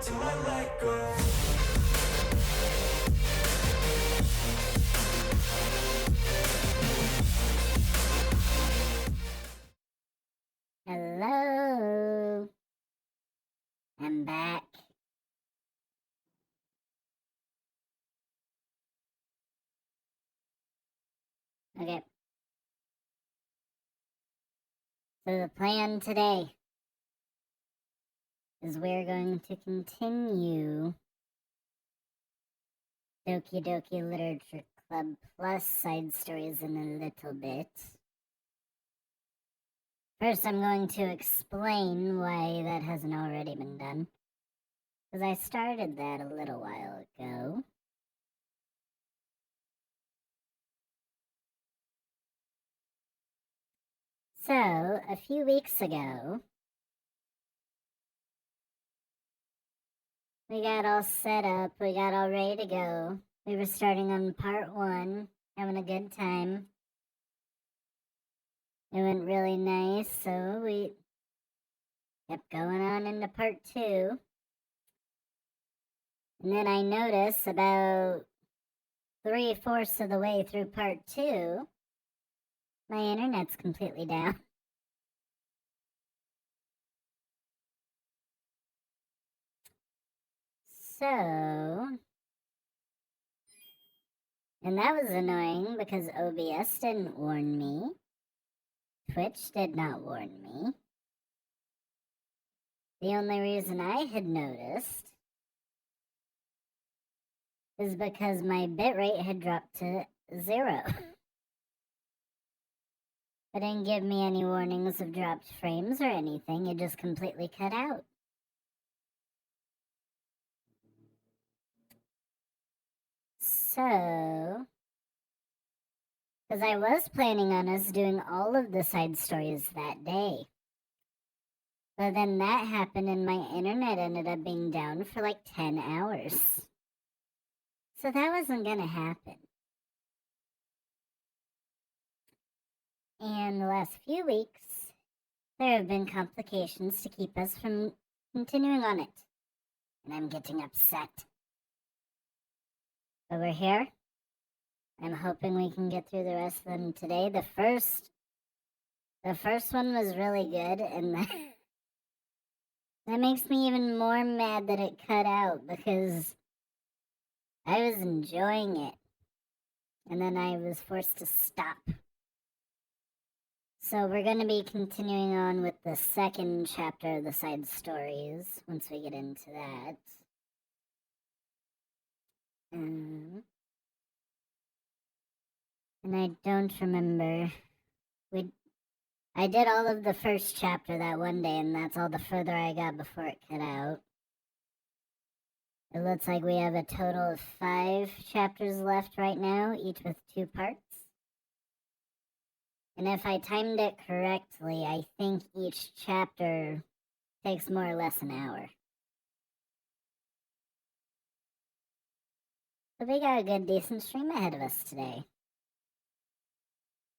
till I let go. Hello. I'm back. Okay. So the plan today is we're going to continue Doki Doki Literature Club plus side stories in a little bit. First, I'm going to explain why that hasn't already been done, because I started that a little while ago. So, a few weeks ago, we got all set up, we got all ready to go. We were starting on part 1, having a good time. It went really nice, so we kept going on into part 2. And then I noticed about 3/4 of the way through part 2, my internet's completely down. So, and that was annoying because OBS didn't warn me. Twitch did not warn me. The only reason I had noticed is because my bitrate had dropped to 0. It didn't give me any warnings of dropped frames or anything, it just completely cut out. So, because I was planning on us doing all of the side stories that day. But then that happened and my internet ended up being down for like 10 hours. So that wasn't gonna happen. And the last few weeks, there have been complications to keep us from continuing on it. And I'm getting upset. But we're here. I'm hoping we can get through the rest of them today. The first one was really good, and that makes me even more mad that it cut out because I was enjoying it. And then I was forced to stop. So we're going to be continuing on with the second chapter of the side stories once we get into that. And I don't remember. I did all of the first chapter that one day, and that's all the further I got before it cut out. It looks like we have a total of 5 chapters left right now, each with 2 parts. And if I timed it correctly, I think each chapter takes more or less an hour. So we got a good, decent stream ahead of us today.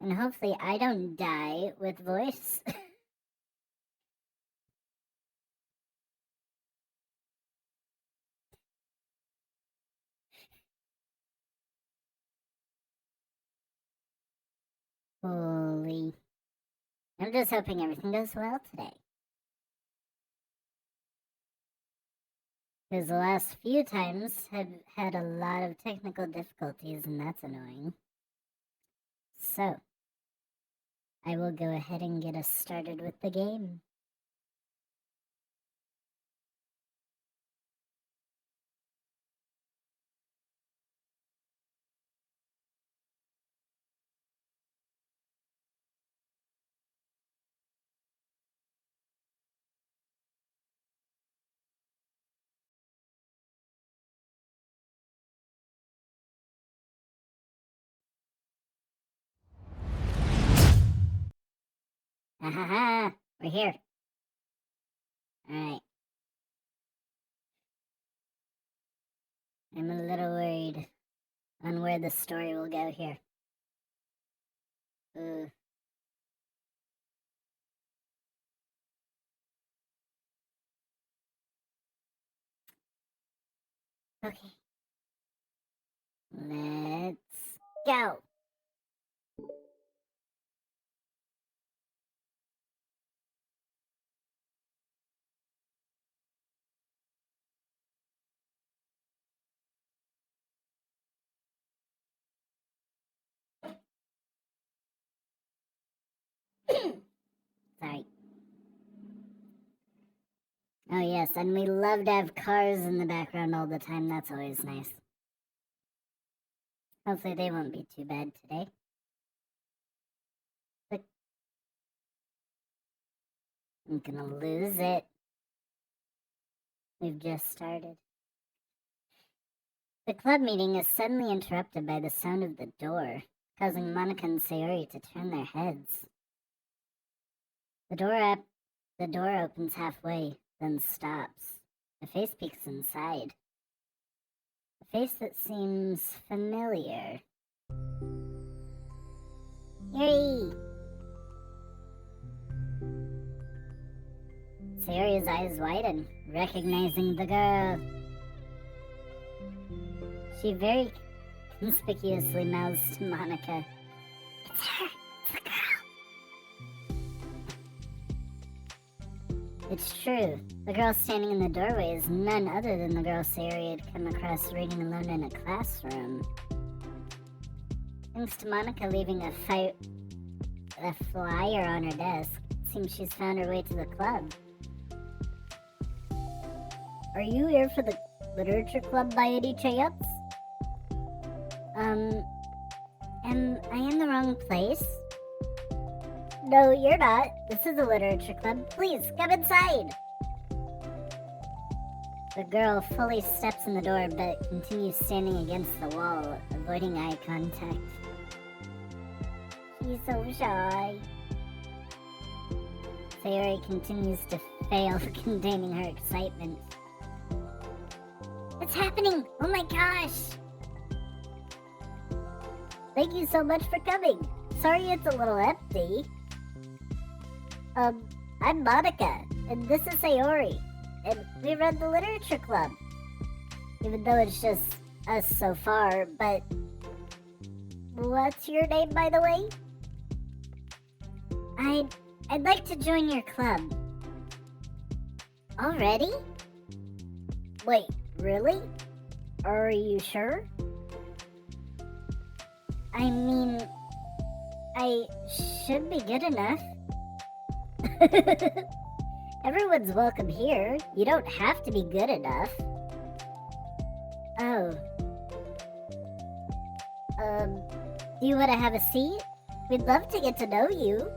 And hopefully I don't die with voice. Holy. I'm just hoping everything goes well today. Because the last few times have had a lot of technical difficulties, and that's annoying. So, I will go ahead and get us started with the game. Ahaha! We're here. Alright. I'm a little worried on where the story will go here. Ooh. Okay. Let's go. Sorry. Oh yes, and we love to have cars in the background all the time. That's always nice. Hopefully they won't be too bad today. But I'm gonna lose it. We've just started. The club meeting is suddenly interrupted by the sound of the door, causing Monika and Sayori to turn their heads. The door opens halfway, then stops. A face peeks inside. A face that seems familiar. Yuri! Sayori's eyes widen, recognizing the girl. She very conspicuously mouths to Monika, "It's her! It's the girl!" It's true. The girl standing in the doorway is none other than the girl Sayori had come across reading alone in a classroom. Thanks to Monika leaving a flyer on her desk, it seems she's found her way to the club. Are you here for the literature club by any chance? Am I in the wrong place? No, you're not. This is a literature club. Please, come inside. The girl fully steps in the door, but continues standing against the wall, avoiding eye contact. She's so shy. Sayori continues to fail containing her excitement. What's happening? Oh my gosh! Thank you so much for coming. Sorry it's a little empty. I'm Monika, and this is Sayori, and we run the literature club. Even though it's just us so far, but what's your name, by the way? I'd like to join your club. Already? Wait, really? Are you sure? I mean, I should be good enough. Everyone's welcome here. You don't have to be good enough. Oh. Do you want to have a seat? We'd love to get to know you.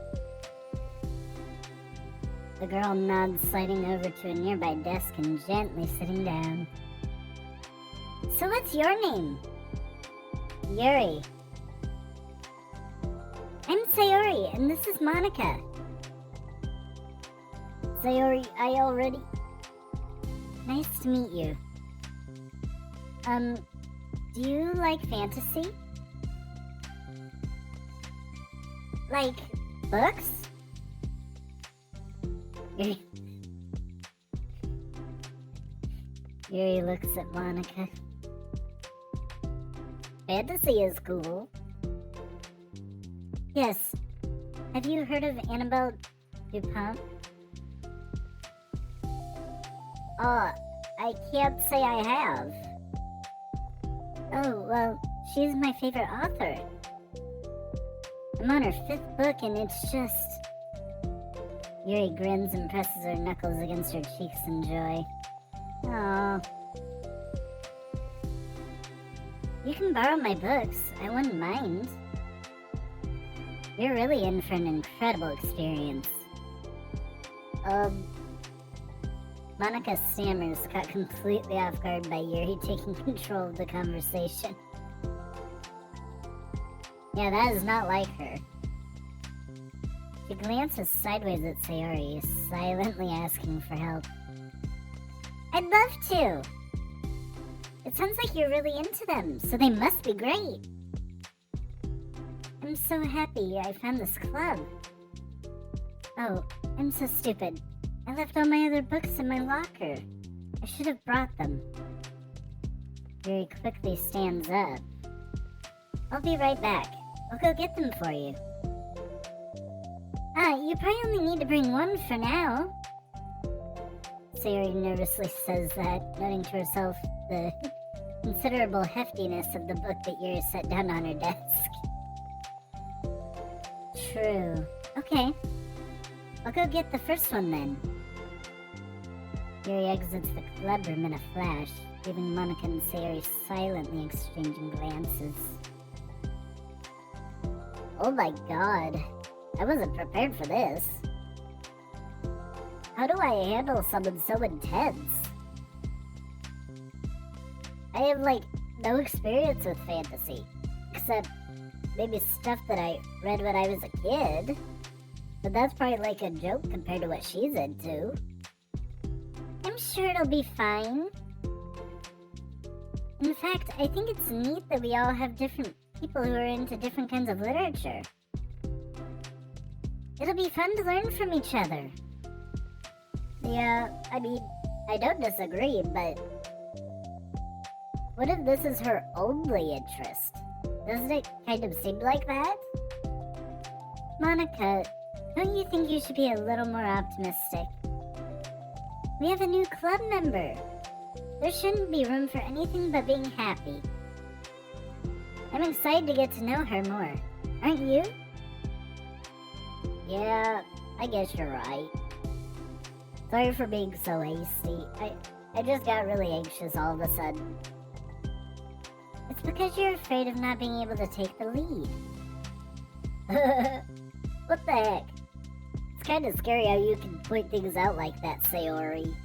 The girl nods, sliding over to a nearby desk and gently sitting down. So what's your name? Yuri. I'm Sayori, and this is Monika. Sayori, Nice to meet you. Do you like fantasy? Like books? Yuri looks at Monika. Fantasy is cool. Yes. Have you heard of Annabelle Dupont? I can't say I have. Oh, well, she's my favorite author. I'm on her 5th book and it's just... Yuri grins and presses her knuckles against her cheeks in joy. Aww. You can borrow my books. I wouldn't mind. You're really in for an incredible experience. Monika stammers, caught completely off guard by Yuri taking control of the conversation. Yeah, that is not like her. She glances sideways at Sayori, silently asking for help. I'd love to! It sounds like you're really into them, so they must be great. I'm so happy I found this club. Oh, I'm so stupid. I left all my other books in my locker. I should have brought them. Yuri quickly stands up. I'll be right back. I'll go get them for you. You probably only need to bring one for now. Sayori nervously says that, noting to herself the considerable heftiness of the book that Yuri set down on her desk. True. Okay. I'll go get the first one then. Yuri exits the clubroom in a flash, leaving Monika and Sayori silently exchanging glances. Oh my god. I wasn't prepared for this. How do I handle someone so intense? I have, no experience with fantasy. Except maybe stuff that I read when I was a kid. But that's probably a joke compared to what she's into. I'm sure it'll be fine. In fact, I think it's neat that we all have different people who are into different kinds of literature. It'll be fun to learn from each other. Yeah, I mean, I don't disagree, but what if this is her only interest? Doesn't it kind of seem like that? Monika, don't you think you should be a little more optimistic? We have a new club member. There shouldn't be room for anything but being happy. I'm excited to get to know her more. Aren't you? Yeah, I guess you're right. Sorry for being so hasty. I just got really anxious all of a sudden. It's because you're afraid of not being able to take the lead. What the heck? It's kind of scary how you can point things out like that, Sayori.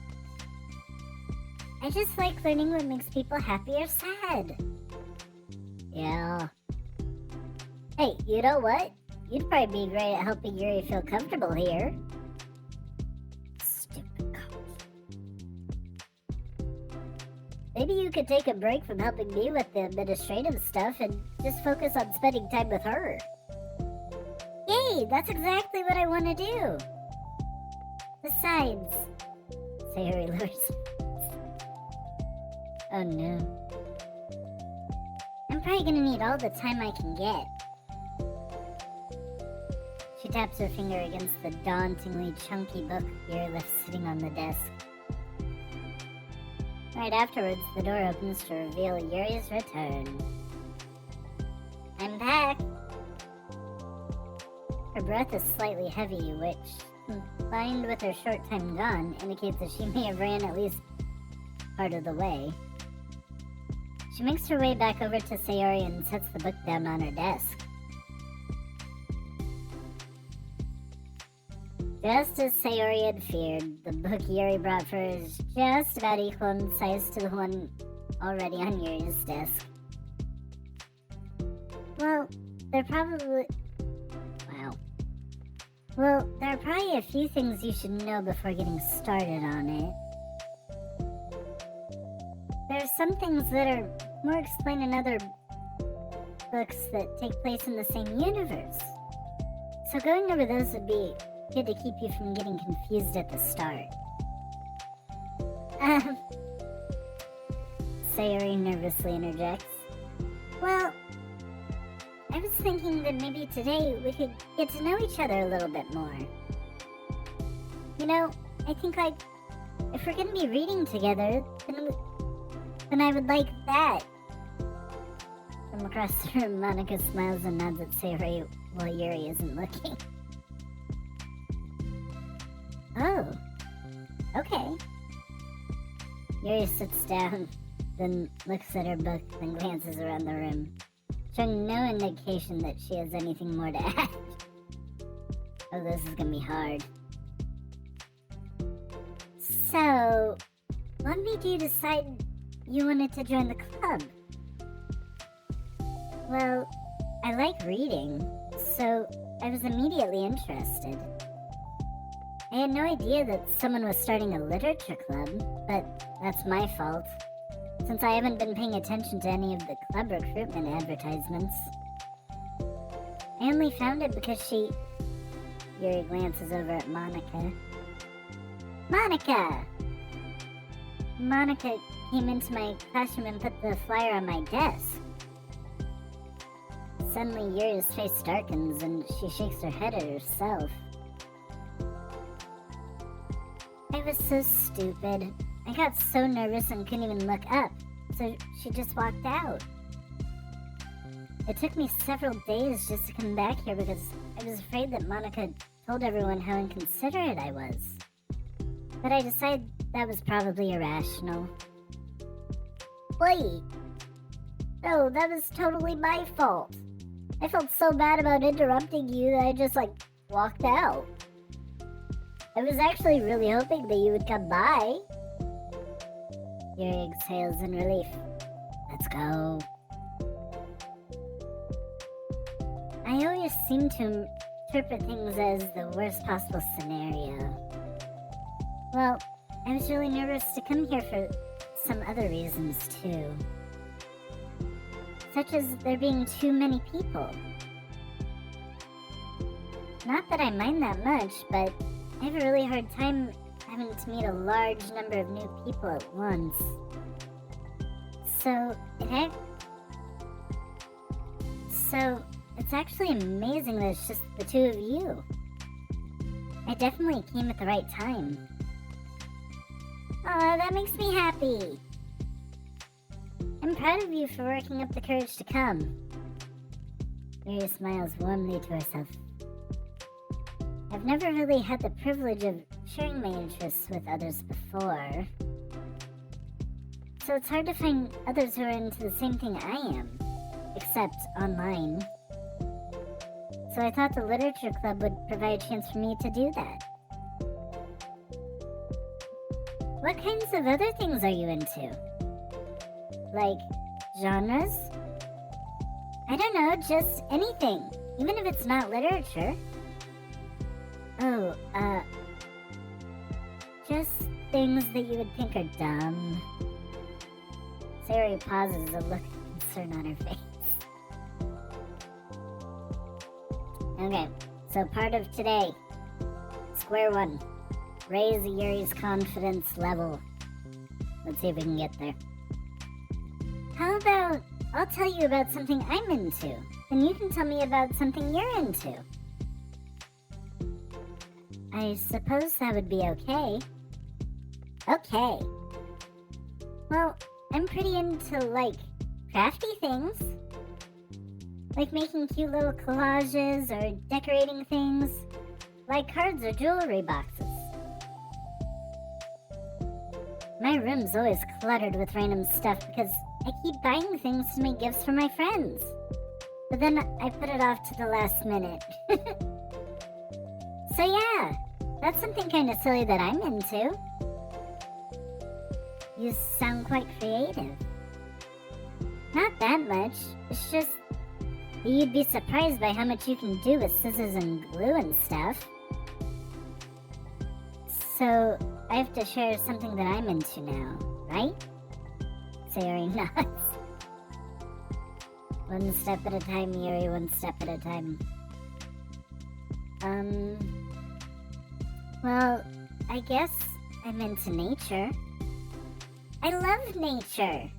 I just like learning what makes people happy or sad. Yeah. Hey, you know what? You'd probably be great at helping Yuri feel comfortable here. Stupid cops. Maybe you could take a break from helping me with the administrative stuff and just focus on spending time with her. Yay, that's exactly what I want to do. Besides, Sayori lowers. Oh no. I'm probably gonna need all the time I can get. She taps her finger against the dauntingly chunky book Yuri left sitting on the desk. Right afterwards, the door opens to reveal Yuri's return. I'm back! Her breath is slightly heavy, which, combined with her short time gone, indicates that she may have ran at least part of the way. She makes her way back over to Sayori and sets the book down on her desk. Just as Sayori had feared, the book Yuri brought for her is just about equal in size to the one already on Yuri's desk. Well, there are probably a few things you should know before getting started on it. There are some things that are more explained in other books that take place in the same universe. So going over those would be good to keep you from getting confused at the start. Sayori nervously interjects. Well, I was thinking that maybe today we could get to know each other a little bit more. You know, I think if we're gonna be reading together, then I would like that. From across the room, Monika smiles and nods at Sayori while Yuri isn't looking. Oh, okay. Yuri sits down, then looks at her book, then glances around the room, showing no indication that she has anything more to add. Oh, this is gonna be hard. So, what made you decide you wanted to join the club? Well, I like reading, so I was immediately interested. I had no idea that someone was starting a literature club, but that's my fault, since I haven't been paying attention to any of the club recruitment advertisements. I only found it because Yuri glances over at Monika. Monika! Monika came into my classroom and put the flyer on my desk. Suddenly, Yuri's face darkens and she shakes her head at herself. I was so stupid. I got so nervous and couldn't even look up, so she just walked out. It took me several days just to come back here because I was afraid that Monika told everyone how inconsiderate I was. But I decided that was probably irrational. Wait! No, that was totally my fault. I felt so bad about interrupting you that I just, walked out. I was actually really hoping that you would come by. Yuri exhales in relief. Let's go. I always seem to interpret things as the worst possible scenario. Well, I was really nervous to come here for some other reasons too. Such as there being too many people. Not that I mind that much, but I have a really hard time having to meet a large number of new people at once. So, it's actually amazing that it's just the two of you. I definitely came at the right time. Aw, that makes me happy. I'm proud of you for working up the courage to come. Yuri smiles warmly to herself. I've never really had the privilege of sharing my interests with others before. So it's hard to find others who are into the same thing I am, except online. So I thought the literature club would provide a chance for me to do that. What kinds of other things are you into? Like, genres? I don't know, just anything, even if it's not literature. Oh, just things that you would think are dumb. Sayori pauses, a look of concern on her face. Okay, so part of today. Square one. Raise Yuri's confidence level. Let's see if we can get there. How about I'll tell you about something I'm into, and you can tell me about something you're into. I suppose that would be okay. Okay. Well, I'm pretty into, crafty things. Like making cute little collages or decorating things, like cards or jewelry boxes. My room's always cluttered with random stuff because I keep buying things to make gifts for my friends. But then I put it off to the last minute. So yeah, that's something kind of silly that I'm into. You sound quite creative. Not that much, it's just that you'd be surprised by how much you can do with scissors and glue and stuff. So, I have to share something that I'm into now, right? Sayori nods. One step at a time, Yuri, one step at a time. Well, I guess I'm into nature. I love nature.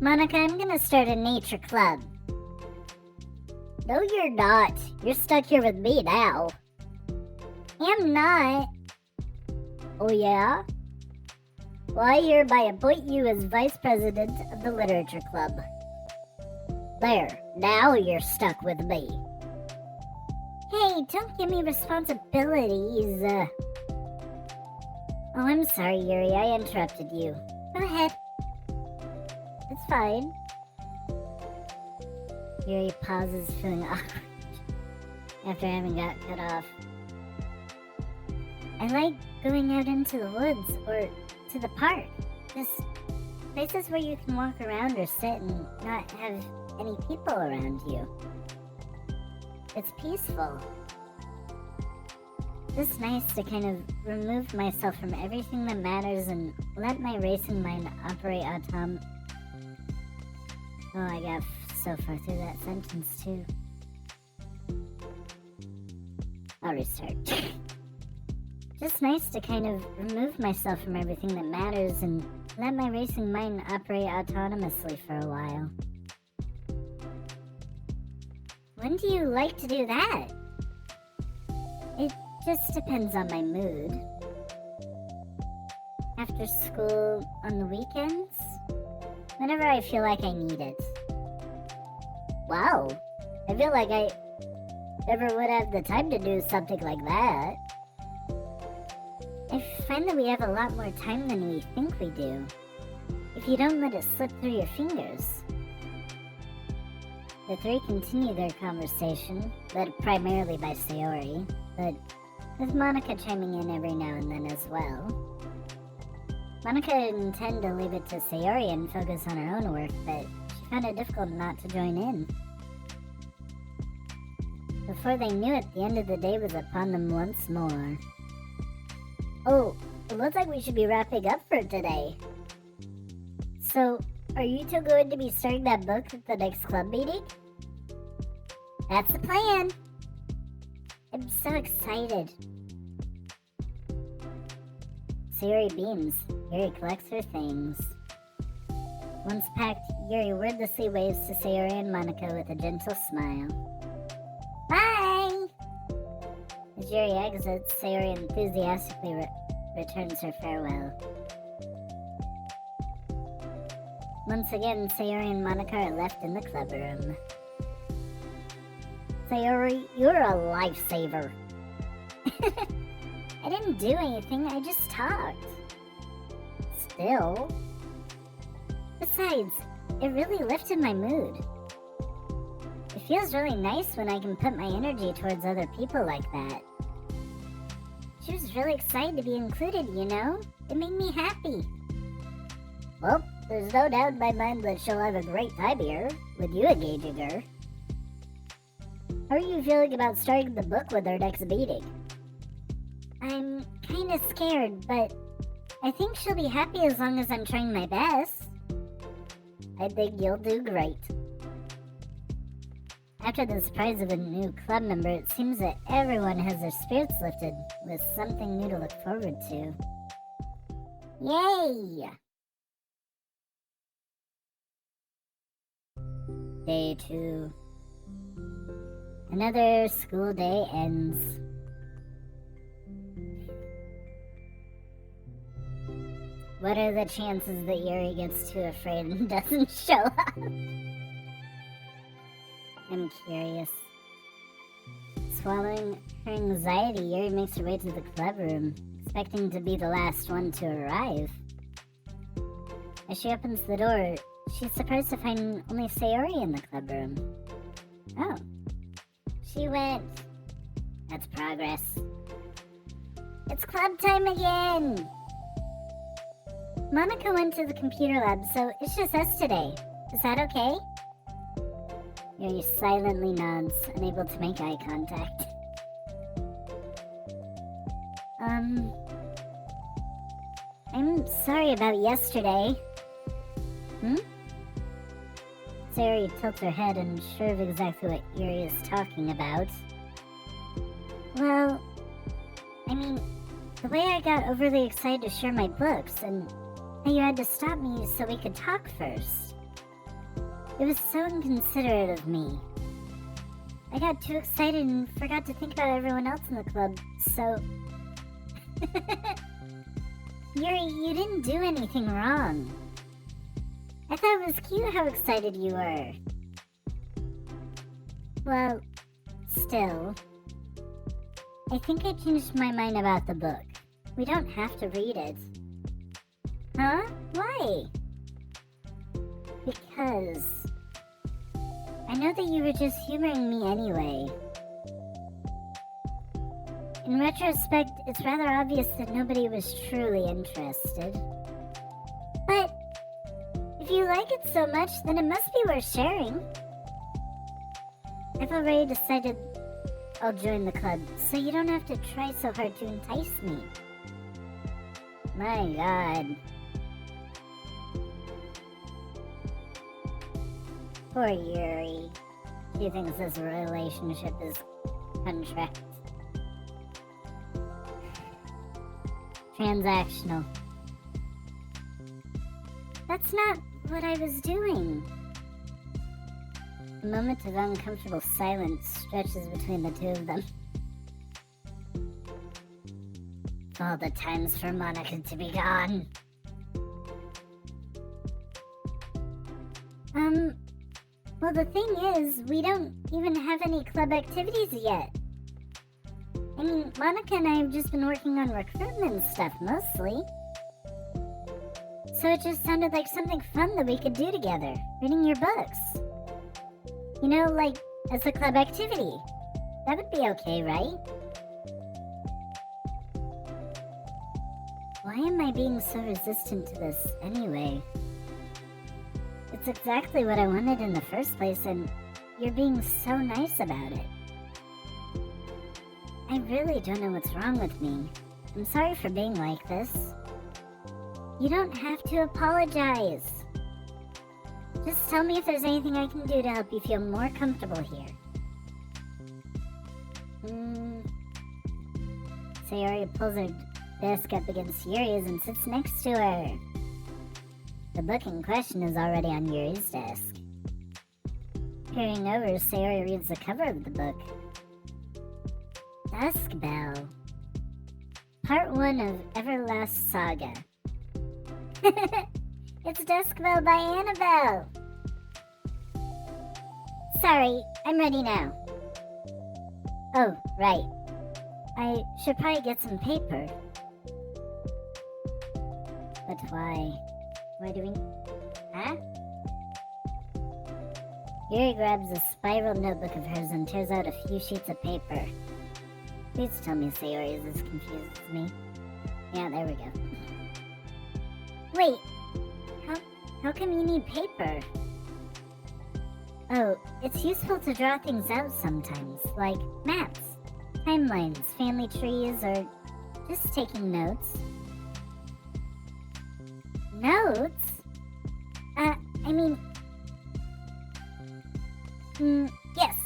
Monika, I'm gonna start a nature club. No, you're not. You're stuck here with me now. I'm not. Oh, yeah? Well, I hereby appoint you as vice president of the literature club. There, now you're stuck with me. Hey, don't give me responsibilities. Oh, I'm sorry, Yuri, I interrupted you. Go ahead. It's fine. Yuri pauses, feeling awkward after having got cut off. I like going out into the woods or to the park. Just places where you can walk around or sit and not have any people around you. It's peaceful. It's nice to kind of remove myself from everything that matters and let my racing mind operate autonomously. Oh, I got so far through that sentence too. I'll restart. Just nice to kind of remove myself from everything that matters and let my racing mind operate autonomously for a while. When do you like to do that? It just depends on my mood. After school, on the weekends, whenever I feel like I need it. Wow, I feel like I never would have the time to do something like that. I find that we have a lot more time than we think we do, if you don't let it slip through your fingers. The three continue their conversation, led primarily by Sayori, but with Monika chiming in every now and then as well. Monika intended to leave it to Sayori and focus on her own work, but she found it difficult not to join in. Before they knew it, the end of the day was upon them once more. Oh, it looks like we should be wrapping up for today. So, are you two going to be starting that book at the next club meeting? That's the plan! I'm so excited. Sayori beams. Yuri collects her things. Once packed, Yuri wordlessly waves to Sayori and Monika with a gentle smile. Bye! As Yuri exits, Sayori enthusiastically returns her farewell. Once again, Sayori and Monika are left in the clubroom. Sayori, you're a lifesaver. I didn't do anything, I just talked. Still. Besides, it really lifted my mood. It feels really nice when I can put my energy towards other people like that. She was really excited to be included, you know? It made me happy. Well, there's no doubt in my mind that she'll have a great time here, with you engaging her. How are you feeling about starting the book with our next meeting? I'm kinda scared, but I think she'll be happy as long as I'm trying my best. I think you'll do great. After the surprise of a new club member, it seems that everyone has their spirits lifted with something new to look forward to. Yay! Day 2. Another school day ends. What are the chances that Yuri gets too afraid and doesn't show up? I'm curious. Swallowing her anxiety, Yuri makes her way to the clubroom, expecting to be the last one to arrive. As she opens the door, she's surprised to find only Sayori in the clubroom. Oh. She went. That's progress. It's club time again! Monika went to the computer lab, so it's just us today. Is that okay? Yuri silently nods, unable to make eye contact. I'm sorry about yesterday. Sayori tilts her head, unsure of exactly what Yuri is talking about. Well, I mean, the way I got overly excited to share my books, and how you had to stop me so we could talk first. It was so inconsiderate of me. I got too excited and forgot to think about everyone else in the club, so... Yuri, you didn't do anything wrong. I thought it was cute how excited you were. Well, still. I think I changed my mind about the book. We don't have to read it. Huh? Why? Because... I know that you were just humoring me anyway. In retrospect, it's rather obvious that nobody was truly interested. But... if you like it so much, then it must be worth sharing. I've already decided I'll join the club, so you don't have to try so hard to entice me. My god. Poor Yuri. She thinks this relationship is contract. Transactional. That's not what I was doing. A moment of uncomfortable silence stretches between the two of them. All the times for Monika to be gone. Well, the thing is, we don't even have any club activities yet. I mean, Monika and I have just been working on recruitment stuff, mostly. So it just sounded like something fun that we could do together, reading your books. You know, like, as a club activity. That would be okay, right? Why am I being so resistant to this anyway? It's exactly what I wanted in the first place, and you're being so nice about it. I really don't know what's wrong with me. I'm sorry for being like this. You don't have to apologize. Just tell me if there's anything I can do to help you feel more comfortable here. Sayori pulls her desk up against Yuri's and sits next to her. The book in question is already on Yuri's desk. Peering over, Sayori reads the cover of the book. Dusk Bell. Part 1 of Everlast Saga. It's Dusk Bell by Annabelle. Sorry, I'm ready now. Oh, right. I should probably get some paper. But why? Why do we... Huh? Yuri grabs a spiral notebook of hers and tears out a few sheets of paper. Please tell me Sayori, this confuses me. Yeah, there we go. Wait, how come you need paper? Oh, it's useful to draw things out sometimes, like maps, timelines, family trees, or just taking notes. Notes? Yes,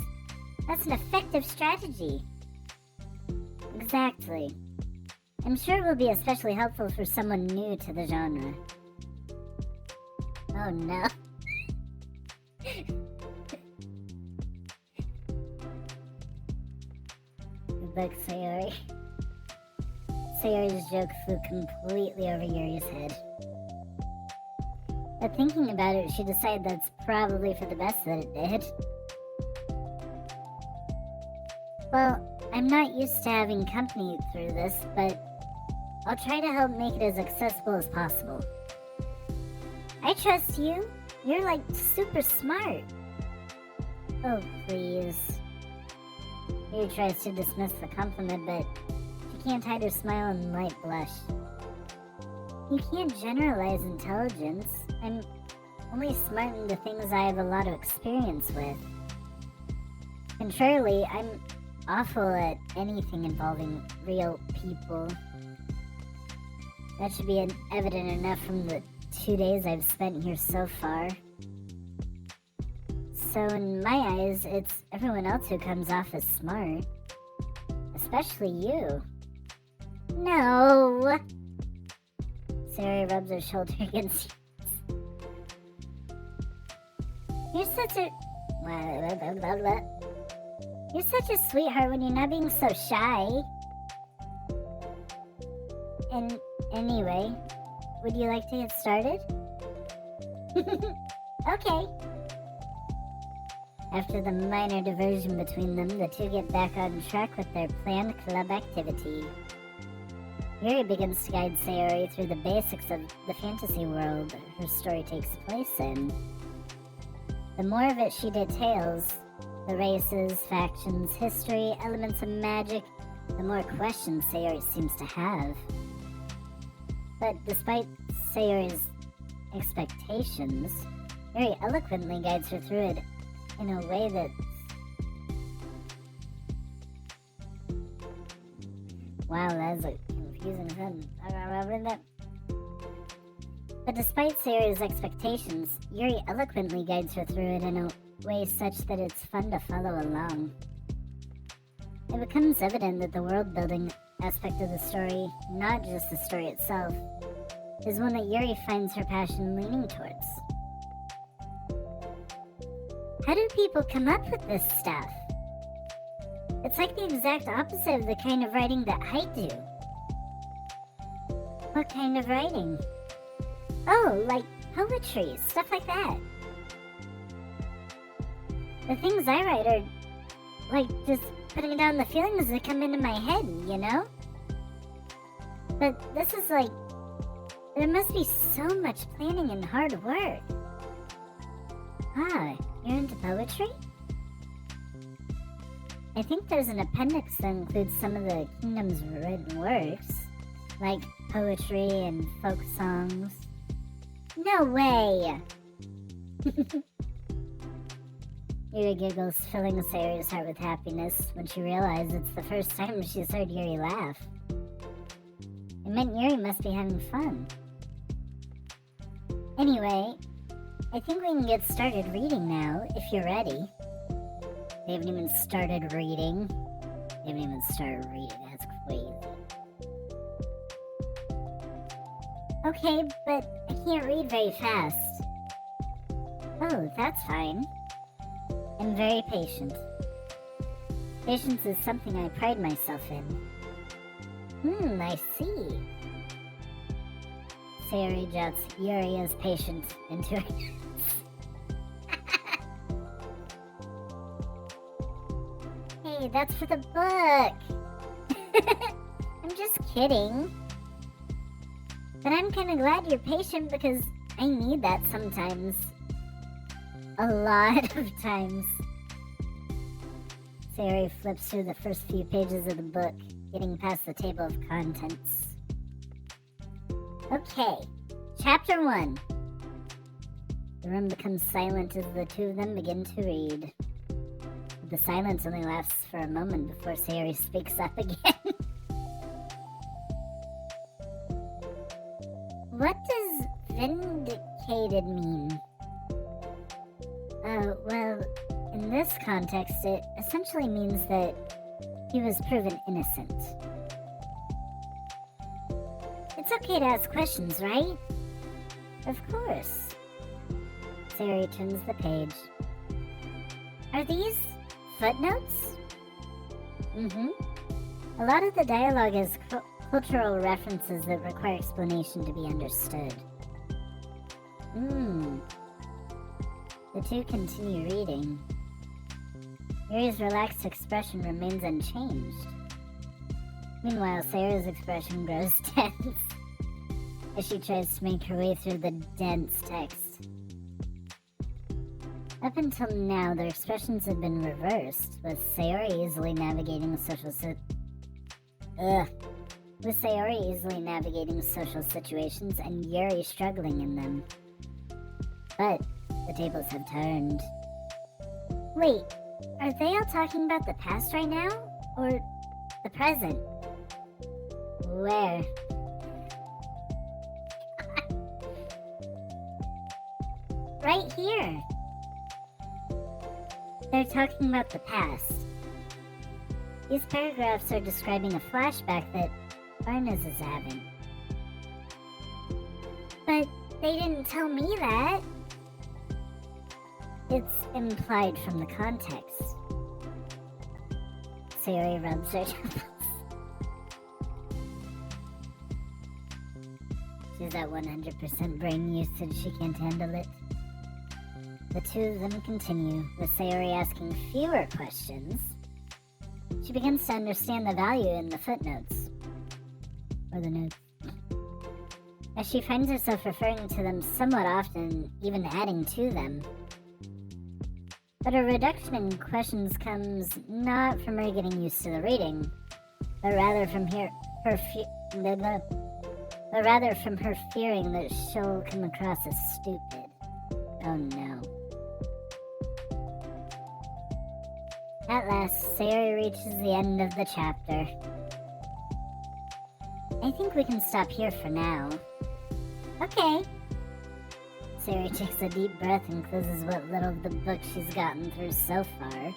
that's an effective strategy. Exactly. I'm sure it will be especially helpful for someone new to the genre. Oh no. Good luck, Sayori. Sayori's joke flew completely over Yuri's head. But thinking about it, she decided that's probably for the best that it did. Well, I'm not used to having company through this, but I'll try to help make it as accessible as possible. I trust you. You're like super smart. Oh, please. Yuri tries to dismiss the compliment, but she can't hide her smile and light blush. You can't generalize intelligence. I'm only smart in the things I have a lot of experience with. Contrarily, I'm awful at anything involving real people. That should be evident enough from the 2 days I've spent here so far. So in my eyes, it's everyone else who comes off as smart. Especially you. No! Sayori rubs her shoulder against yours. You're such a... You're such a sweetheart when you're not being so shy. And anyway, would you like to get started? Okay. After the minor diversion between them, the two get back on track with their planned club activity. Yuri begins to guide Sayori through the basics of the fantasy world her story takes place in. The more of it she details, the races, factions, history, elements of magic, the more questions Sayori seems to have. But despite Sayori's expectations, Yuri eloquently guides her through it in a way that's... Wow, that's a confusing sentence. But despite Sayori's expectations, Yuri eloquently guides her through it in a way such that it's fun to follow along. It becomes evident that the world building aspect of the story, not just the story itself, is one that Yuri finds her passion leaning towards. How do people come up with this stuff? It's like the exact opposite of the kind of writing that I do. What kind of writing? Oh, like poetry, stuff like that. The things I write are like just putting down the feelings that come into my head, you know? But this is like, there must be so much planning and hard work. Ah, you're into poetry? I think there's an appendix that includes some of the kingdom's written works, like poetry and folk songs. No way! Yuri giggles, filling Sayori's heart with happiness when she realizes it's the first time she's heard Yuri laugh. It meant Yuri must be having fun. Anyway, I think we can get started reading now, if you're ready. They haven't even started reading. That's crazy. Okay, but I can't read very fast. Oh, that's fine. I'm very patient. Patience is something I pride myself in. I see. Sayori jots Yuri as patient into her notes. Hey, that's for the book! I'm just kidding. But I'm kinda glad you're patient because I need that sometimes. A lot of times. Sayori flips through the first few pages of the book, getting past the table of contents. Okay, Chapter 1. The room becomes silent as the two of them begin to read. But the silence only lasts for a moment before Sayori speaks up again. What does vindicated mean? Well, in this context, it essentially means that he was proven innocent. It's okay to ask questions, right? Of course. Sayori turns the page. Are these footnotes? A lot of the dialogue is cultural references that require explanation to be understood. The two continue reading. Yuri's relaxed expression remains unchanged. Meanwhile, Sayori's expression grows tense as she tries to make her way through the dense text. Up until now, their expressions have been reversed, with Sayori easily navigating social situations and Yuri struggling in them. But the tables have turned. Wait, are they all talking about the past right now? Or the present? Where? Right here. They're talking about the past. These paragraphs are describing a flashback that Barnes is having. But they didn't tell me that. It's implied from the context. Sayori rubs her temples. She's at 100% brain usage, she can't handle it. The two of them continue, with Sayori asking fewer questions. She begins to understand the value in the footnotes. Or the notes. As she finds herself referring to them somewhat often, even adding to them. But a reduction in questions comes not from her getting used to the reading, but rather from her fearing that she'll come across as stupid. Oh no. At last, Sayori reaches the end of the chapter. I think we can stop here for now. Okay. Sayori takes a deep breath and closes what little of the book she's gotten through so far.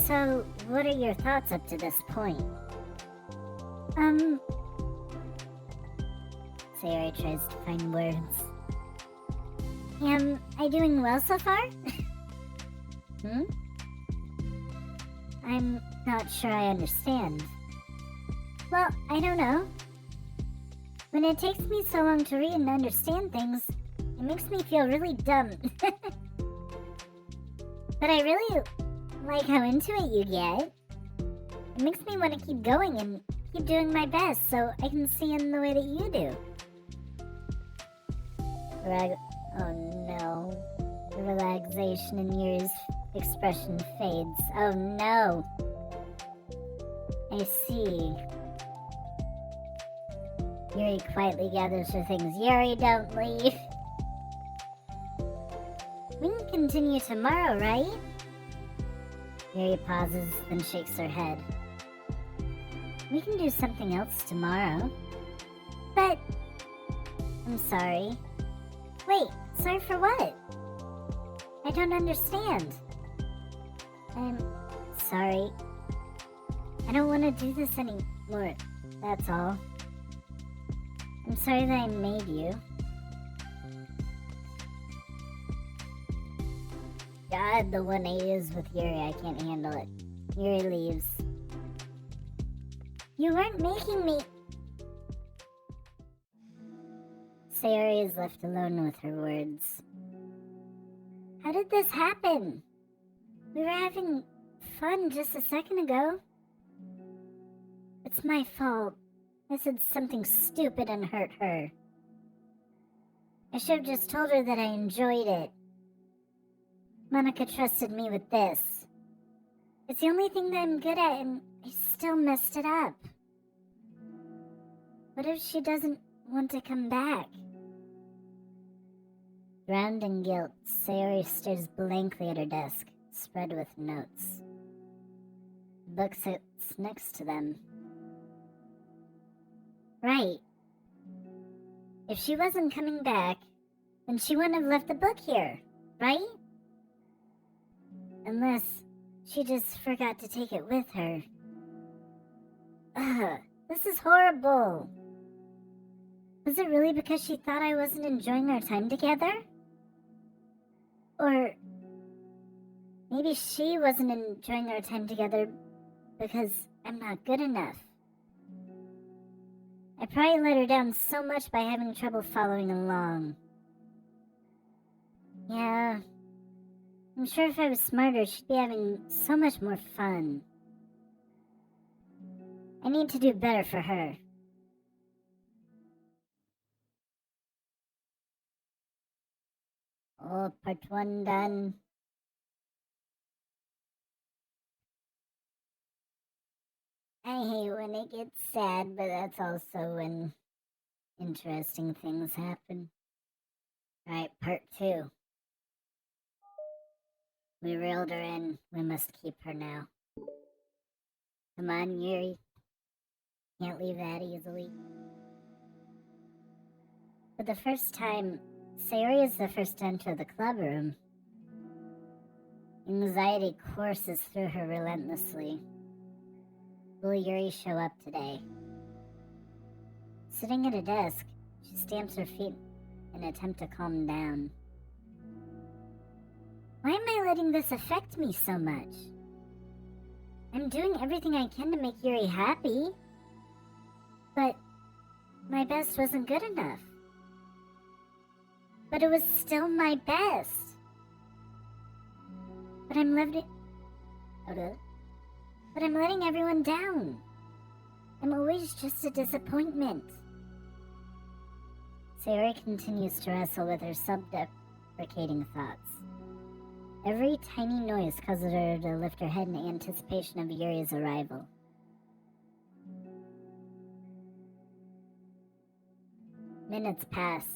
So, what are your thoughts up to this point? Sayori tries to find words. Am I doing well so far? I'm not sure I understand. Well, I don't know. When it takes me so long to read and understand things, it makes me feel really dumb. But I really like how into it you get. It makes me want to keep going and keep doing my best so I can see in the way that you do. Oh no. The relaxation in Yuri's expression fades. Oh no. I see. Yuri quietly gathers her things. Yuri, don't leave. We can continue tomorrow, right? Yuri pauses, then shakes her head. We can do something else tomorrow. But... I'm sorry. Wait, sorry for what? I don't understand. I'm sorry. I don't want to do this anymore, that's all. I'm sorry that I made you. God, the 180s with Yuri, I can't handle it. Yuri leaves. You weren't making me... Sayori is left alone with her words. How did this happen? We were having fun just a second ago. It's my fault. I said something stupid and hurt her. I should have just told her that I enjoyed it. Monika trusted me with this. It's the only thing that I'm good at and I still messed it up. What if she doesn't want to come back? Drowned in guilt, Sayori stares blankly at her desk, spread with notes. The book sits next to them. Right. If she wasn't coming back, then she wouldn't have left the book here, right? Unless she just forgot to take it with her. Ugh, this is horrible. Was it really because she thought I wasn't enjoying our time together? Or maybe she wasn't enjoying our time together because I'm not good enough. I probably let her down so much by having trouble following along. Yeah, I'm sure if I was smarter, she'd be having so much more fun. I need to do better for her. Oh, part 1 done. I hate when it gets sad, but that's also when interesting things happen. Alright, part 2. We reeled her in. We must keep her now. Come on, Yuri. Can't leave that easily. For the first time, Sayori is the first to enter the clubroom. Anxiety courses through her relentlessly. Will Yuri show up today? Sitting at a desk, she stamps her feet in an attempt to calm down. Why am I letting this affect me so much? I'm doing everything I can to make Yuri happy. But my best wasn't good enough. But it was still my best. But I'm letting everyone down. I'm always just a disappointment. Sayori continues to wrestle with her self-deprecating thoughts. Every tiny noise causes her to lift her head in anticipation of Yuri's arrival. Minutes pass,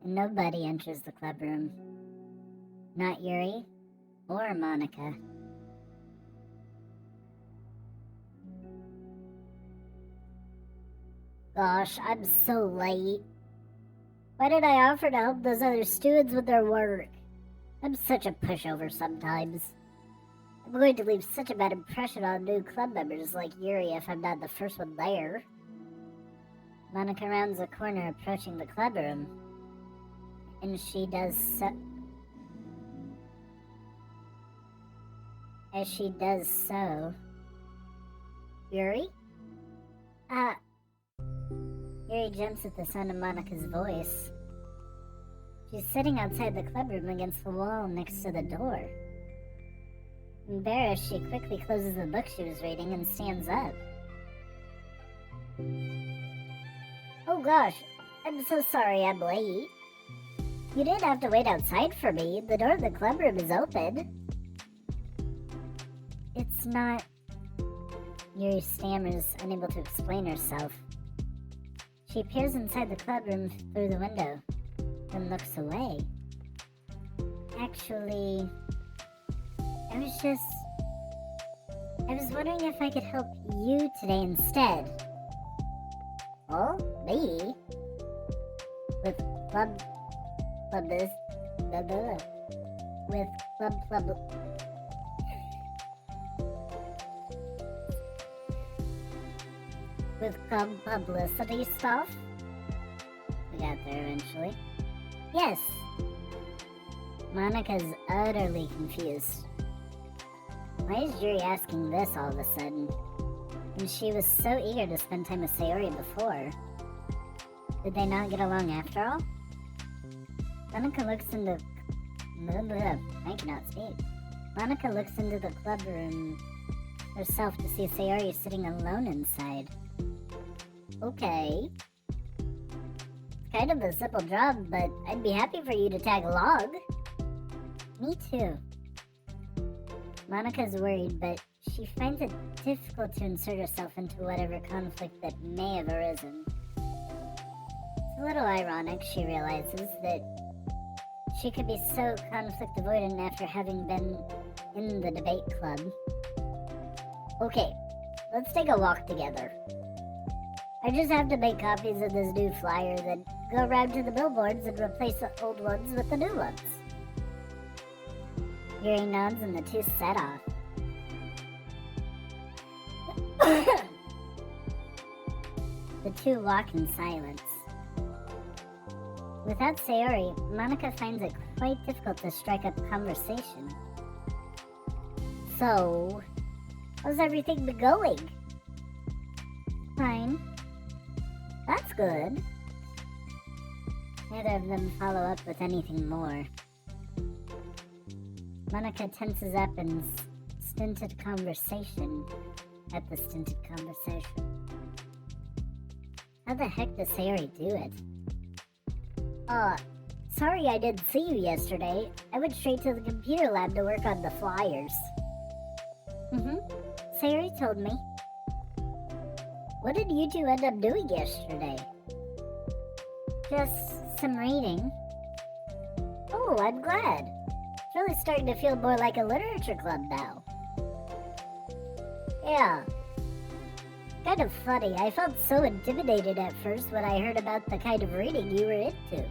and nobody enters the clubroom. Not Yuri or Monika. Gosh, I'm so late. Why did I offer to help those other students with their work? I'm such a pushover sometimes. I'm going to leave such a bad impression on new club members like Yuri if I'm not the first one there. Monika rounds the corner approaching the clubroom. And she does so... As she does so... Yuri? Yuri jumps at the sound of Monika's voice. She's sitting outside the clubroom against the wall next to the door. Embarrassed, she quickly closes the book she was reading and stands up. Oh gosh, I'm so sorry I'm late. You didn't have to wait outside for me. The door of the clubroom is open. It's not... Yuri stammers, unable to explain herself. She peers inside the clubroom through the window, then looks away. Actually... I was wondering if I could help you today instead. Oh, me? With club publicity stuff? We got there eventually. Yes. Monika's utterly confused. Why is Yuri asking this all of a sudden? And she was so eager to spend time with Sayori before. Did they not get along after all? Monika looks into... I cannot speak. Monika looks into the clubroom herself to see Sayori sitting alone inside. Okay. It's kind of a simple job, but I'd be happy for you to tag along. Me too. Monika's worried, but she finds it difficult to insert herself into whatever conflict that may have arisen. It's a little ironic, she realizes, that she could be so conflict avoidant after having been in the debate club. Okay, let's take a walk together. I just have to make copies of this new flyer that go around to the billboards and replace the old ones with the new ones. Yuri nods and the two set off. The two walk in silence. Without Sayori, Monika finds it quite difficult to strike up conversation. So, how's everything been going? Fine. That's good. Neither of them follow up with anything more. Monika tenses up in stinted conversation at the stinted conversation. How the heck does Sayori do it? Sorry I didn't see you yesterday. I went straight to the computer lab to work on the flyers. Sayori told me. What did you two end up doing yesterday? Just some reading. Oh, I'm glad. It's really starting to feel more like a literature club now. Yeah. Kind of funny. I felt so intimidated at first when I heard about the kind of reading you were into.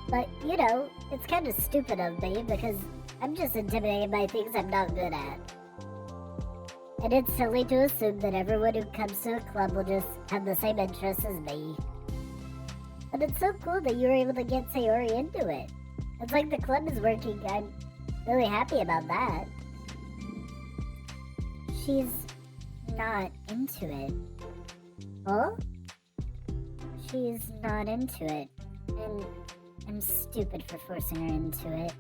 But, you know, it's kind of stupid of me because I'm just intimidated by things I'm not good at. And it's silly to assume that everyone who comes to a club will just have the same interests as me. But it's so cool that you were able to get Sayori into it. It's like the club is working. I'm really happy about that. She's not into it. Oh? She's not into it. And I'm stupid for forcing her into it.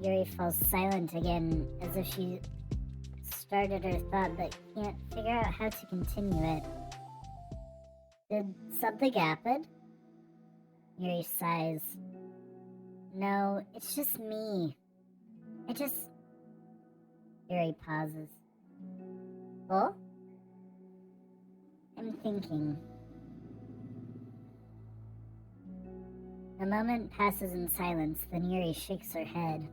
Yuri falls silent again, as if she started her thought but can't figure out how to continue it. Did something happen? Yuri sighs. No, it's just me. Yuri pauses. Oh? I'm thinking. A moment passes in silence, then Yuri shakes her head.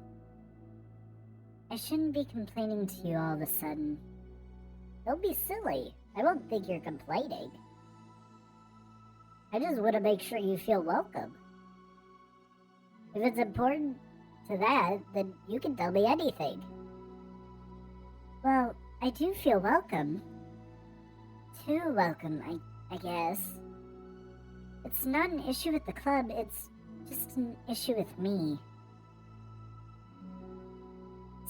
I shouldn't be complaining to you all of a sudden. Don't be silly. I won't think you're complaining. I just want to make sure you feel welcome. If it's important, to that, then you can tell me anything. Well, I do feel welcome. Too welcome, I guess. It's not an issue with the club, it's just an issue with me.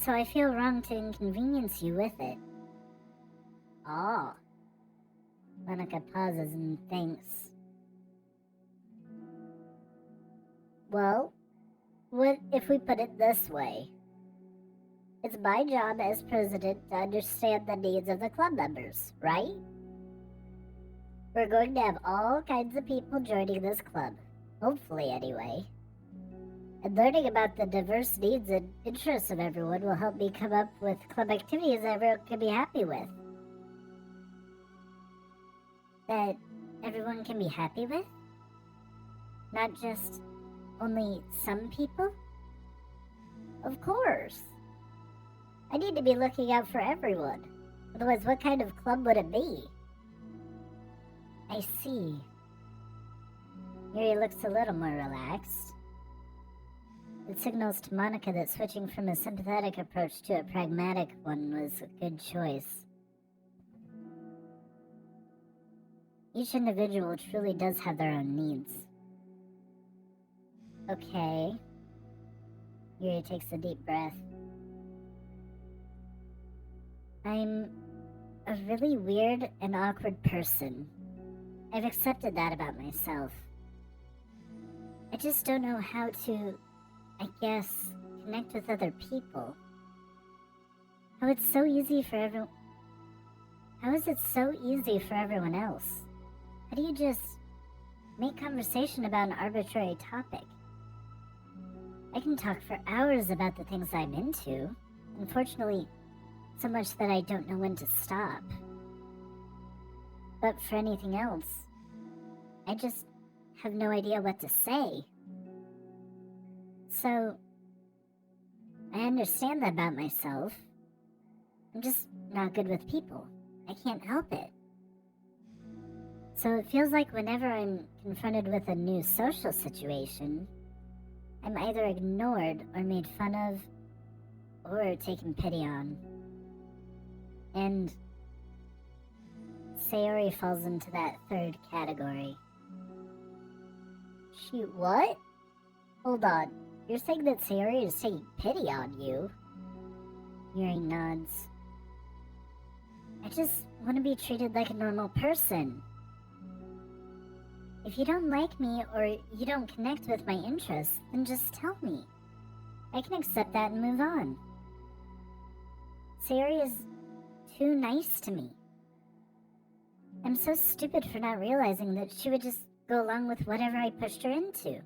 So I feel wrong to inconvenience you with it. Oh. Monika pauses and thinks. Well, what if we put it this way? It's my job as president to understand the needs of the club members, right? We're going to have all kinds of people joining this club, hopefully anyway. And learning about the diverse needs and interests of everyone will help me come up with club activities everyone can be happy with. That everyone can be happy with? Not just only some people? Of course. I need to be looking out for everyone. Otherwise, what kind of club would it be? I see. Yuri looks a little more relaxed. It signals to Monika that switching from a sympathetic approach to a pragmatic one was a good choice. Each individual truly does have their own needs. Okay. Yuri takes a deep breath. I'm a really weird and awkward person. I've accepted that about myself. I just don't know how to, I guess, connect with other people. How is it so easy for everyone else? How do you just make conversation about an arbitrary topic? I can talk for hours about the things I'm into. Unfortunately, so much that I don't know when to stop. But for anything else, I just have no idea what to say. So, I understand that about myself. I'm just not good with people. I can't help it. So it feels like whenever I'm confronted with a new social situation, I'm either ignored or made fun of or taken pity on. And Sayori falls into that third category. She what? Hold on. You're saying that Sayori is taking pity on you? Yuri nods. I just want to be treated like a normal person. If you don't like me or you don't connect with my interests, then just tell me. I can accept that and move on. Sayori is too nice to me. I'm so stupid for not realizing that she would just go along with whatever I pushed her into.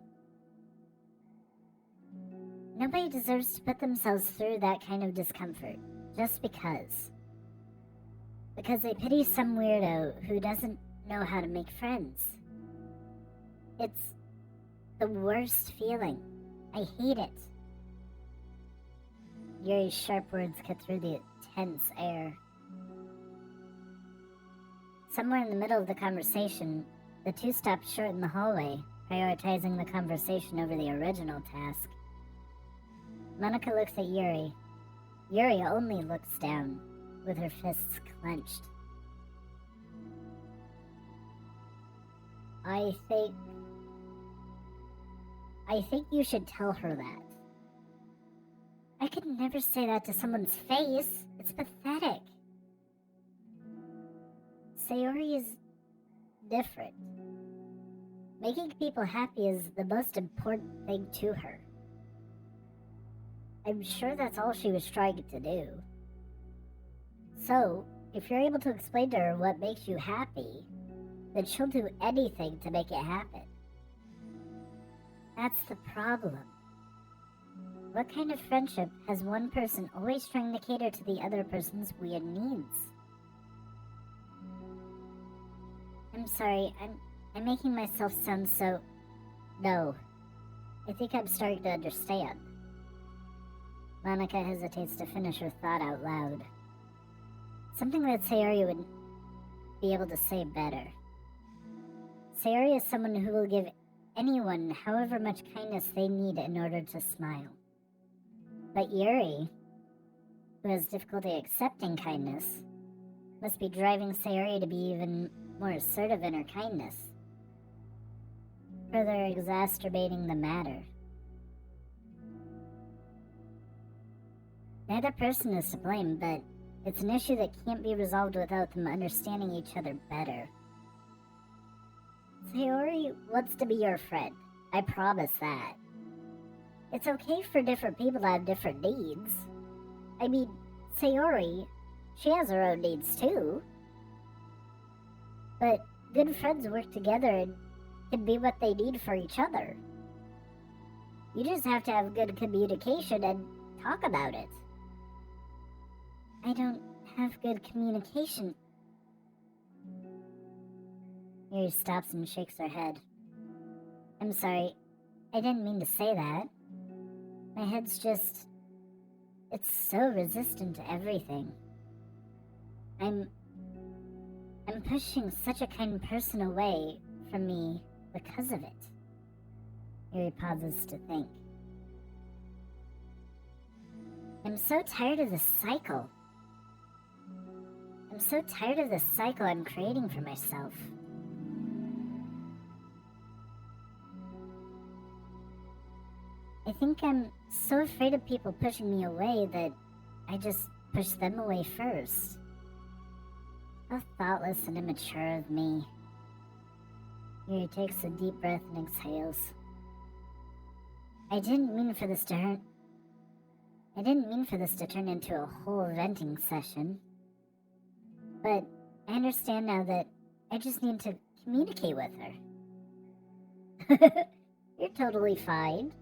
Nobody deserves to put themselves through that kind of discomfort, just because. Because they pity some weirdo who doesn't know how to make friends. It's the worst feeling. I hate it. Yuri's sharp words cut through the tense air. Somewhere in the middle of the conversation, the two stopped short in the hallway, prioritizing the conversation over the original task. Monika looks at Yuri. Yuri only looks down, with her fists clenched. I think you should tell her that. I could never say that to someone's face. It's pathetic. Sayori is different. Making people happy is the most important thing to her. I'm sure that's all she was trying to do. So, if you're able to explain to her what makes you happy, then she'll do anything to make it happen. That's the problem. What kind of friendship has one person always trying to cater to the other person's weird needs? I'm sorry, I'm making myself sound so... No. I think I'm starting to understand. Monika hesitates to finish her thought out loud. Something that Sayori would be able to say better. Sayori is someone who will give anyone however much kindness they need in order to smile. But Yuri, who has difficulty accepting kindness, must be driving Sayori to be even more assertive in her kindness, further exacerbating the matter. Neither person is to blame, but it's an issue that can't be resolved without them understanding each other better. Sayori wants to be your friend. I promise that. It's okay for different people to have different needs. I mean, Sayori, she has her own needs too. But good friends work together and can be what they need for each other. You just have to have good communication and talk about it. I don't have good communication. Yuri stops and shakes her head. I'm sorry, I didn't mean to say that. My head's just... it's so resistant to everything. I'm pushing such a kind person away from me because of it. Yuri pauses to think. I'm so tired of this cycle. I'm so tired of this cycle I'm creating for myself. I think I'm so afraid of people pushing me away that I just push them away first. How thoughtless and immature of me. Yuri takes a deep breath and exhales. I didn't mean for this to turn into a whole venting session. But I understand now that I just need to communicate with her. You're totally fine.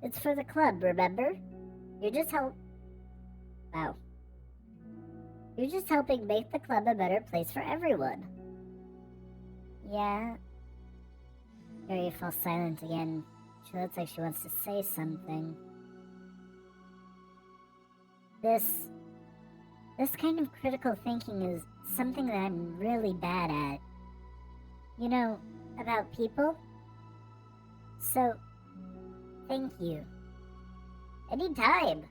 It's for the club, remember? You're just helping make the club a better place for everyone. Yeah. Yuri falls silent again. She looks like she wants to say something. This kind of critical thinking is something that I'm really bad at. You know, about people. So, thank you. Anytime.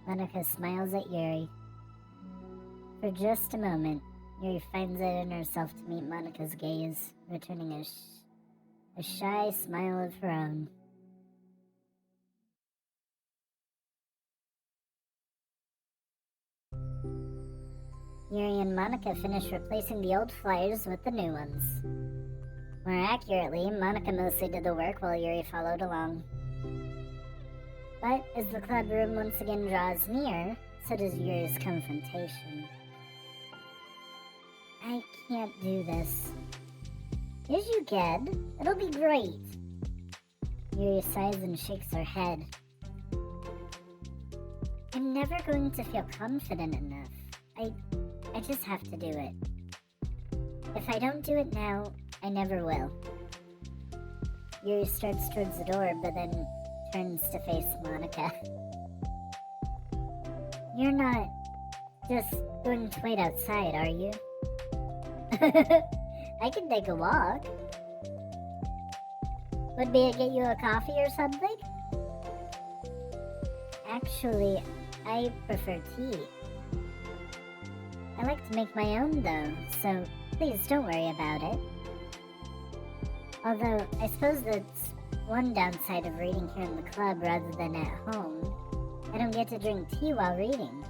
Monika smiles at Yuri. For just a moment, Yuri finds it in herself to meet Monika's gaze, returning a shy smile of her own. Yuri and Monika finish replacing the old flyers with the new ones. More accurately, Monika mostly did the work while Yuri followed along. But as the club room once again draws near, so does Yuri's confrontation. I can't do this. Yes, you can. It'll be great. Yuri sighs and shakes her head. I'm never going to feel confident enough. I just have to do it. If I don't do it now, I never will. Yuri starts towards the door, but then turns to face Monika. You're not just going to wait outside, are you? I can take a walk. Would be to get you a coffee or something? Actually, I prefer tea. I like to make my own though, so please don't worry about it. Although, I suppose that's one downside of reading here in the club rather than at home. I don't get to drink tea while reading.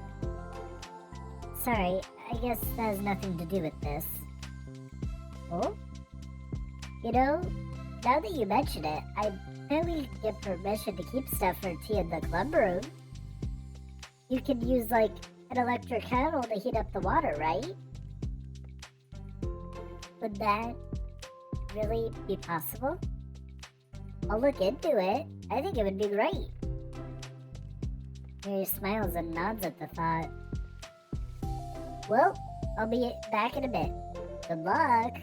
Sorry, I guess that has nothing to do with this. Oh? You know, now that you mention it, I bet we could get permission to keep stuff for tea in the club room. You could use, like, an electric kettle to heat up the water, right? Would that really be possible? I'll look into it. I think it would be great. Yuri smiles and nods at the thought. Well, I'll be back in a bit. Good luck.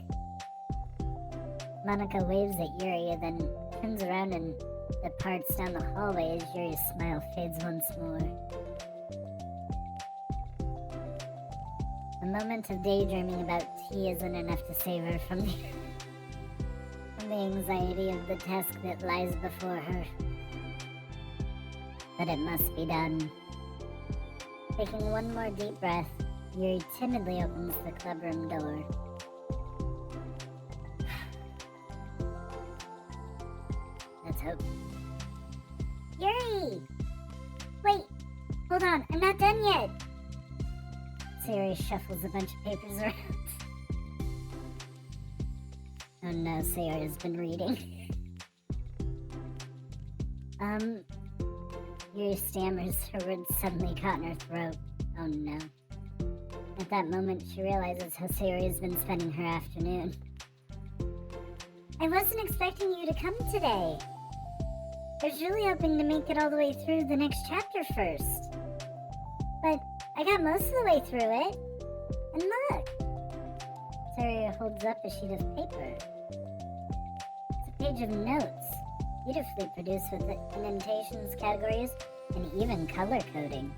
Monika waves at Yuri and then turns around and departs down the hallway as Yuri's smile fades once more. A moment of daydreaming about tea isn't enough to save her from the anxiety of the task that lies before her. but it must be done. Taking one more deep breath, Yuri timidly opens the clubroom door. Let's hope. Yuri! Wait! Hold on, I'm not done yet! Sayori shuffles a bunch of papers around. Oh no, Sayori's been reading. Yuri stammers, her words suddenly caught in her throat. Oh no. At that moment, she realizes how Sayori has been spending her afternoon. I wasn't expecting you to come today. I was really hoping to make it all the way through the next chapter first. But I got most of the way through it. And look! Sayori holds up a sheet of paper. It's a page of notes, beautifully produced with indentations, categories, and even color coding.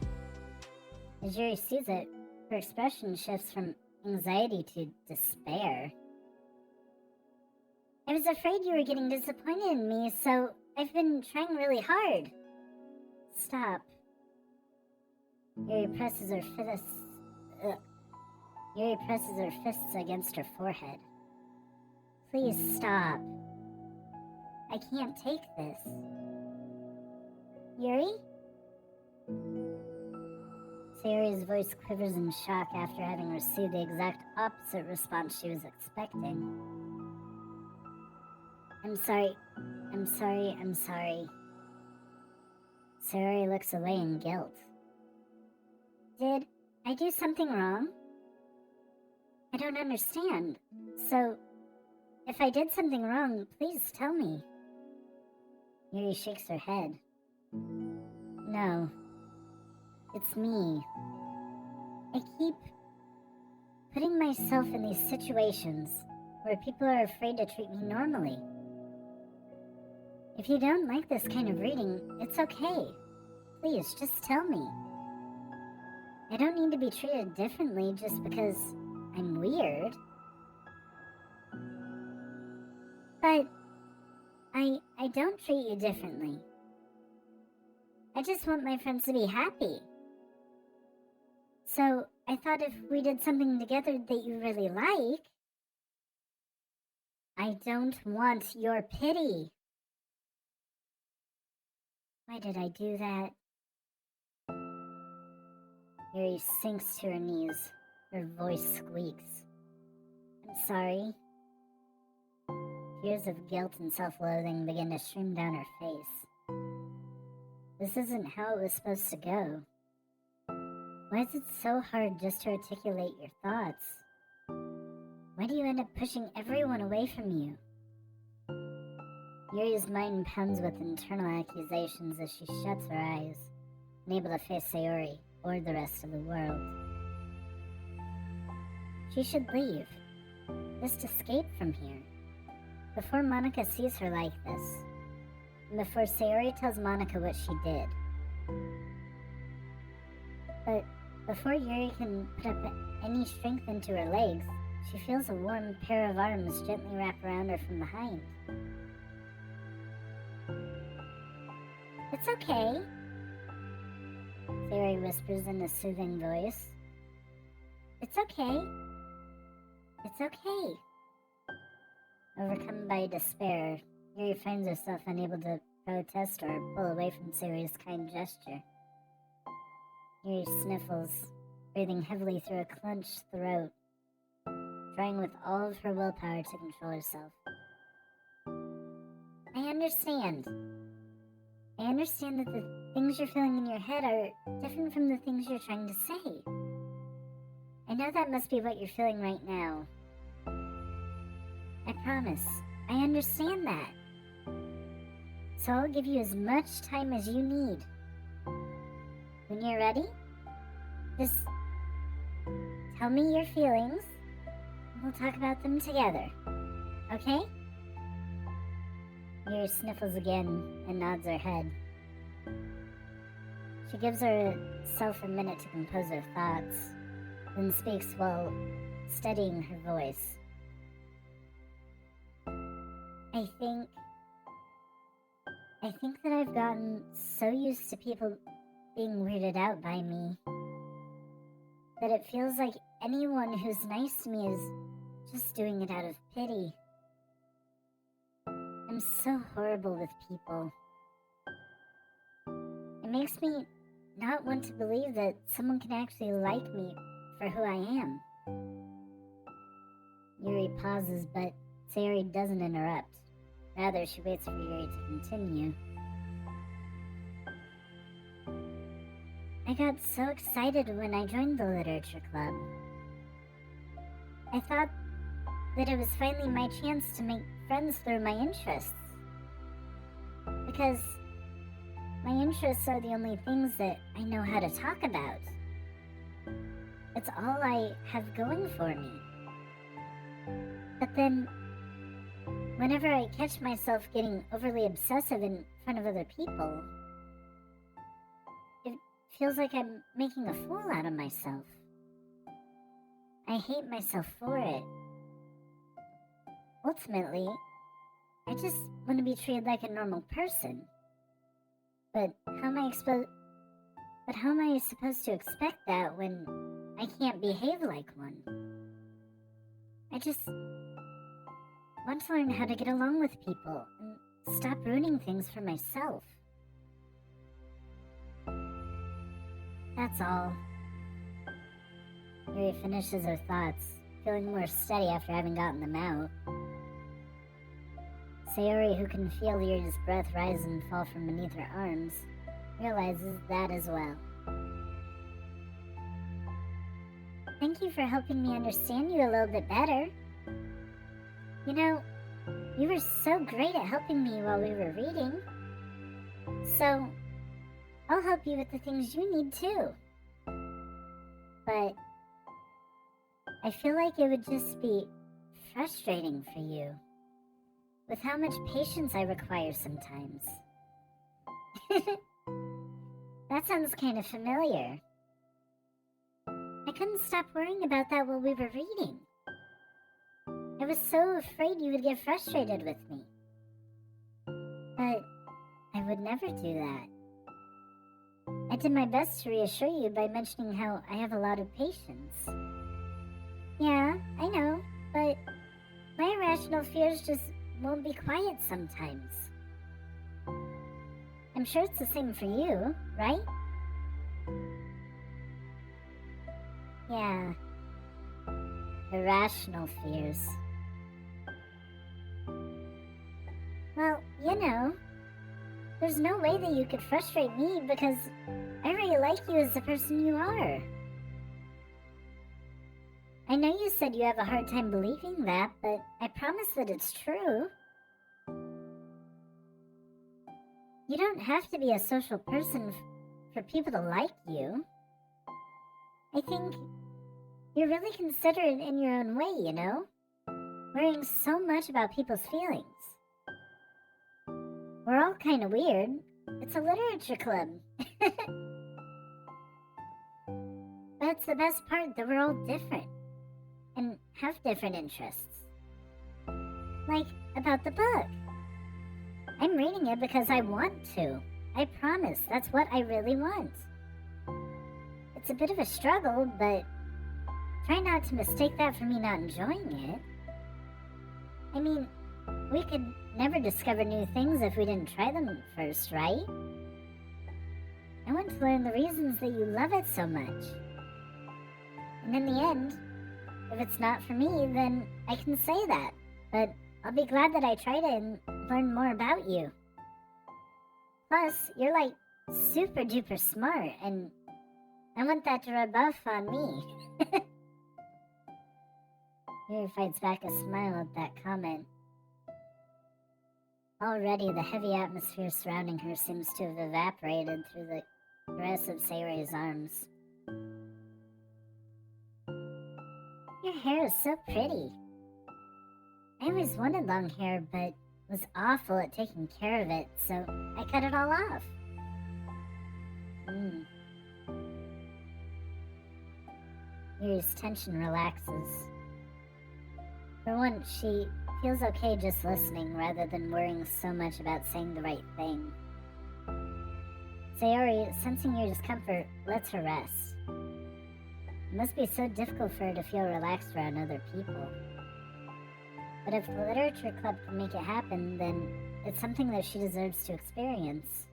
As Yuri sees it, her expression shifts from anxiety to despair. I was afraid you were getting disappointed in me, so I've been trying really hard. Stop. Yuri presses her fists against her forehead. Please stop. I can't take this. Yuri? Sayori's voice quivers in shock after having received the exact opposite response she was expecting. I'm sorry. Sayori looks away in guilt. Did I do something wrong? I don't understand. So, if I did something wrong, please tell me. Yuri shakes her head. No. It's me. I keep putting myself in these situations where people are afraid to treat me normally. If you don't like this kind of reading, it's okay. Please, just tell me. I don't need to be treated differently just because I'm weird. But I don't treat you differently. I just want my friends to be happy. So I thought if we did something together that you really like... I don't want your pity. Why did I do that? Yuri sinks to her knees. Her voice squeaks. I'm sorry. Tears of guilt and self-loathing begin to stream down her face. This isn't how it was supposed to go. Why is it so hard just to articulate your thoughts? Why do you end up pushing everyone away from you? Yuri's mind pounds with internal accusations as she shuts her eyes, unable to face Sayori or the rest of the world. She should leave. Just escape from here. Before Monika sees her like this. And before Sayori tells Monika what she did. But before Yuri can put up any strength into her legs, she feels a warm pair of arms gently wrap around her from behind. It's okay, Sayori whispers in a soothing voice. It's okay. It's okay. Overcome by despair, Yuri finds herself unable to protest or pull away from Sayori's kind gesture. Yuri sniffles, breathing heavily through a clenched throat, trying with all of her willpower to control herself. I understand. I understand that the things you're feeling in your head are different from the things you're trying to say. I know that must be what you're feeling right now. I promise, I understand that. So I'll give you as much time as you need. When you're ready, just tell me your feelings, and we'll talk about them together. Okay? Yuri sniffles again and nods her head. She gives herself a minute to compose her thoughts, then speaks while steadying her voice. I think that I've gotten so used to people being weirded out by me that it feels like anyone who's nice to me is just doing it out of pity. I'm so horrible with people. It makes me not want to believe that someone can actually like me for who I am. Yuri pauses, but Sayori doesn't interrupt. Rather, she waits for Yuri to continue. I got so excited when I joined the literature club. I thought that it was finally my chance to make friends through my interests. Because my interests are the only things that I know how to talk about. It's all I have going for me. But then, whenever I catch myself getting overly obsessive in front of other people, it feels like I'm making a fool out of myself. I hate myself for it. Ultimately, I just want to be treated like a normal person. But how am I supposed to expect that when I can't behave like one? I just want to learn how to get along with people and stop ruining things for myself. That's all. Yuri finishes her thoughts, feeling more steady after having gotten them out. Sayori, who can feel Yuri's breath rise and fall from beneath her arms, realizes that as well. Thank you for helping me understand you a little bit better. You know, you were so great at helping me while we were reading. So, I'll help you with the things you need too. But I feel like it would just be frustrating for you with how much patience I require sometimes. That sounds kind of familiar. I couldn't stop worrying about that while we were reading. I was so afraid you would get frustrated with me. But I would never do that. I did my best to reassure you by mentioning how I have a lot of patience. Yeah, I know, but my irrational fears just won't be quiet sometimes. I'm sure it's the same for you, right? Yeah. Irrational fears. Well, you know, there's no way that you could frustrate me because I really like you as the person you are. I know you said you have a hard time believing that, but I promise that it's true. You don't have to be a social person for people to like you. I think you're really considerate in your own way, you know? Worrying so much about people's feelings. We're all kind of weird. It's a literature club. That's the best part, that we're all different. And have different interests. Like, about the book. I'm reading it because I want to. I promise, that's what I really want. It's a bit of a struggle, but try not to mistake that for me not enjoying it. I mean, we could never discover new things if we didn't try them first, right? I want to learn the reasons that you love it so much. And in the end, if it's not for me, then I can say that. But I'll be glad that I tried it and learned more about you. Plus, you're like super duper smart, and I want that to rub off on me. Yuri fights back a smile at that comment. Already, the heavy atmosphere surrounding her seems to have evaporated through the caress of Sayori's arms. Your hair is so pretty. I always wanted long hair, but was awful at taking care of it, so I cut it all off. Yuri's tension relaxes. For once, she feels okay just listening rather than worrying so much about saying the right thing. Sayori, sensing your discomfort, lets her rest. It must be so difficult for her to feel relaxed around other people. But if the literature club can make it happen, then it's something that she deserves to experience.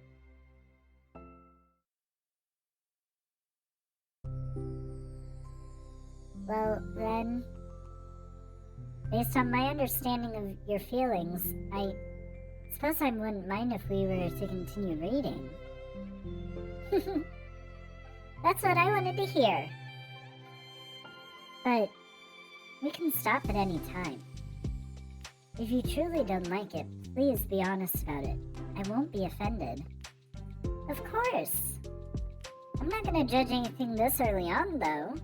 Well, then, based on my understanding of your feelings, I suppose I wouldn't mind if we were to continue reading. That's what I wanted to hear. But we can stop at any time. If you truly don't like it, please be honest about it. I won't be offended. Of course. I'm not gonna judge anything this early on, though.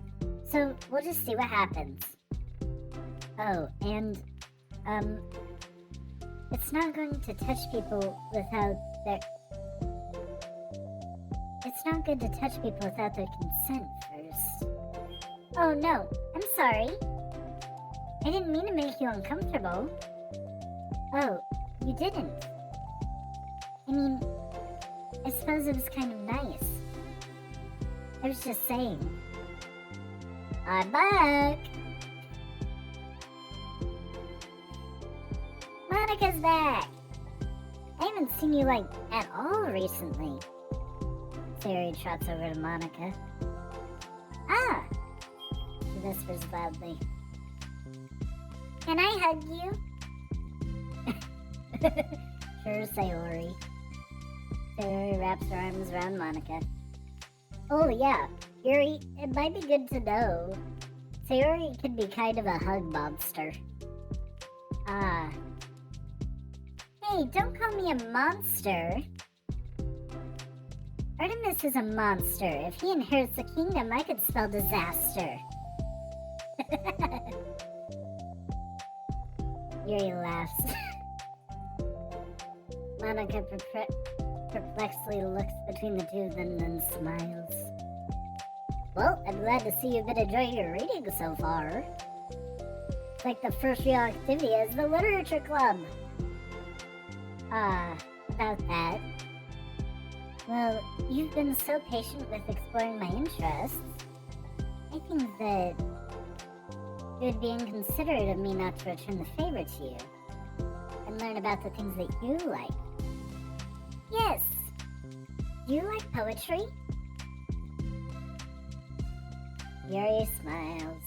So we'll just see what happens. Oh, and, it's not going to touch people without their... It's not good to touch people without their consent first. Oh no, I'm sorry. I didn't mean to make you uncomfortable. Oh, you didn't. I mean, I suppose it was kind of nice. I was just saying. I'm back! Monika's back! I haven't seen you, like, at all recently. Sayori trots over to Monika. Ah! She whispers loudly. Can I hug you? Sure, Sayori. Sayori wraps her arms around Monika. Oh yeah, Yuri, it might be good to know. Sayori can be kind of a hug monster. Ah. Hey, don't call me a monster. Artemis is a monster. If he inherits the kingdom, I could spell disaster. Yuri laughs. Monika perplexedly looks between the two of them, then smiles. Well, I'm glad to see you've been enjoying your reading so far. It's like the first real activity is the literature club. About that. Well, you've been so patient with exploring my interests. I think that it would be inconsiderate of me not to return the favor to you and learn about the things that you like. Yes. Do you like poetry? Yuri smiles.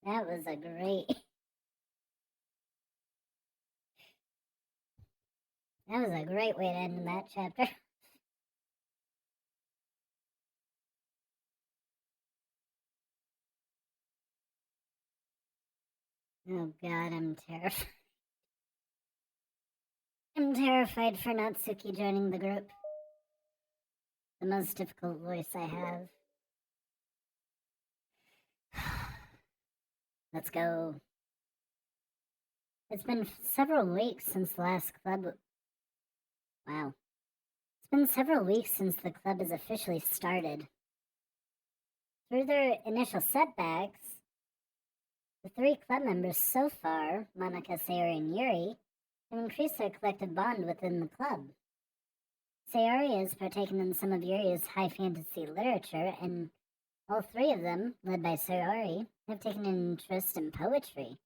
That was a great... That was a great way to end that chapter. Oh god, I'm terrified. I'm terrified for Natsuki joining the group. The most difficult voice I have. Let's go. It's been several weeks since the last club... Wow. It's been several weeks since the club has officially started. Through their initial setbacks, the three club members so far, Monika, Sayori, and Yuri, have increased their collective bond within the club. Sayori has partaken in some of Yuri's high fantasy literature, and all three of them, led by Sayori, have taken an interest in poetry.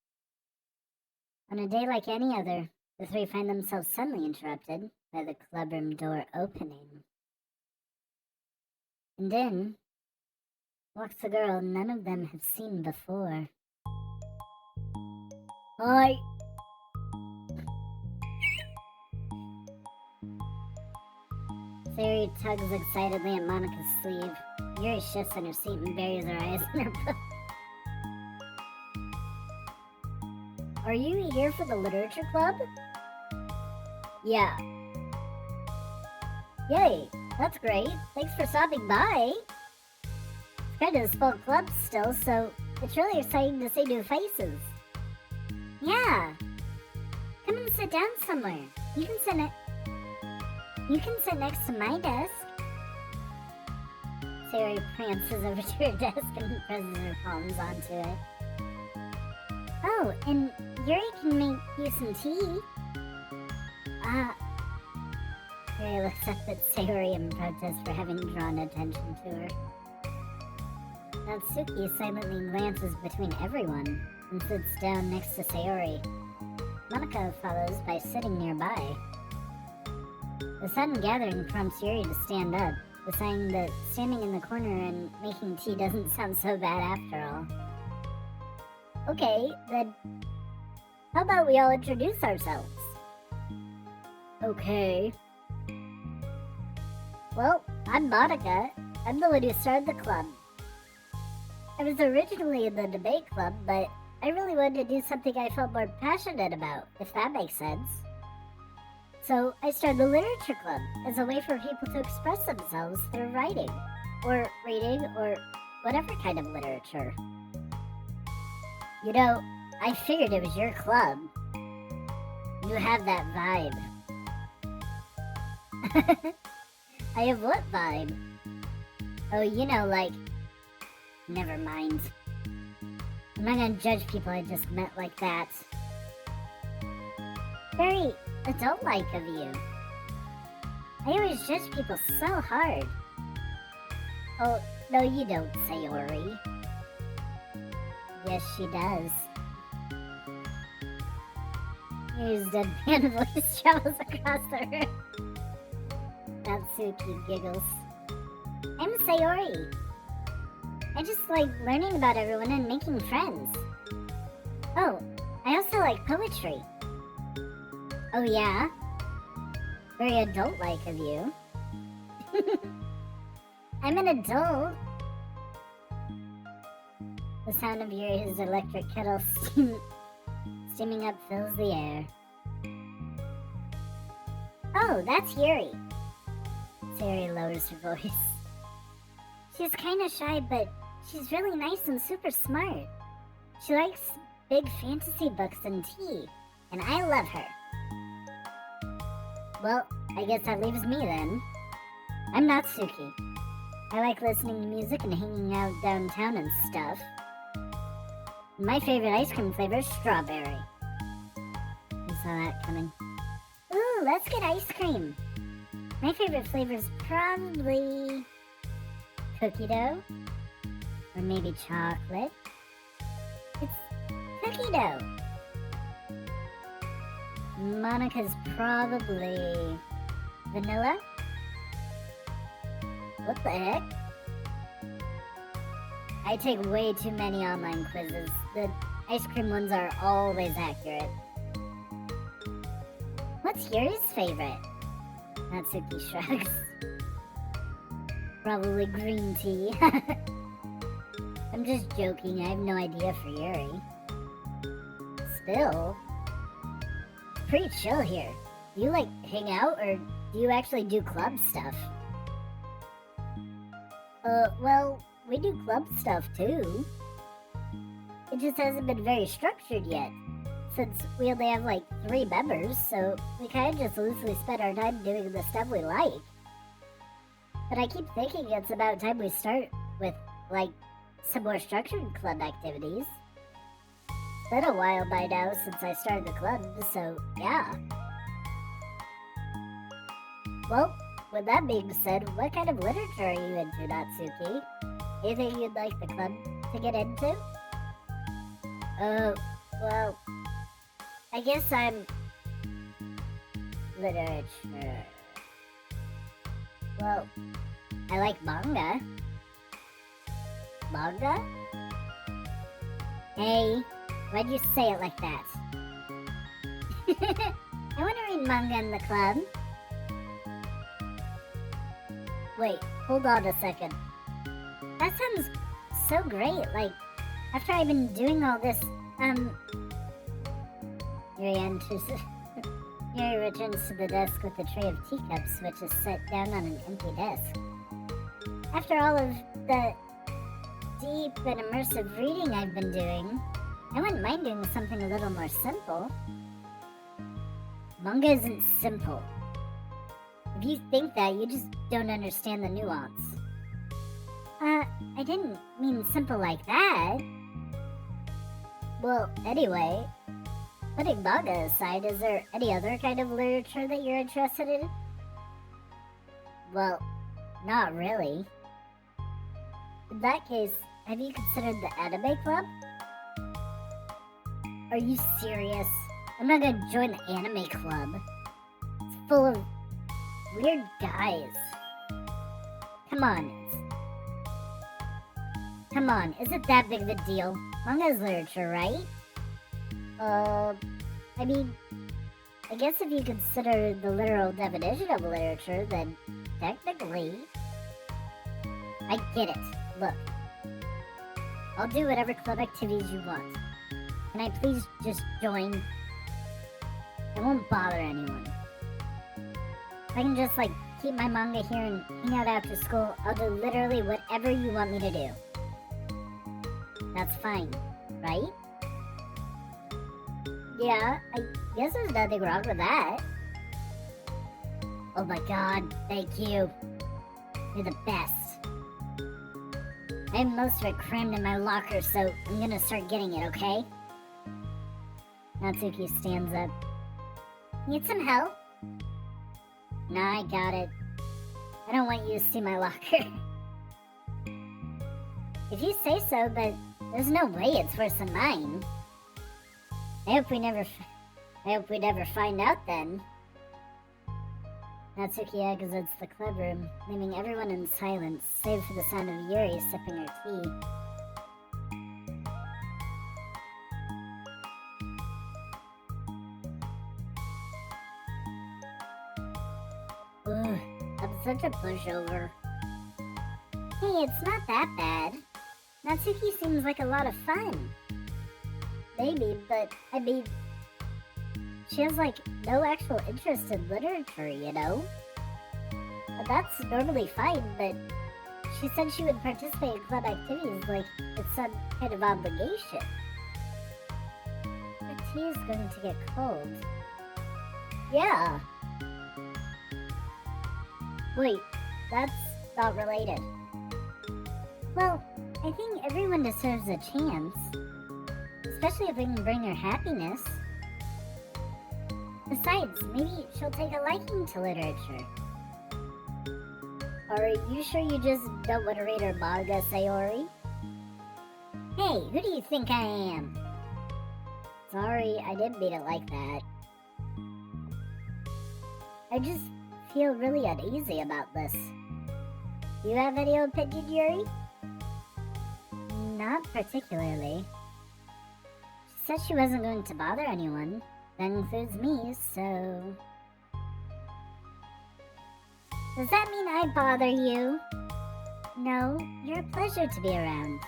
On a day like any other, the three find themselves suddenly interrupted by the clubroom door opening. And in walks a girl none of them have seen before. Hi! Sayori tugs excitedly at Monika's sleeve. Yuri shifts in her seat and buries her eyes in her book. Are you here for the literature club? Yeah. Yay, that's great. Thanks for stopping by. It's kind of a small club still, so it's really exciting to see new faces. Yeah. Come and sit down somewhere. You can sit next to my desk. Sayori prances over to her desk and presses her palms onto it. Oh, and Yuri can make you some tea. Yuri looks up at Sayori in protest for having drawn attention to her. Natsuki silently glances between everyone and sits down next to Sayori. Monika follows by sitting nearby. The sudden gathering prompts Yuri to stand up, deciding that standing in the corner and making tea doesn't sound so bad after all. Okay, then how about we all introduce ourselves? Okay. Well, I'm Monika. I'm the one who started the club. I was originally in the debate club, but I really wanted to do something I felt more passionate about, if that makes sense. So I started the literature club as a way for people to express themselves through writing, or reading, or whatever kind of literature. You know, I figured it was your club. You have that vibe. I have what vibe? Oh, you know, like... Never mind. I'm not gonna judge people I just met like that. Very adult-like of you. I always judge people so hard. Oh, no you don't, Sayori. Yes, she does. Yuri's deadpan voice travels across the room. Natsuki giggles. I'm Sayori. I just like learning about everyone and making friends. Oh, I also like poetry. Oh yeah? Very adult-like of you. I'm an adult. The sound of Yuri's electric kettle steaming up fills the air. Oh, that's Yuri. Sayori lowers her voice. She's kinda shy, but she's really nice and super smart. She likes big fantasy books and tea, and I love her. Well, I guess that leaves me then. I'm Natsuki. I like listening to music and hanging out downtown and stuff. My favorite ice cream flavor is strawberry. You saw that coming. Ooh, let's get ice cream. My favorite flavor is probably cookie dough, or maybe chocolate. It's cookie dough. Monika's probably vanilla. What the heck? I take way too many online quizzes. The ice cream ones are always accurate. What's yours favorite? Natsuki shrugs. Probably green tea. I'm just joking, I have no idea for Yuri. Still, pretty chill here. Do you like hang out or do you actually do club stuff? Well, we do club stuff too. It just hasn't been very structured yet, since we only have like 3 members, so we kind of just loosely spend our time doing the stuff we like. But I keep thinking it's about time we start with, like, some more structured club activities. It's been a while by now since I started the club, so yeah. Well, with that being said, what kind of literature are you into, Natsuki? Anything you'd like the club to get into? Well, I guess I'm... literature... Well, I like manga. Manga? Hey, why'd you say it like that? I want to read manga in the club. Wait, hold on a second. That sounds so great, like, after I've been doing all this, Yuri enters... Yuri returns to the desk with a tray of teacups, which is set down on an empty desk. After all of the deep and immersive reading I've been doing, I wouldn't mind doing something a little more simple. Manga isn't simple. If you think that, you just don't understand the nuance. I didn't mean simple like that. Well, anyway, putting manga aside, is there any other kind of literature that you're interested in? Well, not really. In that case, have you considered the anime club? Are you serious? I'm not gonna join the anime club. It's full of weird guys. Come on, is it that big of a deal? Manga is literature, right? I mean, I guess if you consider the literal definition of literature, then technically... I get it. Look. I'll do whatever club activities you want. Can I please just join? I won't bother anyone. If I can just, like, keep my manga here and hang out after school, I'll do literally whatever you want me to do. That's fine, right? Yeah, I guess there's nothing wrong with that. Oh my god, thank you. You're the best. I have most of it crammed in my locker, so I'm gonna start getting it, okay? Natsuki stands up. Need some help? Nah, I got it. I don't want you to see my locker. If you say so, but there's no way it's worse than mine. I hope we never find out then. Natsuki exits the clubroom, leaving everyone in silence, save for the sound of Yuri sipping her tea. Ugh, I'm such a pushover. Hey, it's not that bad. Natsuki seems like a lot of fun. Maybe, but, I mean, she has, like, no actual interest in literature, you know? But that's normally fine, but she said she would participate in club activities like it's some kind of obligation. Her tea is going to get cold. Yeah. Wait, that's not related. Well, I think everyone deserves a chance. Especially if we can bring her happiness. Besides, maybe she'll take a liking to literature. Are you sure you just don't want to read her manga, Sayori? Hey, who do you think I am? Sorry, I didn't mean it like that. I just feel really uneasy about this. Do you have any opinion, Yuri? Not particularly. She said she wasn't going to bother anyone. That includes me, so... Does that mean I bother you? No, you're a pleasure to be around.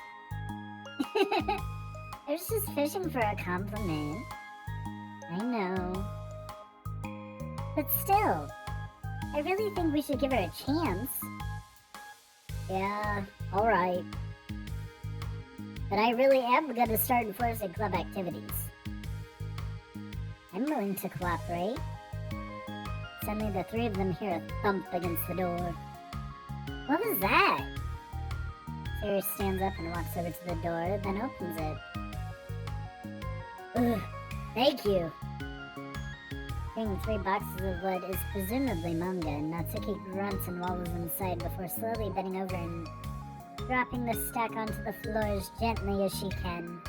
I was just fishing for a compliment. I know. But still, I really think we should give her a chance. Yeah, alright. But I really am gonna start enforcing club activities. I'm willing to cooperate. Suddenly the three of them hear a thump against the door. What was that? Sayori stands up and walks over to the door, then opens it. Ugh, thank you. Carrying 3 boxes of wood is presumably manga, and Natsuki grunts and wobbles inside before slowly bending over and dropping the stack onto the floor as gently as she can.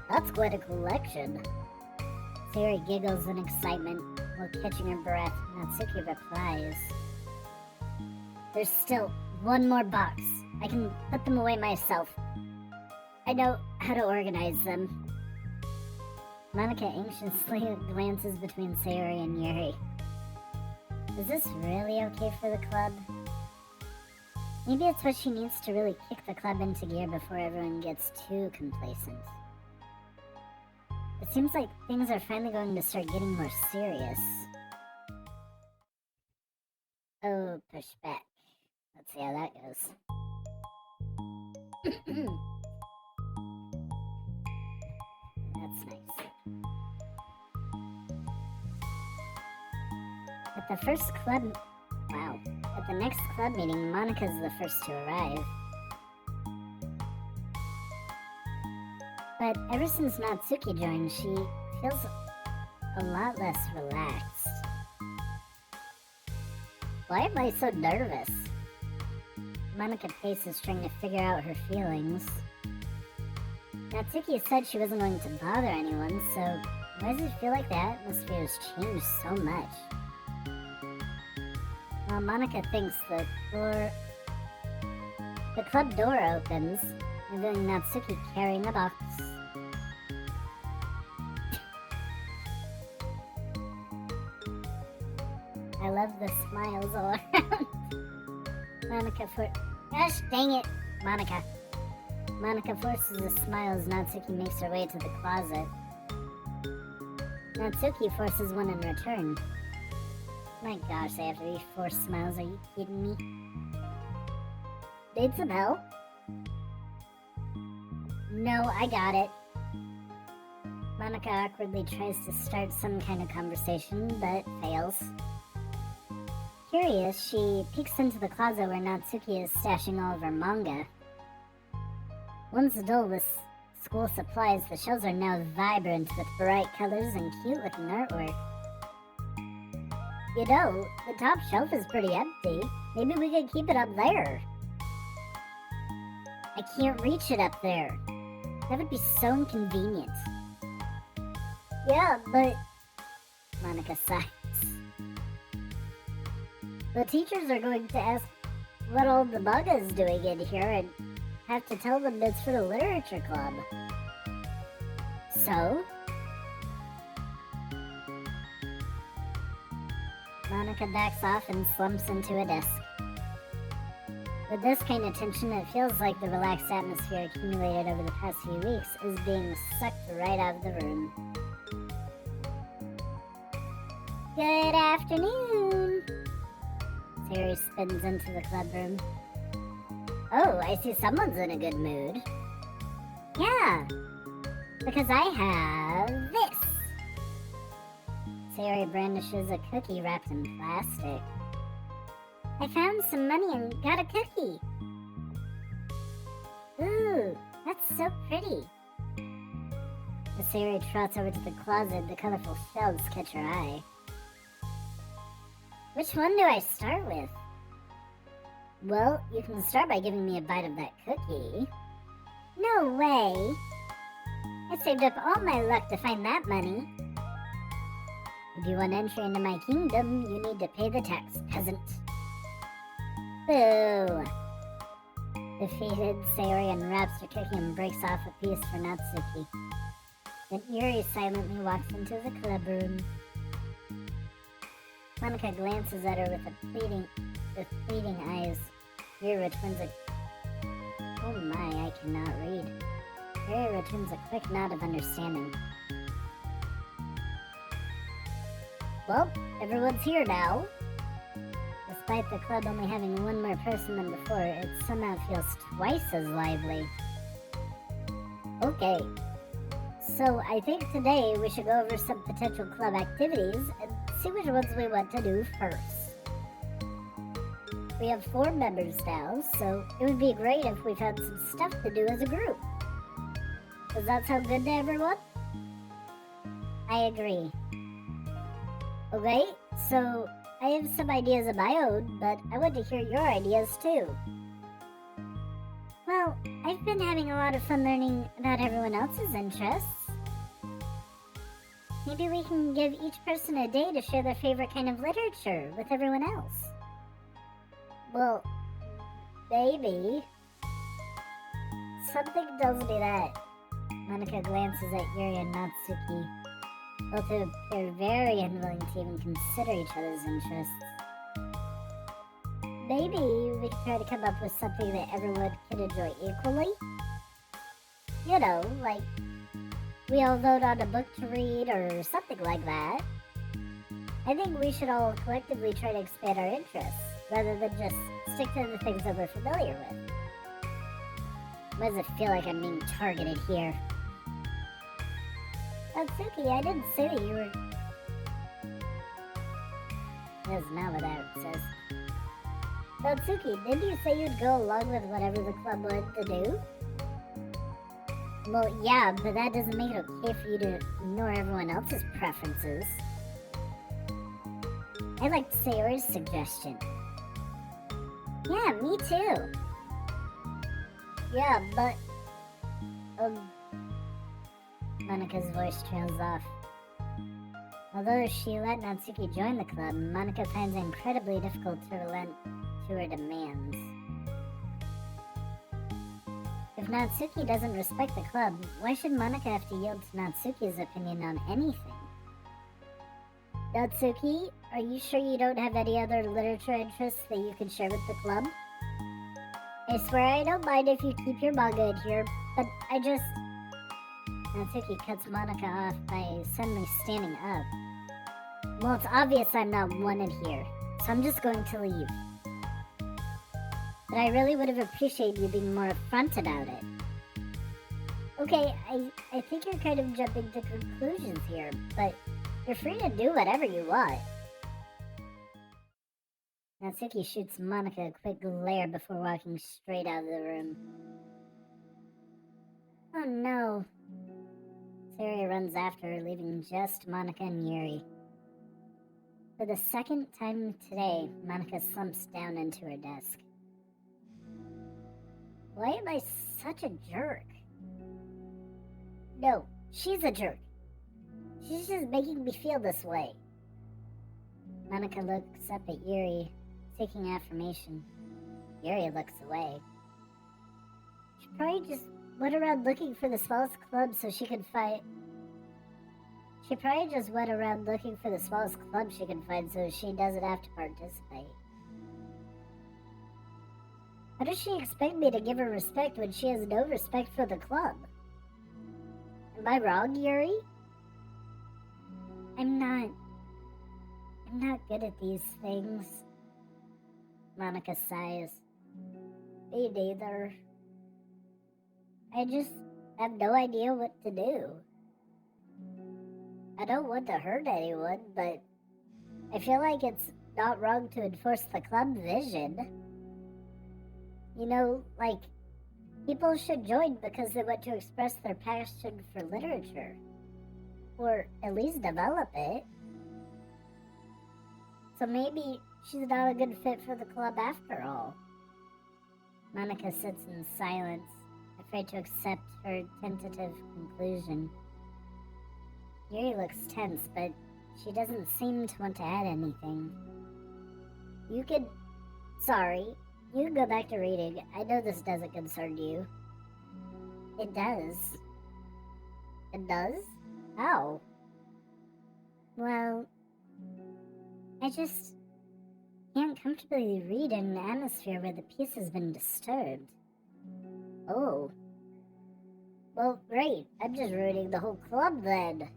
That's quite a collection. Sayori giggles in excitement while catching her breath. Natsuki replies. There's still one more box. I can put them away myself. I know how to organize them. Monika anxiously glances between Sayori and Yuri. Is this really okay for the club? Maybe it's what she needs to really kick the club into gear before everyone gets too complacent. It seems like things are finally going to start getting more serious. Oh, push back. Let's see how that goes. That's nice. At the first club... Wow. At the next club meeting, Monika's the first to arrive. But ever since Natsuki joined, she feels a lot less relaxed. Why am I so nervous? Monika paces, trying to figure out her feelings. Natsuki said she wasn't going to bother anyone, so why does it feel like the atmosphere has changed so much? While Monika thinks, the club door opens, revealing Natsuki carrying a box. I love the smiles all around. Gosh dang it, Monika. Monika forces a smile as Natsuki makes her way to the closet. Natsuki forces one in return. My gosh, I have to be forced smiles, are you kidding me? Need some help? No, I got it. Monika awkwardly tries to start some kind of conversation, but fails. Curious, she peeks into the closet where Natsuki is stashing all of her manga. Once dull with school supplies, the shelves are now vibrant with bright colors and cute-looking artwork. You know, the top shelf is pretty empty. Maybe we could keep it up there. I can't reach it up there. That would be so inconvenient. Yeah, but... Monika sighs. The teachers are going to ask what all the manga is doing in here and have to tell them it's for the literature club. So? Monika backs off and slumps into a desk. With this kind of tension, it feels like the relaxed atmosphere accumulated over the past few weeks is being sucked right out of the room. Good afternoon! Sayori spins into the clubroom. Oh, I see someone's in a good mood. Yeah, because I have this. Sayori brandishes a cookie wrapped in plastic. I found some money and got a cookie. Ooh, that's so pretty. As Sayori trots over to the closet, the colorful shelves catch her eye. Which one do I start with? Well, you can start by giving me a bite of that cookie. No way! I saved up all my luck to find that money. If you want entry into my kingdom, you need to pay the tax, peasant. Boo! Defeated, Sayori unwraps her cookie and breaks off a piece for Natsuki. Then Yuri silently walks into the clubroom. Monika glances at her with pleading eyes. Yuri returns a... Oh my, I cannot read. Yuri returns a quick nod of understanding. Well, everyone's here now. Despite the club only having one more person than before, it somehow feels twice as lively. Okay, so I think today we should go over some potential club activities and see which ones we want to do first. We have 4 members now, so it would be great if we found some stuff to do as a group. Does that sound good to everyone? I agree. Okay, so I have some ideas of my own, but I want to hear your ideas too. Well, I've been having a lot of fun learning about everyone else's interests. Maybe we can give each person a day to share their favorite kind of literature with everyone else. Well, maybe. Something tells me that. Monika glances at Yuri and Natsuki. Both appear very unwilling to even consider each other's interests. Maybe we could try to come up with something that everyone can enjoy equally? You know, like, we all vote on a book to read or something like that. I think we should all collectively try to expand our interests, rather than just stick to the things that we're familiar with. Why does it feel like I'm being targeted here? Natsuki, I didn't say that you were... That's not what that says. Natsuki, didn't you say you'd go along with whatever the club wanted to do? Well, yeah, but that doesn't make it okay for you to ignore everyone else's preferences. I liked Sayori's suggestion. Yeah, me too. Yeah, but... Monika's voice trails off. Although she let Natsuki join the club, Monika finds it incredibly difficult to relent to her demands. If Natsuki doesn't respect the club, why should Monika have to yield to Natsuki's opinion on anything? Natsuki, are you sure you don't have any other literature interests that you can share with the club? I swear I don't mind if you keep your manga in here, but I just... Natsuki cuts Monika off by suddenly standing up. Well, it's obvious I'm not wanted here, so I'm just going to leave. But I really would have appreciated you being more upfront about it. Okay, I think you're kind of jumping to conclusions here, but you're free to do whatever you want. Natsuki shoots Monika a quick glare before walking straight out of the room. Oh no. Sayori runs after her, leaving just Monika and Yuri. For the second time today, Monika slumps down into her desk. Why am I such a jerk? No, she's a jerk. She's just making me feel this way. Monika looks up at Yuri, seeking affirmation. Yuri looks away. She probably just went around looking for the smallest club so she could find... She probably just went around looking for the smallest club she can find so she doesn't have to participate. How does she expect me to give her respect when she has no respect for the club? Am I wrong, Yuri? I'm not good at these things. Monika sighs. Me neither. I just have no idea what to do. I don't want to hurt anyone, but I feel like it's not wrong to enforce the club vision. You know, like, people should join because they want to express their passion for literature. Or at least develop it. So maybe she's not a good fit for the club after all. Monika sits in silence, afraid to accept her tentative conclusion. Yuri looks tense, but she doesn't seem to want to add anything. You can go back to reading. I know this doesn't concern you. It does. It does? How? Well, I just can't comfortably read in an atmosphere where the peace has been disturbed. Oh. Well, great. I'm just ruining the whole club then.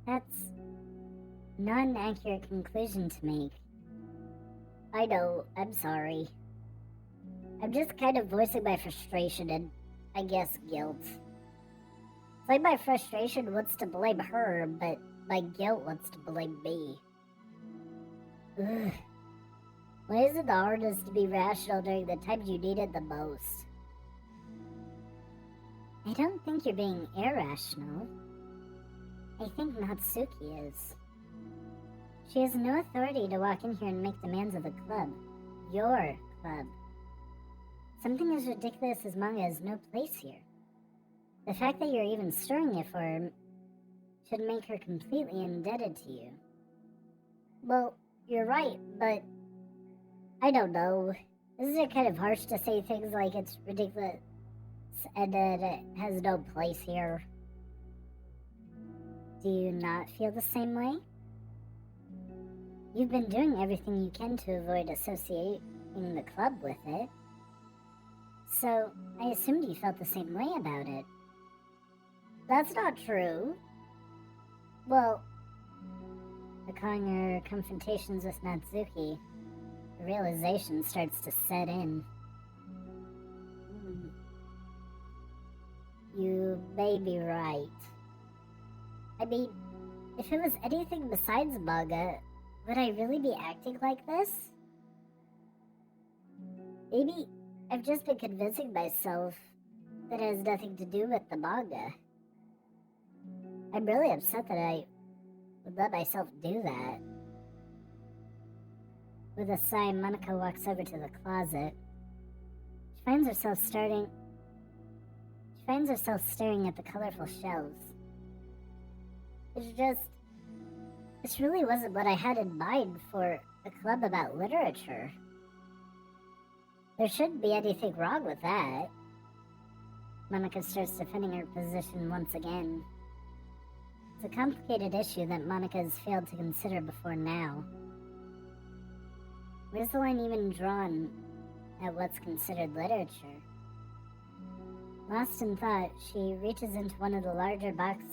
That's not an accurate conclusion to make. I know, I'm sorry. I'm just kind of voicing my frustration and, I guess, guilt. It's like my frustration wants to blame her, but my guilt wants to blame me. Ugh. Why is it the hardest to be rational during the times you need it the most? I don't think you're being irrational. I think Natsuki is. She has no authority to walk in here and make demands of the club. Your club. Something as ridiculous as manga has no place here. The fact that you're even stirring it for her should make her completely indebted to you. Well, you're right, but I don't know. Isn't it kind of harsh to say things like it's ridiculous and that it has no place here? Do you not feel the same way? You've been doing everything you can to avoid associating the club with it. So, I assumed you felt the same way about it. That's not true. Well, recalling her confrontations with Natsuki, the realization starts to set in. You may be right. I mean, if it was anything besides manga, would I really be acting like this? Maybe I've just been convincing myself that it has nothing to do with the manga. I'm really upset that I would let myself do that. With a sigh, Monika walks over to the closet. She finds herself staring at the colorful shelves. This really wasn't what I had in mind for a club about literature. There shouldn't be anything wrong with that. Monika starts defending her position once again. It's a complicated issue that Monika has failed to consider before now. Where's the line even drawn at what's considered literature? Lost in thought, she reaches into one of the larger box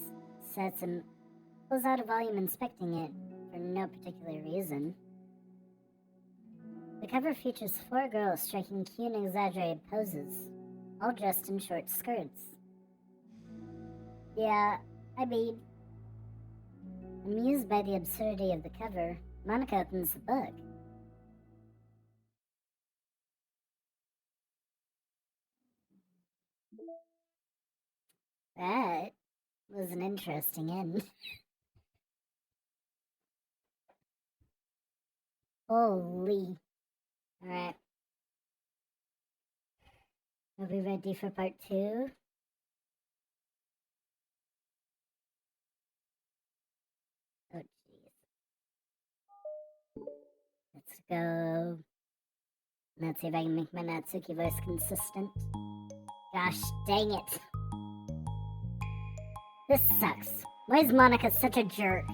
sets and pulls out a volume, inspecting it for no particular reason. The cover features 4 girls striking cute and exaggerated poses, all dressed in short skirts. Yeah, amused by the absurdity of the cover, Monika opens the book. That was an interesting end. Holy. Alright. Are we ready for part 2? Oh, jeez. Let's go. Let's see if I can make my Natsuki voice consistent. Gosh dang it. This sucks. Why is Monika such a jerk?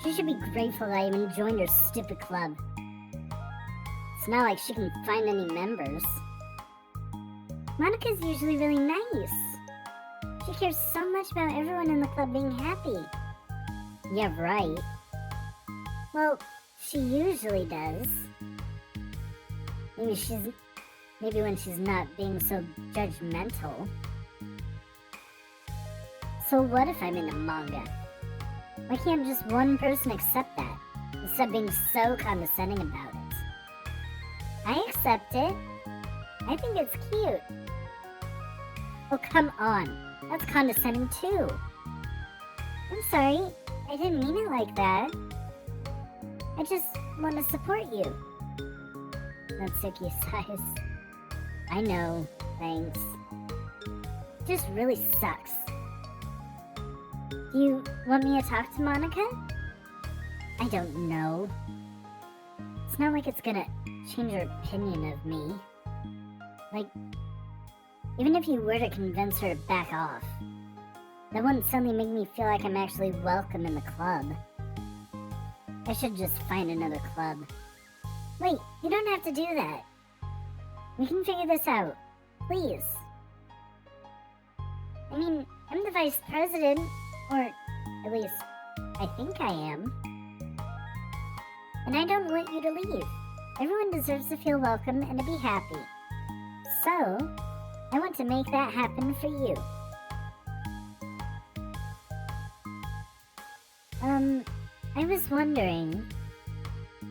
She should be grateful that I even joined her stupid club. It's not like she can find any members. Monika's usually really nice. She cares so much about everyone in the club being happy. Yeah, right. Well, she usually does. Maybe when she's not being so judgmental. So what if I'm in a manga? Why can't just one person accept that, instead of being so condescending about it? I accept it. I think it's cute. Oh, come on. That's condescending too. I'm sorry. I didn't mean it like that. I just want to support you. Natsuki sighs. I know. Thanks. It just really sucks. Do you want me to talk to Monika? I don't know. It's not like it's gonna change her opinion of me. Like, even if you were to convince her to back off, that wouldn't suddenly make me feel like I'm actually welcome in the club. I should just find another club. Wait, you don't have to do that. We can figure this out. Please. I mean, I'm the vice president. Or, at least, I think I am. And I don't want you to leave. Everyone deserves to feel welcome and to be happy. So, I want to make that happen for you. I was wondering,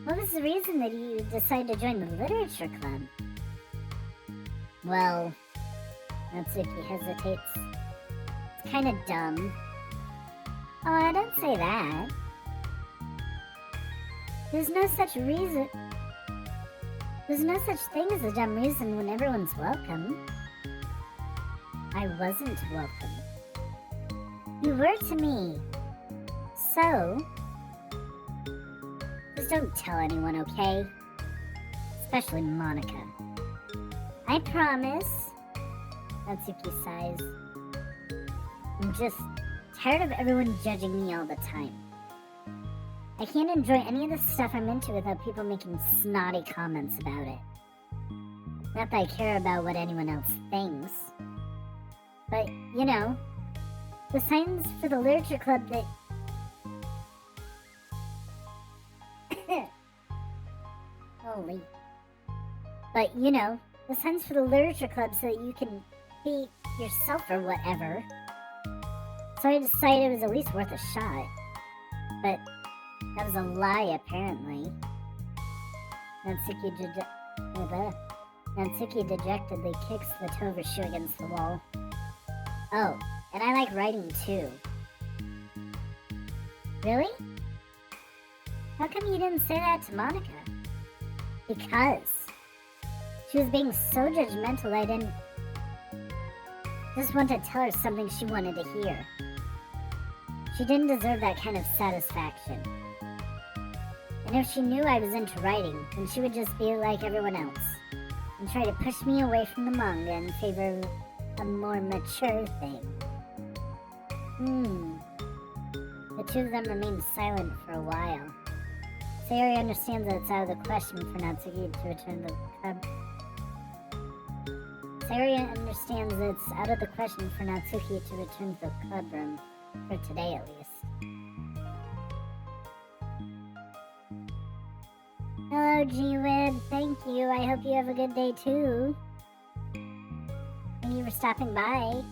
what was the reason that you decided to join the literature club? Well, Natsuki hesitates. It's kinda dumb. Oh, don't say that. There's no such thing as a dumb reason when everyone's welcome. I wasn't welcome. You were to me. So, just don't tell anyone, okay? Especially Monika. I promise. Natsuki sighs. I'm just tired of everyone judging me all the time. I can't enjoy any of the stuff I'm into without people making snotty comments about it. Not that I care about what anyone else thinks. But, you know, the signs for the literature club that... Holy. But, you know, the signs for the literature club so that you can be yourself or whatever. So I decided it was at least worth a shot. But that was a lie, apparently. Natsuki dejectedly kicks the toe of her shoe against the wall. Oh, and I like writing too. Really? How come you didn't say that to Monika? Because she was being so judgmental I didn't just want to tell her something she wanted to hear. She didn't deserve that kind of satisfaction. And if she knew I was into writing, then she would just be like everyone else and try to push me away from the manga in favor of a more mature thing. The two of them remained silent for a while. Sayori understands that it's out of the question for Natsuki to return to the club. Sayori understands that it's out of the question for Natsuki to return to the clubroom, for today at least. Hello, G-Wib. Thank you. I hope you have a good day too. Thank you for stopping by.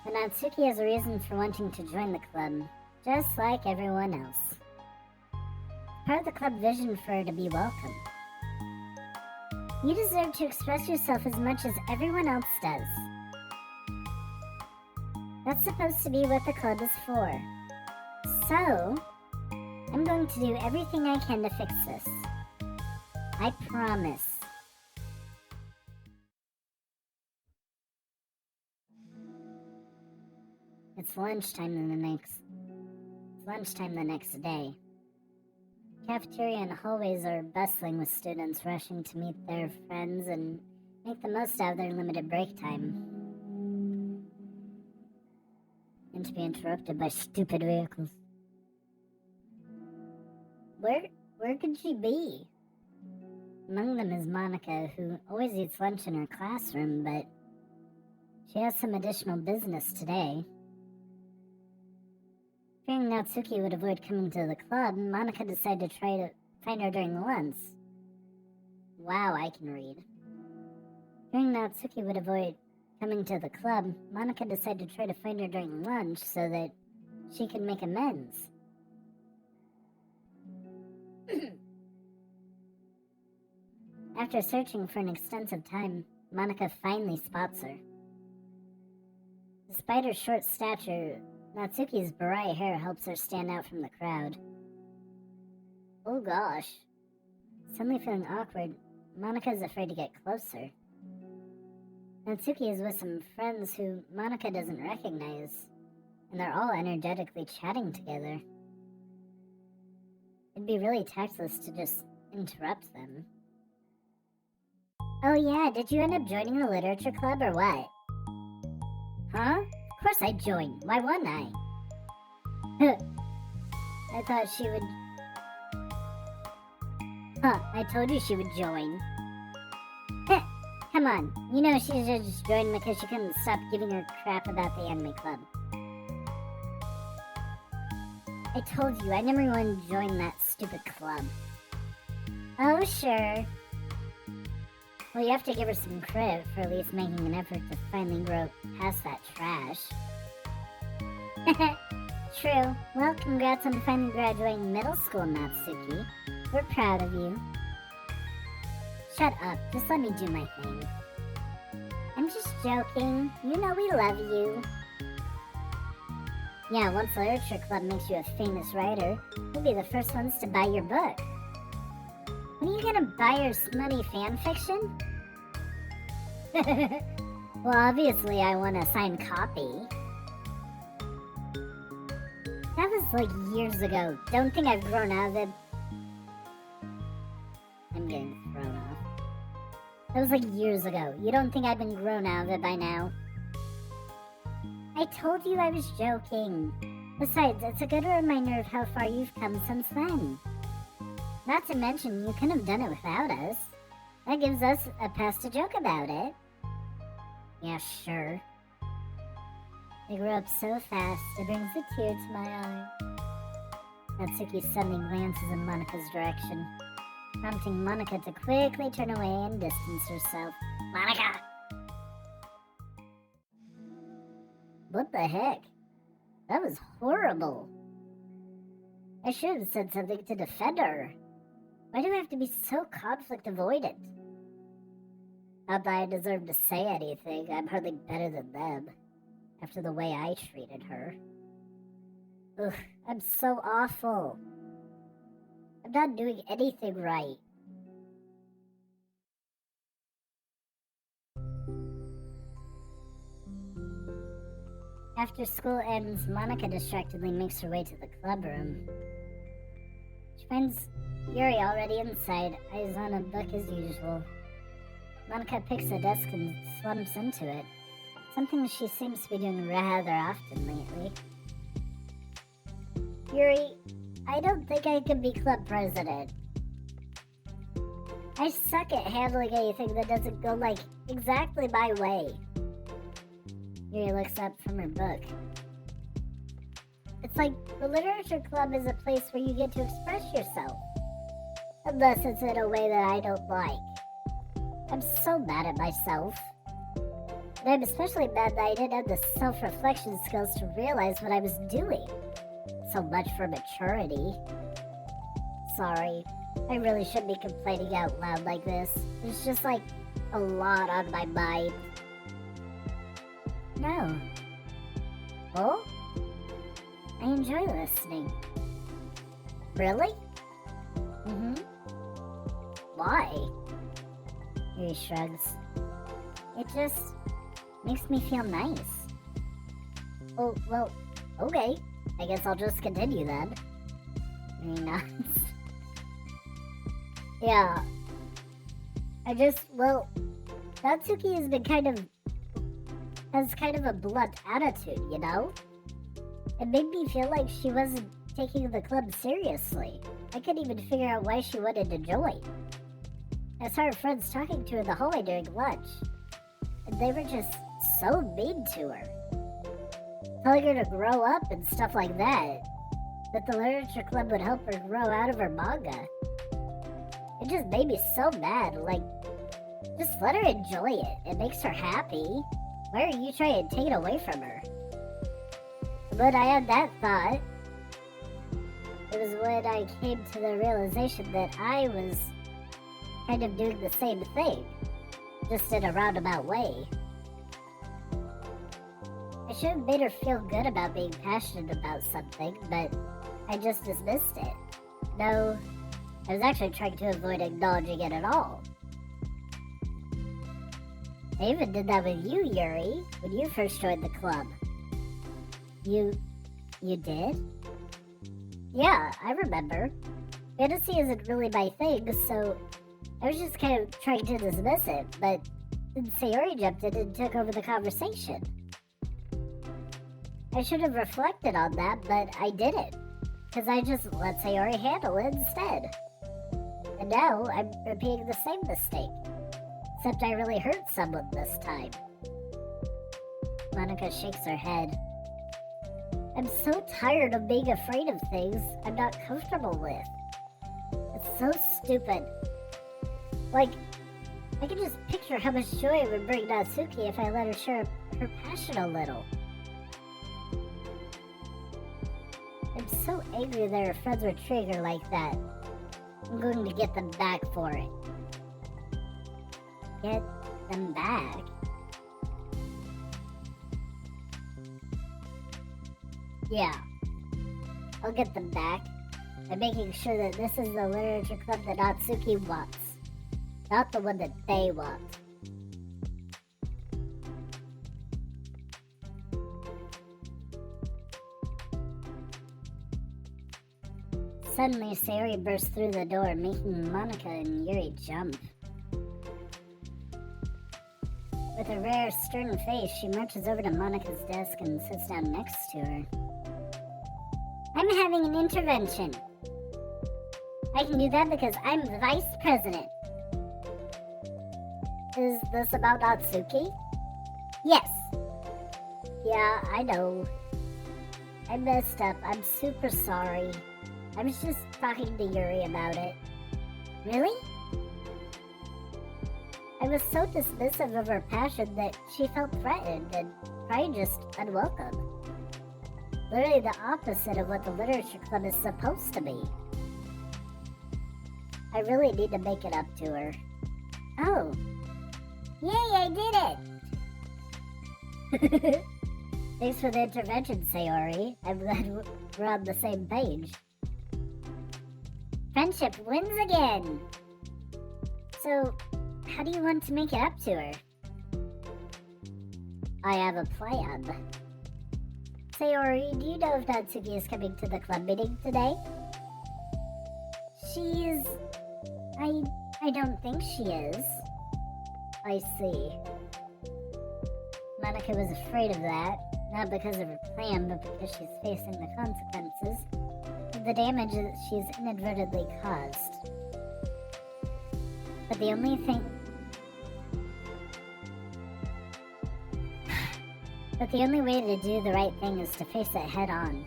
But Natsuki has a reason for wanting to join the club, just like everyone else. Part of the club vision for her to be welcome. You deserve to express yourself as much as everyone else does. That's supposed to be what the club is for. So, I'm going to do everything I can to fix this. I promise. It's lunchtime the next day. Cafeteria and hallways are bustling with students rushing to meet their friends and make the most out of their limited break time. And to be interrupted by stupid vehicles. Where could she be? Among them is Monika, who always eats lunch in her classroom, but she has some additional business today. Fearing Natsuki would avoid coming to the club, Monika decided to try to find her during the lunch. Wow, I can read. Fearing Natsuki would avoid coming to the club, Monika decided to try to find her during lunch so that she could make amends. After searching for an extensive time, Monika finally spots her. Despite her short stature, Natsuki's beret hair helps her stand out from the crowd. Oh gosh. Suddenly feeling awkward, Monika is afraid to get closer. Natsuki is with some friends who Monika doesn't recognize, and they're all energetically chatting together. It'd be really tactless to just interrupt them. Oh yeah, did you end up joining the literature club or what? Huh? Of course I joined. Why wouldn't I? I thought she would... I told you she would join. Come on. You know she just joined because she couldn't stop giving her crap about the anime club. I told you, I never wanted to join that stupid club. Oh, sure. Well, you have to give her some credit for at least making an effort to finally grow past that trash. True. Well, congrats on finally graduating middle school, Natsuki. We're proud of you. Shut up. Just let me do my thing. I'm just joking. You know we love you. Yeah, once the literature club makes you a famous writer, we'll be the first ones to buy your book. When are you gonna buy your smutty fanfiction? Well, obviously I want a signed copy. That was like years ago. Don't think I've grown out of it. I'm getting thrown off. That was like years ago. You don't think I've been grown out of it by now? I told you I was joking. Besides, it's a good reminder of how far you've come since then. Not to mention, you couldn't have done it without us. That gives us a pass to joke about it. Yeah, sure. They grew up so fast, it brings a tear to my eye. Natsuki suddenly glances in Monika's direction, prompting Monika to quickly turn away and distance herself. Monika! What the heck? That was horrible. I should have said something to defend her. Why do I have to be so conflict avoidant? Not that I deserve to say anything. I'm hardly better than them, after the way I treated her. Ugh, I'm so awful. I'm not doing anything right. After school ends, Monika distractedly makes her way to the clubroom. She finds Yuri already inside, eyes on a book as usual. Monika picks a desk and slumps into it, something she seems to be doing rather often lately. Yuri, I don't think I can be club president. I suck at handling anything that doesn't go, exactly my way. Yuri looks up from her book. It's like the literature club is a place where you get to express yourself. Unless it's in a way that I don't like. I'm so mad at myself. And I'm especially mad that I didn't have the self-reflection skills to realize what I was doing. So much for maturity. Sorry, I really shouldn't be complaining out loud like this. There's just a lot on my mind. No. Oh? I enjoy listening. Really? Mm-hmm. Why? Yuri shrugs. It just makes me feel nice. Oh, well, okay. I guess I'll just continue then. Yuri nods. Yeah. Natsuki has been has kind of a blunt attitude, you know? It made me feel like she wasn't taking the club seriously. I couldn't even figure out why she wanted to join. I saw her friends talking to her in the hallway during lunch, and they were just so mean to her. Telling her to grow up and stuff like that. That the literature club would help her grow out of her manga. It just made me so mad, just let her enjoy it. It makes her happy. Why are you trying to take it away from her? When I had that thought, it was when I came to the realization that I was kind of doing the same thing, just in a roundabout way. I should have made her feel good about being passionate about something, but I just dismissed it. No, I was actually trying to avoid acknowledging it at all. I even did that with you, Yuri, when you first joined the club. You did? Yeah, I remember. Fantasy isn't really my thing, so I was just kind of trying to dismiss it, but then Sayori jumped in and took over the conversation. I should have reflected on that, but I didn't, because I just let Sayori handle it instead. And now I'm repeating the same mistake, except I really hurt someone this time. Monika shakes her head. I'm so tired of being afraid of things I'm not comfortable with. It's so stupid. I can just picture how much joy it would bring Natsuki if I let her share her passion a little. I'm so angry that her friends were treating her like that. I'm going to get them back for it. Get them back? Yeah, I'll get them back by making sure that this is the literature club that Natsuki wants, not the one that they want. Suddenly, Sayori bursts through the door, making Monika and Yuri jump. With a rare, stern face, she marches over to Monika's desk and sits down next to her. I'm having an intervention. I can do that because I'm the vice president. Is this about Natsuki? Yes. Yeah, I know. I messed up. I'm super sorry. I was just talking to Yuri about it. Really? I was so dismissive of her passion that she felt threatened and probably just unwelcome. Literally the opposite of what the literature club is supposed to be. I really need to make it up to her. Oh. Yay, I did it! Thanks for the intervention, Sayori. I'm glad we're on the same page. Friendship wins again! So, how do you want to make it up to her? I have a plan. Sayori, do you know if Natsuki is coming to the club meeting today? She's... I don't think she is. I see. Monika was afraid of that, not because of her plan, but because she's facing the consequences of the damage that she's inadvertently caused. But the only way to do the right thing is to face it head on.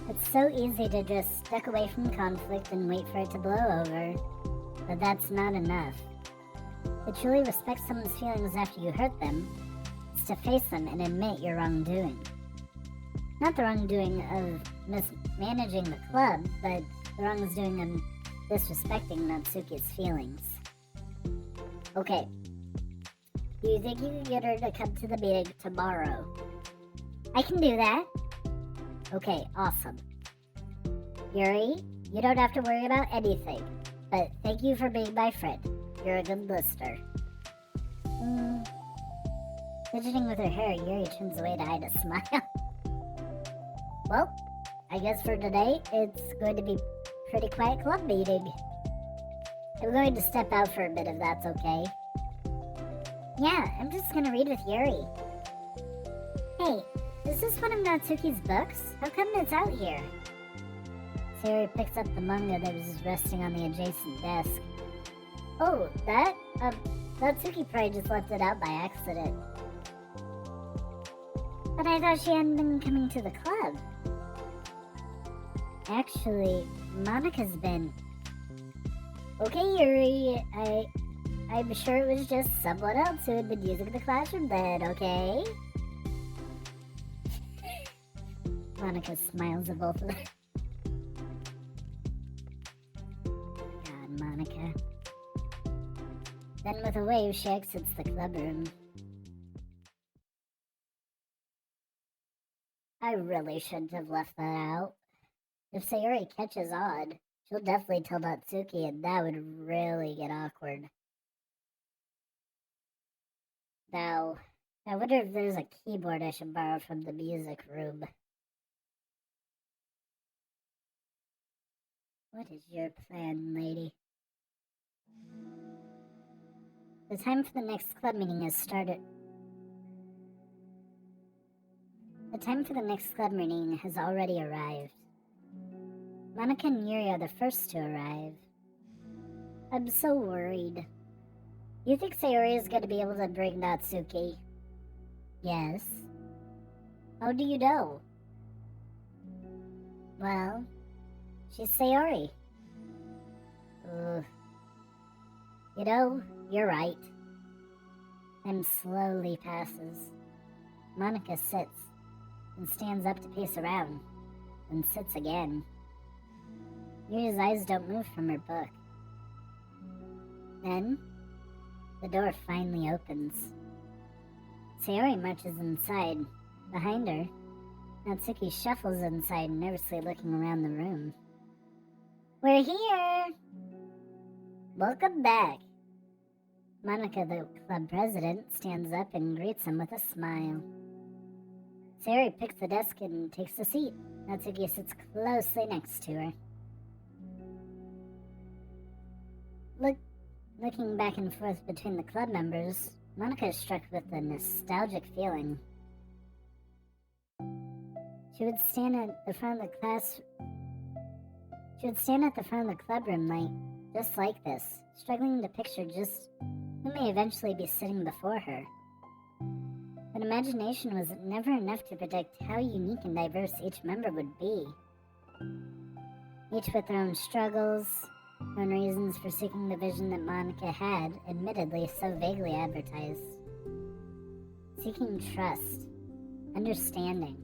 It's so easy to just duck away from conflict and wait for it to blow over, but that's not enough. To truly respect someone's feelings after you hurt them is to face them and admit your wrongdoing. Not the wrongdoing of mismanaging the club, but the wrongdoing of disrespecting Natsuki's feelings. Okay. Do you think you can get her to come to the meeting tomorrow? I can do that. Okay, awesome. Yuri, you don't have to worry about anything, but thank you for being my friend. You're a good listener. Fidgeting with her hair, Yuri turns away to hide a smile. Well, I guess for today, it's going to be a pretty quiet club meeting. I'm going to step out for a bit if that's okay. Yeah, I'm just gonna read with Yuri. Hey, is this one of Natsuki's books? How come it's out here? Sayori picks up the manga that was resting on the adjacent desk. Oh, that? Natsuki probably just left it out by accident. But I thought she hadn't been coming to the club. Actually, Monika's been. Okay, Yuri, I'm sure it was just someone else who had been using the classroom then, okay? Monika smiles at both of them. God, Monika. Then with a wave, she exits the clubroom. I really shouldn't have left that out. If Sayori catches on, she'll definitely tell Natsuki, and that would really get awkward. Now, I wonder if there's a keyboard I should borrow from the music room. What is your plan, lady? The time for the next club meeting has started. The time for the next club meeting has already arrived. Monika and Yuri are the first to arrive. I'm so worried. You think Sayori is going to be able to bring Natsuki? Yes. How do you know? Well, she's Sayori. You know, you're right. Time slowly passes. Monika sits and stands up to pace around, then sits again. Yuri's eyes don't move from her book. Then, the door finally opens. Sayori marches inside. Behind her, Natsuki shuffles inside, nervously looking around the room. We're here! Welcome back! Monika, the club president, stands up and greets him with a smile. Sayori picks the desk and takes a seat. Natsuki sits closely next to her. Looking back and forth between the club members, Monika is struck with a nostalgic feeling. She would stand at the front of the clubroom night, just like this, struggling to picture just who may eventually be sitting before her. But imagination was never enough to predict how unique and diverse each member would be. Each with their own struggles, their own reasons for seeking the vision that Monika had, admittedly so vaguely advertised. Seeking trust, understanding,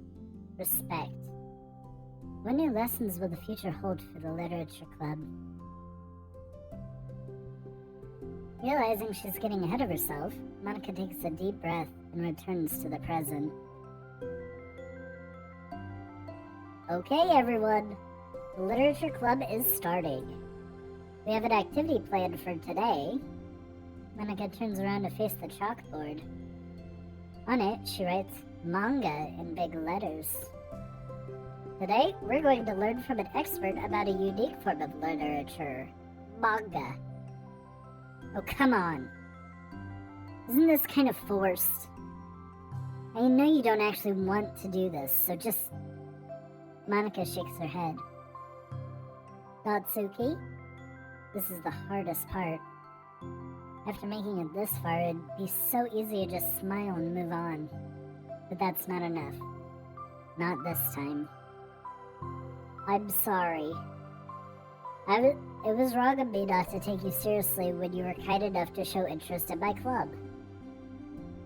respect. What new lessons will the future hold for the literature club? Realizing she's getting ahead of herself, Monika takes a deep breath and returns to the present. Okay, everyone. The literature club is starting. We have an activity planned for today. Monika turns around to face the chalkboard. On it, she writes manga in big letters. Today, we're going to learn from an expert about a unique form of literature, manga. Oh, come on. Isn't this kind of forced? I know you don't actually want to do this, so just... Monika shakes her head. Natsuki, this is the hardest part. After making it this far, it'd be so easy to just smile and move on. But that's not enough. Not this time. I'm sorry. It was wrong of me not to take you seriously when you were kind enough to show interest in my club.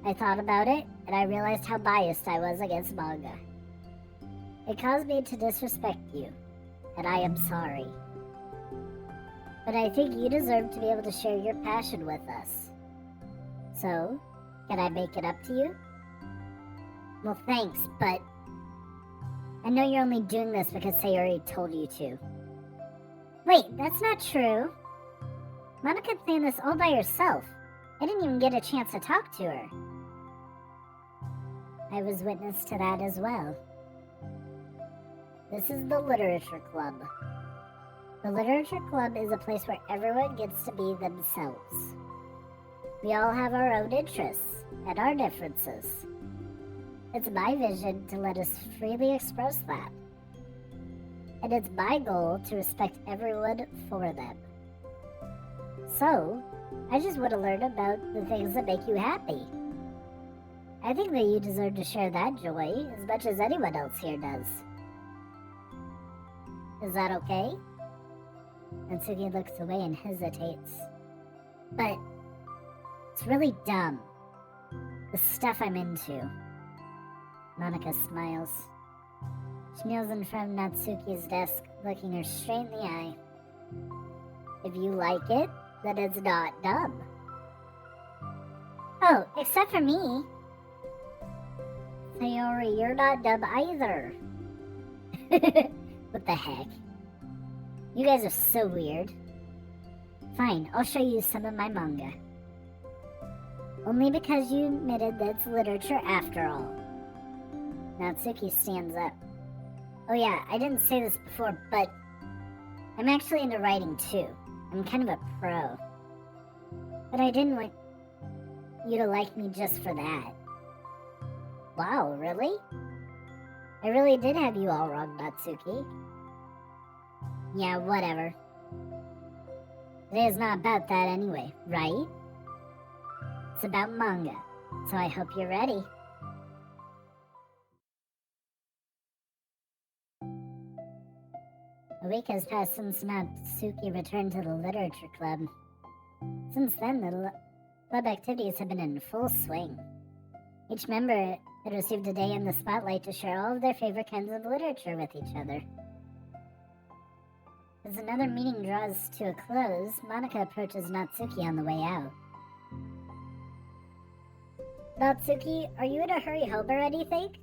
I thought about it, and I realized how biased I was against manga. It caused me to disrespect you, and I am sorry. But I think you deserve to be able to share your passion with us. So, can I make it up to you? Well, thanks, but I know you're only doing this because Sayori told you to. Wait, that's not true. Monika planned this all by herself. I didn't even get a chance to talk to her. I was witness to that as well. This is the Literature Club. The Literature Club is a place where everyone gets to be themselves. We all have our own interests and our differences. It's my vision to let us freely express that. And it's my goal to respect everyone for them. So, I just want to learn about the things that make you happy. I think that you deserve to share that joy as much as anyone else here does. Is that okay? Natsuki looks away and hesitates. But it's really dumb. The stuff I'm into. Monika smiles. She kneels in front of Natsuki's desk, looking her straight in the eye. If you like it, then it's not dumb. Oh, except for me. Sayori, you're not dumb either. What the heck? You guys are so weird. Fine, I'll show you some of my manga. Only because you admitted that it's literature after all. Natsuki stands up. Oh yeah, I didn't say this before, but I'm actually into writing too. I'm kind of a pro. But I didn't want you to like me just for that. Wow, really? I really did have you all wrong, Natsuki. Yeah, whatever. Today is not about that anyway, right? It's about manga, so I hope you're ready. A week has passed since Natsuki returned to the literature club. Since then, the club activities have been in full swing. Each member had received a day in the spotlight to share all of their favorite kinds of literature with each other. As another meeting draws to a close, Monika approaches Natsuki on the way out. Natsuki, are you in a hurry home or anything?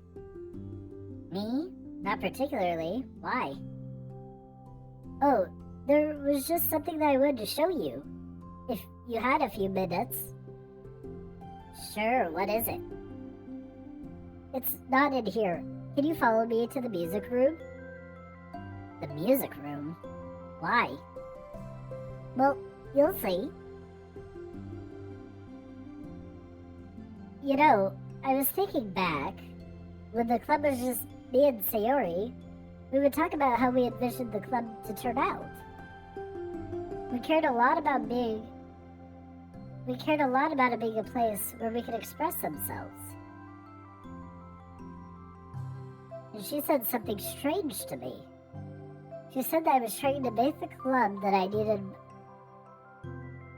Me? Not particularly. Why? Oh, there was just something that I wanted to show you. If you had a few minutes. Sure, what is it? It's not in here. Can you follow me to the music room? The music room? Why? Well, you'll see. You know, I was thinking back, when the club was just me and Sayori, we would talk about how we envisioned the club to turn out. We cared a lot about it being a place where we could express themselves. And she said something strange to me. She said that I was trying to make the club that I needed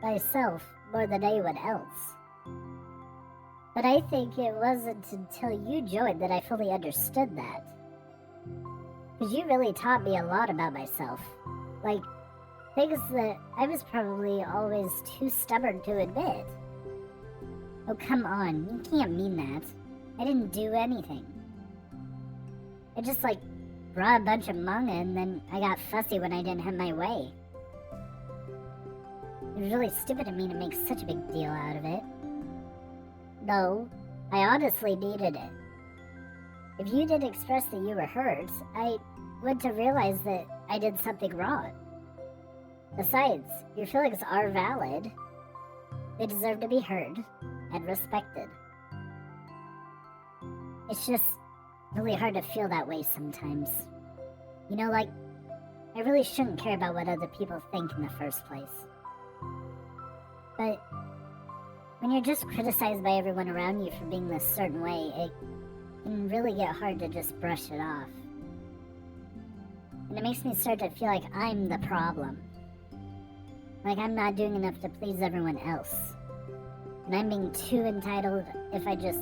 myself more than anyone else. But I think it wasn't until you joined that I fully understood that. Because you really taught me a lot about myself. Like, things that I was probably always too stubborn to admit. Oh, come on, you can't mean that. I didn't do anything. I just, like, brought a bunch of manga and then I got fussy when I didn't have my way. It was really stupid of me to make such a big deal out of it. No, I honestly needed it. If you did express that you were hurt, I would to realize that I did something wrong. Besides, your feelings are valid. They deserve to be heard and respected. It's just really hard to feel that way sometimes. You know, like, I really shouldn't care about what other people think in the first place. But when you're just criticized by everyone around you for being this certain way, it can really get hard to just brush it off. And it makes me start to feel like I'm the problem. Like I'm not doing enough to please everyone else. And I'm being too entitled if I just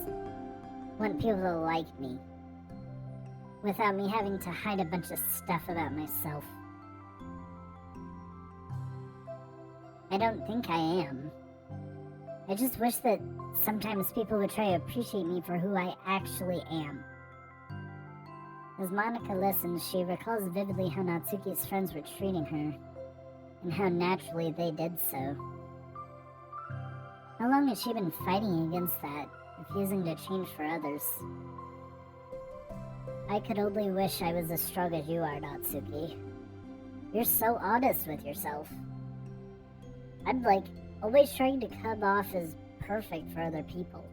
want people to like me, without me having to hide a bunch of stuff about myself. I don't think I am. I just wish that sometimes people would try to appreciate me for who I actually am. As Monika listens, she recalls vividly how Natsuki's friends were treating her, and how naturally they did so. How long has she been fighting against that, refusing to change for others? I could only wish I was as strong as you are, Natsuki. You're so honest with yourself. I'm like, always trying to come off as perfect for other people.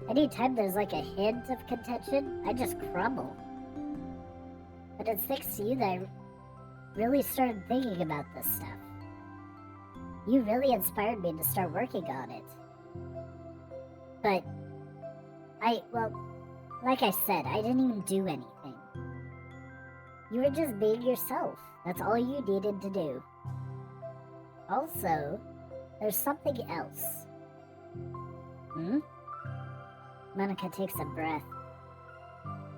Anytime there's like a hint of contention, I just crumble. But it's thanks to you that I really started thinking about this stuff. You really inspired me to start working on it. But, well, like I said, I didn't even do anything. You were just being yourself. That's all you needed to do. Also, there's something else. Monika takes a breath.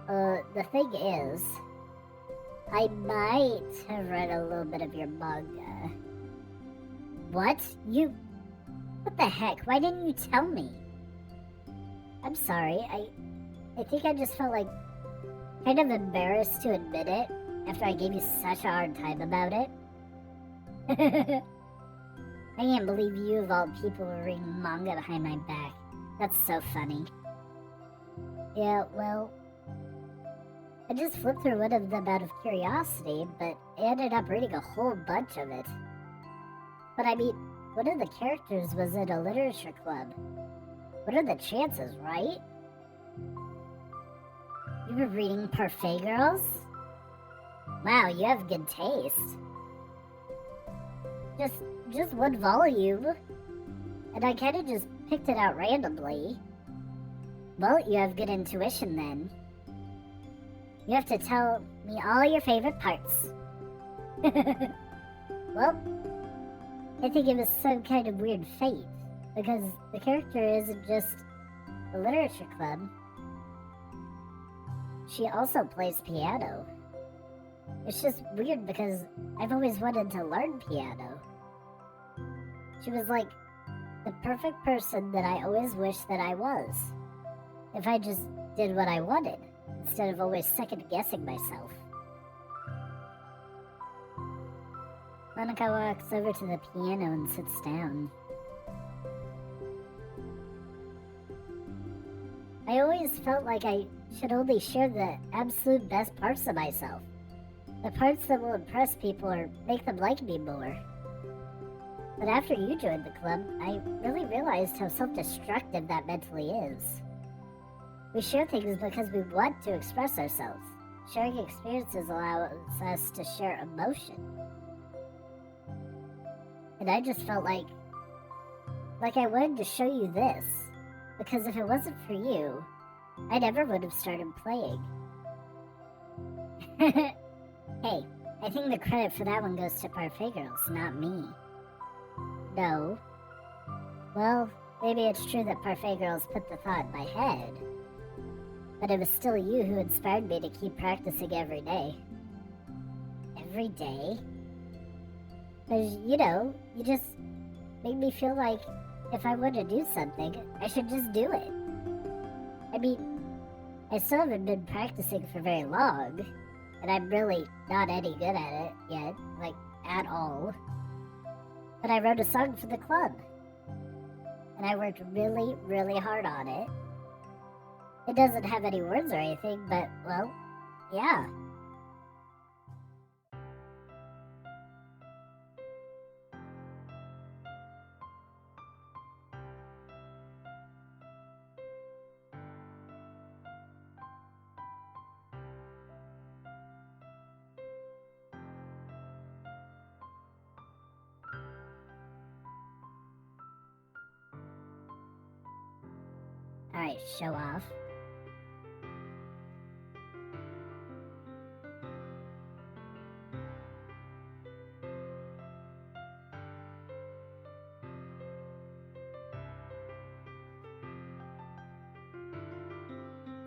The thing is, I might have read a little bit of your manga. What? What the heck? Why didn't you tell me? I'm sorry, I think I just felt like kind of embarrassed to admit it after I gave you such a hard time about it. I can't believe you of all people were reading manga behind my back. That's so funny. Yeah, well, I just flipped through one of them out of curiosity, but I ended up reading a whole bunch of it. But I mean, one of the characters was in a literature club. What are the chances, right? You were reading Parfait Girls? Wow, you have good taste. Just one volume, and I kinda just picked it out randomly. Well, you have good intuition then. You have to tell me all your favorite parts. Well, I think it was some kind of weird fate, because the character isn't just the literature club. She also plays piano. It's just weird because I've always wanted to learn piano. She was like the perfect person that I always wished that I was. If I just did what I wanted, instead of always second-guessing myself. Monika walks over to the piano and sits down. I always felt like I should only share the absolute best parts of myself. The parts that will impress people or make them like me more. But after you joined the club, I really realized how self-destructive that mentally is. We share things because we want to express ourselves. Sharing experiences allows us to share emotion. And I just felt like I wanted to show you this, because if it wasn't for you, I never would have started playing. Hey, I think the credit for that one goes to Parfait Girls, not me. No. Well, maybe it's true that Parfait Girls put the thought in my head. but it was still you who inspired me to keep practicing every day. Every day? Because, you know, you just made me feel like if I want to do something, I should just do it. I mean, I still haven't been practicing for very long, and I'm really not any good at it yet, like, at all. But I wrote a song for the club, and I worked really, really hard on it. It doesn't have any words or anything, but, well, yeah. Alright, show off.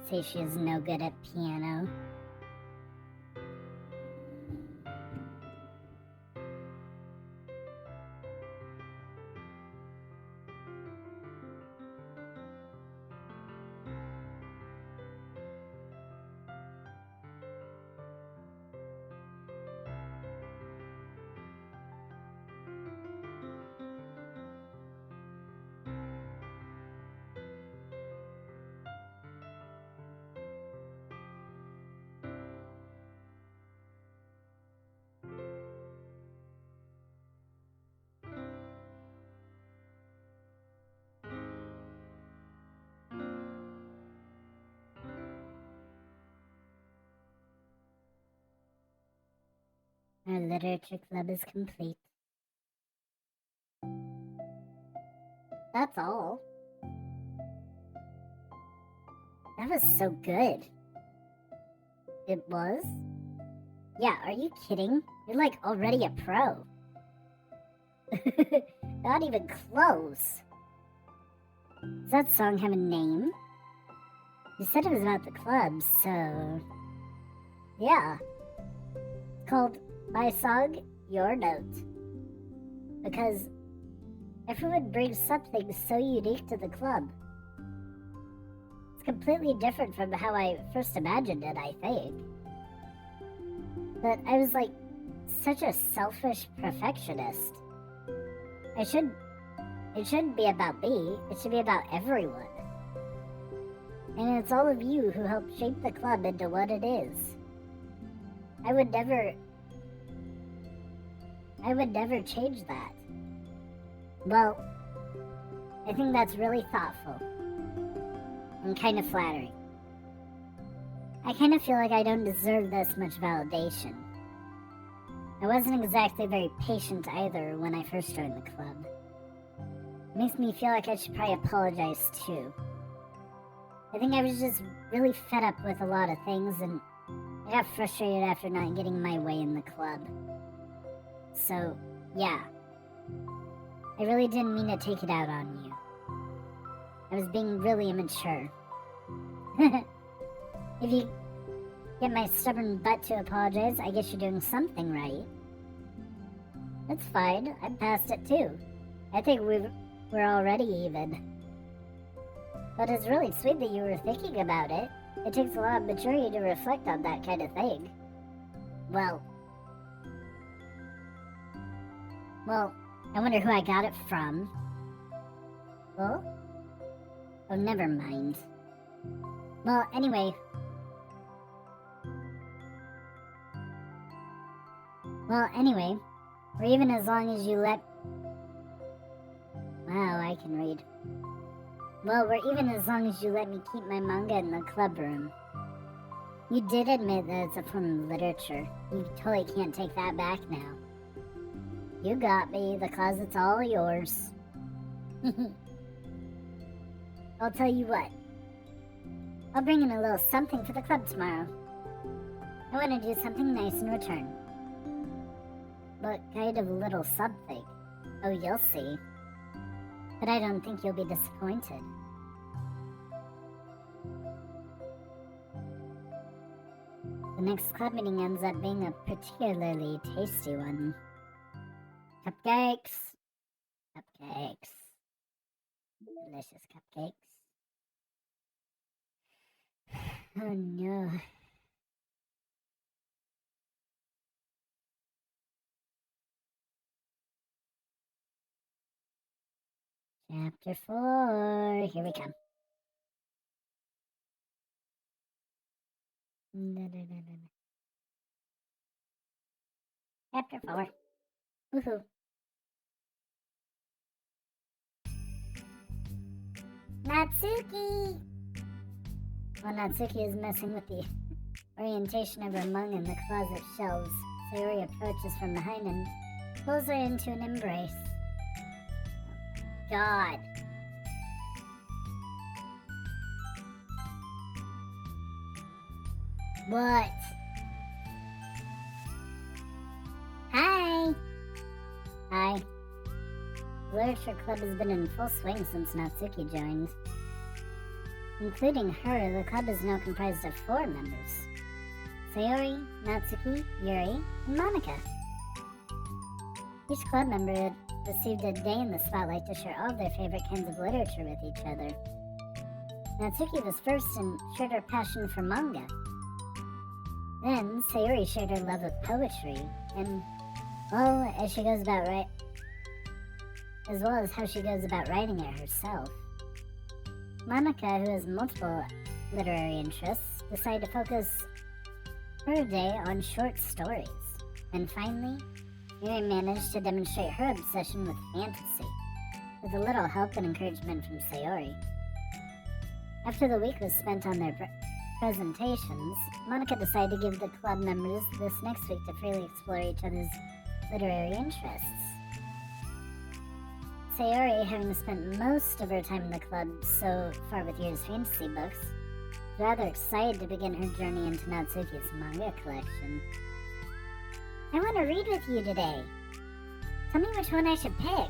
Say she is no good at piano. Our literature club is complete. That's all. That was so good. It was? Yeah, are you kidding? You're like already a pro. Not even close. Does that song have a name? You said it was about the club, so... yeah. It's called My Song, Your Note. Because everyone brings something so unique to the club. It's completely different from how I first imagined it, I think. But I was like such a selfish perfectionist. It shouldn't be about me, it should be about everyone. And it's all of you who helped shape the club into what it is. I would never change that. Well, I think that's really thoughtful. And kind of flattering. I kind of feel like I don't deserve this much validation. I wasn't exactly very patient either when I first joined the club. It makes me feel like I should probably apologize too. I think I was just really fed up with a lot of things and I got frustrated after not getting my way in the club. So, yeah. I really didn't mean to take it out on you. I was being really immature. If you get my stubborn butt to apologize, I guess you're doing something right. That's fine. I'm past it too. I think we're already even. But it's really sweet that you were thinking about it. It takes a lot of maturity to reflect on that kind of thing. Well, I wonder who I got it from. Well? Oh, never mind. Well, anyway. Or even as long as you let... Wow, I can read. Well, we're even as long as you let me keep my manga in the clubroom. You did admit that it's a form of literature. You totally can't take that back now. You got me. The closet's all yours. I'll tell you what. I'll bring in a little something for the club tomorrow. I want to do something nice in return. What kind of little something? Oh, you'll see. But I don't think you'll be disappointed. The next club meeting ends up being a particularly tasty one. Cupcakes! Cupcakes. Delicious cupcakes. Oh no. Chapter 4. Here we come. Chapter 4. Woohoo. Natsuki! While Natsuki is messing with the orientation of her manga in the closet shelves, Sayori approaches from behind and pulls her into an embrace. God. What? Hi! Hi. The literature club has been in full swing since Natsuki joined. Including her, the club is now comprised of 4 members. Sayori, Natsuki, Yuri, and Monika. Each club member had received a day in the spotlight to share all of their favorite kinds of literature with each other. Natsuki was first and shared her passion for manga. Then, Sayori shared her love of poetry, and, well, as well as how she goes about writing it herself. Monika, who has multiple literary interests, decided to focus her day on short stories. And finally, Yuri managed to demonstrate her obsession with fantasy, with a little help and encouragement from Sayori. After the week was spent on their presentations, Monika decided to give the club members this next week to freely explore each other's literary interests. Sayori, having spent most of her time in the club so far with Yuri's fantasy books, is rather excited to begin her journey into Natsuki's manga collection. I want to read with you today. Tell me which one I should pick.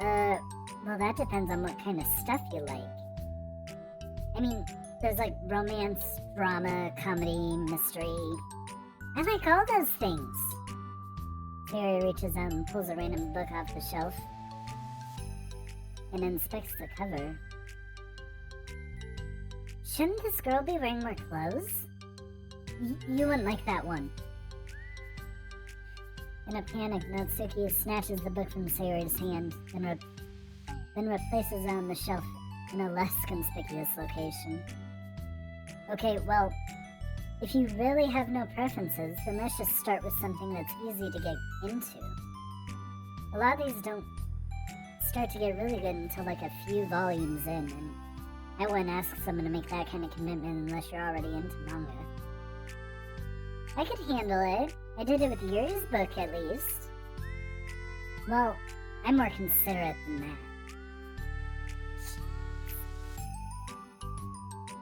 Well, that depends on what kind of stuff you like. I mean, there's like romance, drama, comedy, mystery. I like all those things. Sayori reaches out and pulls a random book off the shelf and inspects the cover. Shouldn't this girl be wearing more clothes? You wouldn't like that one. In a panic, Natsuki snatches the book from Sayori's hand then replaces it on the shelf in a less conspicuous location. Okay, well, if you really have no preferences, then let's just start with something that's easy to get into. A lot of these don't start to get really good until like a few volumes in, and I wouldn't ask someone to make that kind of commitment unless you're already into manga. I could handle it. I did it with Yuri's book, at least. Well, I'm more considerate than that.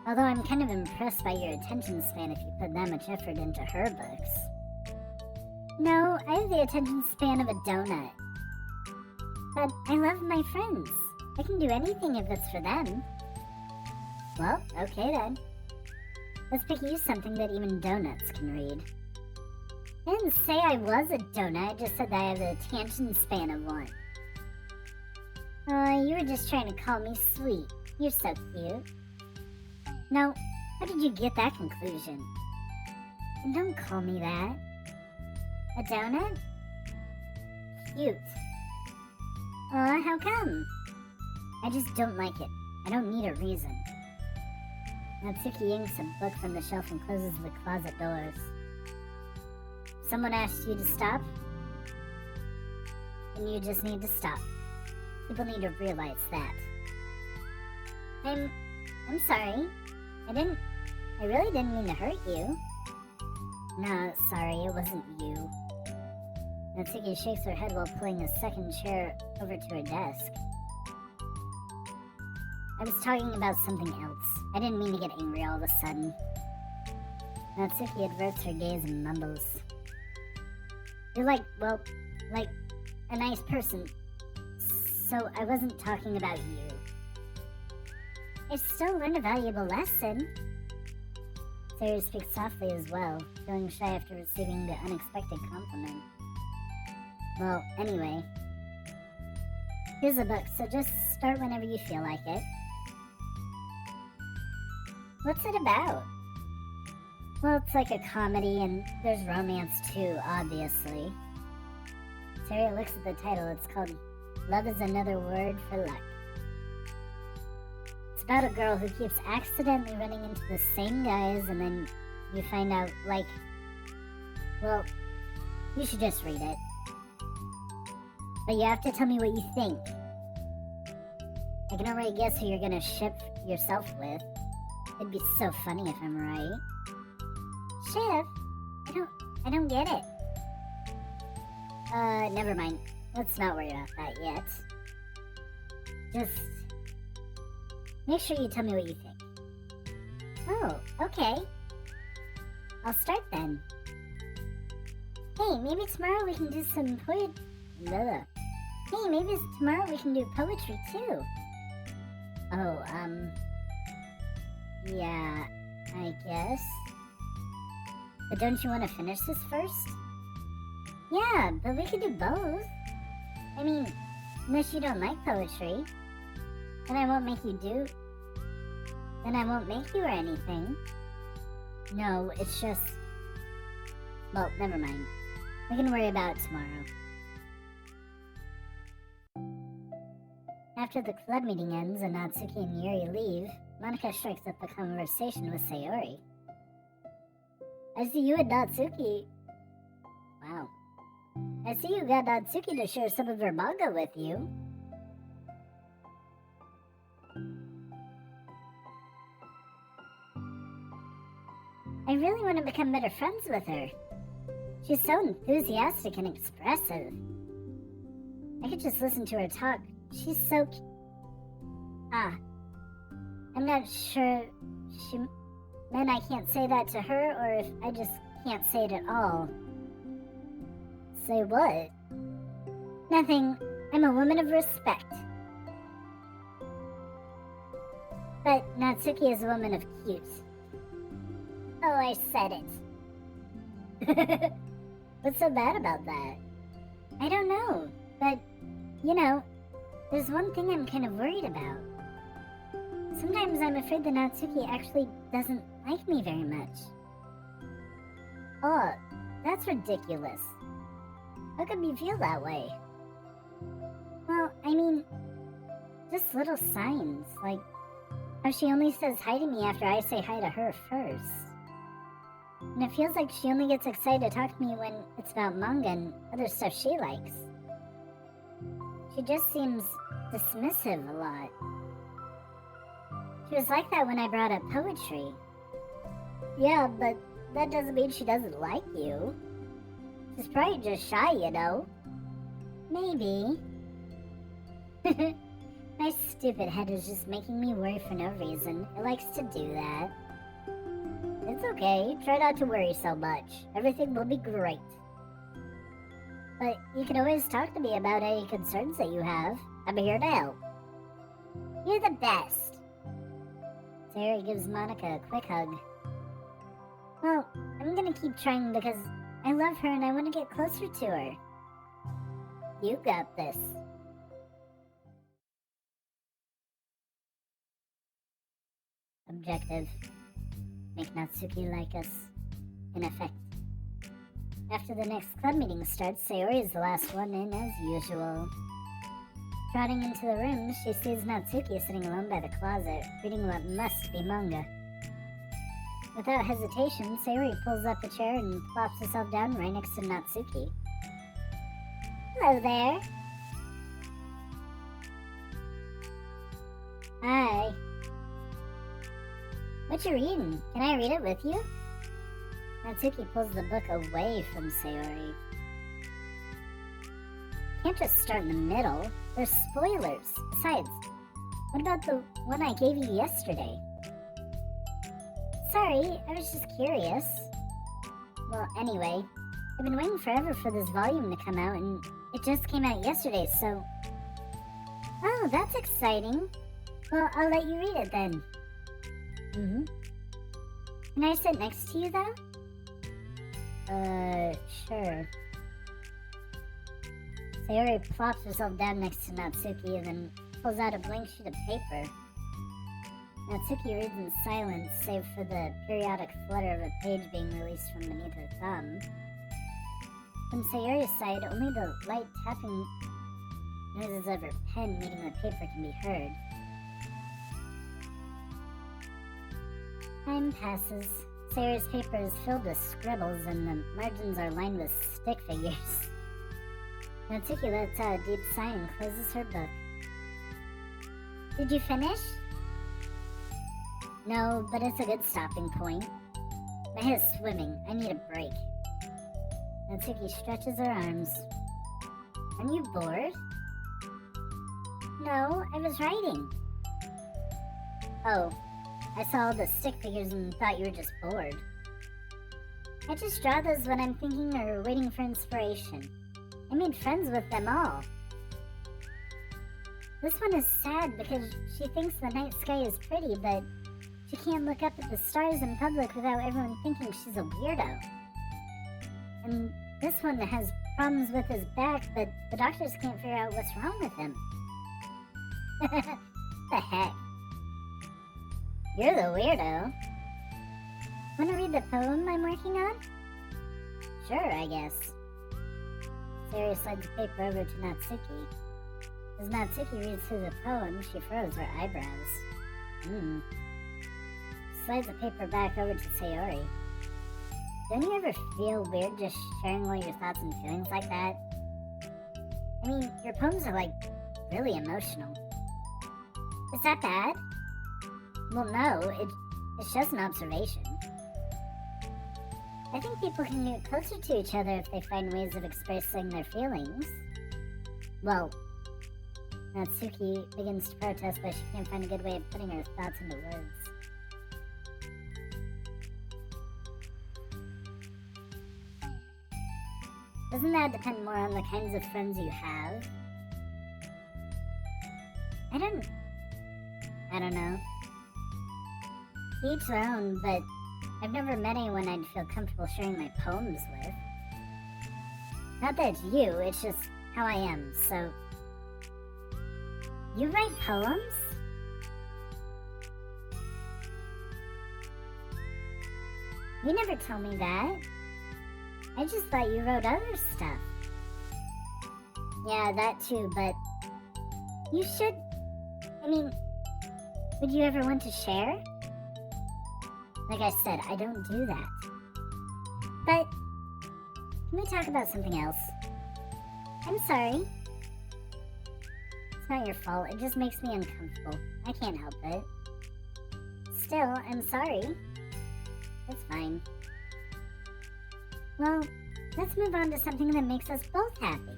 Although I'm kind of impressed by your attention span if you put that much effort into her books. No, I have the attention span of a donut. But I love my friends. I can do anything if it's for them. Well, okay then. Let's pick you something that even donuts can read. I didn't say I was a donut, I just said that I have the attention span of one. You were just trying to call me sweet. You're so cute. No, how did you get that conclusion? And don't call me that. A donut? Cute. How come? I just don't like it. I don't need a reason. Natsuki yanks a book from the shelf and closes the closet doors. Someone asked you to stop? Then you just need to stop. People need to realize that. I'm sorry. I really didn't mean to hurt you. No, sorry, it wasn't you. Natsuki shakes her head while pulling a second chair over to her desk. I was talking about something else. I didn't mean to get angry all of a sudden. Natsuki averts her gaze and mumbles. You're like a nice person. So I wasn't talking about you. I still learned a valuable lesson. Sayori speaks softly as well, feeling shy after receiving the unexpected compliment. Well, anyway. Here's a book, so just start whenever you feel like it. What's it about? Well, it's like a comedy, and there's romance too, obviously. Sayori looks at the title. It's called Love is Another Word for Luck. It's about a girl who keeps accidentally running into the same guys, and then you find out, like... Well, you should just read it. But you have to tell me what you think. I can already guess who you're gonna ship yourself with. It'd be so funny if I'm right. Ship? I don't get it. Never mind. Let's not worry about that yet. Just make sure you tell me what you think. Oh, okay. I'll start then. Hey, maybe tomorrow we can do some Hey, maybe tomorrow we can do poetry too. Oh, yeah, I guess. But don't you want to finish this first? Yeah, but we could do both. I mean, unless you don't like poetry, then I won't make you or anything. No, it's just... Well, never mind. We can worry about it tomorrow. After the club meeting ends and Natsuki and Yuri leave, Monika strikes up a conversation with Sayori. I see you and Natsuki... Wow. I see you got Natsuki to share some of her manga with you. I really want to become better friends with her. She's so enthusiastic and expressive. I could just listen to her talk. She's so... I'm not sure she meant I can't say that to her, or if I just can't say it at all. Say what? Nothing. I'm a woman of respect. But Natsuki is a woman of cute. Oh, I said it. What's so bad about that? I don't know, but, you know, there's one thing I'm kind of worried about. Sometimes I'm afraid that Natsuki actually doesn't like me very much. Oh, that's ridiculous. How come you feel that way? Well, I mean, just little signs, like how she only says hi to me after I say hi to her first. And it feels like she only gets excited to talk to me when it's about manga and other stuff she likes. She just seems dismissive a lot. She was like that when I brought up poetry. Yeah, but that doesn't mean she doesn't like you. She's probably just shy, you know. Maybe. My stupid head is just making me worry for no reason. It likes to do that. It's okay. Try not to worry so much. Everything will be great. But you can always talk to me about any concerns that you have. I'm here to help. You're the best. Sayori gives Monika a quick hug. Well, I'm gonna keep trying because I love her and I want to get closer to her. You got this. Objective. Make Natsuki like us. In effect. After the next club meeting starts, Sayori is the last one in as usual. Trotting into the room, she sees Natsuki sitting alone by the closet, reading what must be manga. Without hesitation, Sayori pulls up a chair and plops herself down right next to Natsuki. Hello there. Hi. What you reading? Can I read it with you? Natsuki pulls the book away from Sayori. Can't just start in the middle. There's spoilers. Besides, what about the one I gave you yesterday? Sorry, I was just curious. Well, anyway, I've been waiting forever for this volume to come out, and it just came out yesterday, so... Oh, that's exciting. Well, I'll let you read it then. Can I sit next to you, though? Sure. Sayori plops herself down next to Natsuki and then pulls out a blank sheet of paper. Natsuki reads in silence, save for the periodic flutter of a page being released from beneath her thumb. From Sayori's side, only the light tapping noises of her pen meeting the paper can be heard. Time passes. Sayori's paper is filled with scribbles and the margins are lined with stick figures. Natsuki lets out a deep sigh and closes her book. Did you finish? No, but it's a good stopping point. My head is swimming. I need a break. Natsuki stretches her arms. Aren't you bored? No, I was writing. Oh, I saw all the stick figures and thought you were just bored. I just draw those when I'm thinking or waiting for inspiration. I made friends with them all. This one is sad because she thinks the night sky is pretty, but she can't look up at the stars in public without everyone thinking she's a weirdo. And this one has problems with his back, but the doctors can't figure out what's wrong with him. The heck? You're the weirdo. Wanna read the poem I'm working on? Sure, I guess. Sayori slides the paper over to Natsuki. As Natsuki reads through the poem, she furrows her eyebrows. She slides the paper back over to Sayori. Don't you ever feel weird just sharing all your thoughts and feelings like that? I mean, your poems are like really emotional. Is that bad? Well, no, it's just an observation. I think people can get closer to each other if they find ways of expressing their feelings. Well, Natsuki begins to protest, but she can't find a good way of putting her thoughts into words. Doesn't that depend more on the kinds of friends you have? I don't know. To each their own, but I've never met anyone I'd feel comfortable sharing my poems with. Not that it's you, it's just how I am, so... You write poems? You never told me that. I just thought you wrote other stuff. Yeah, that too, but... You should... I mean, would you ever want to share? Like I said, I don't do that. But, can we talk about something else? I'm sorry. It's not your fault, it just makes me uncomfortable. I can't help it. Still, I'm sorry. It's fine. Well, let's move on to something that makes us both happy.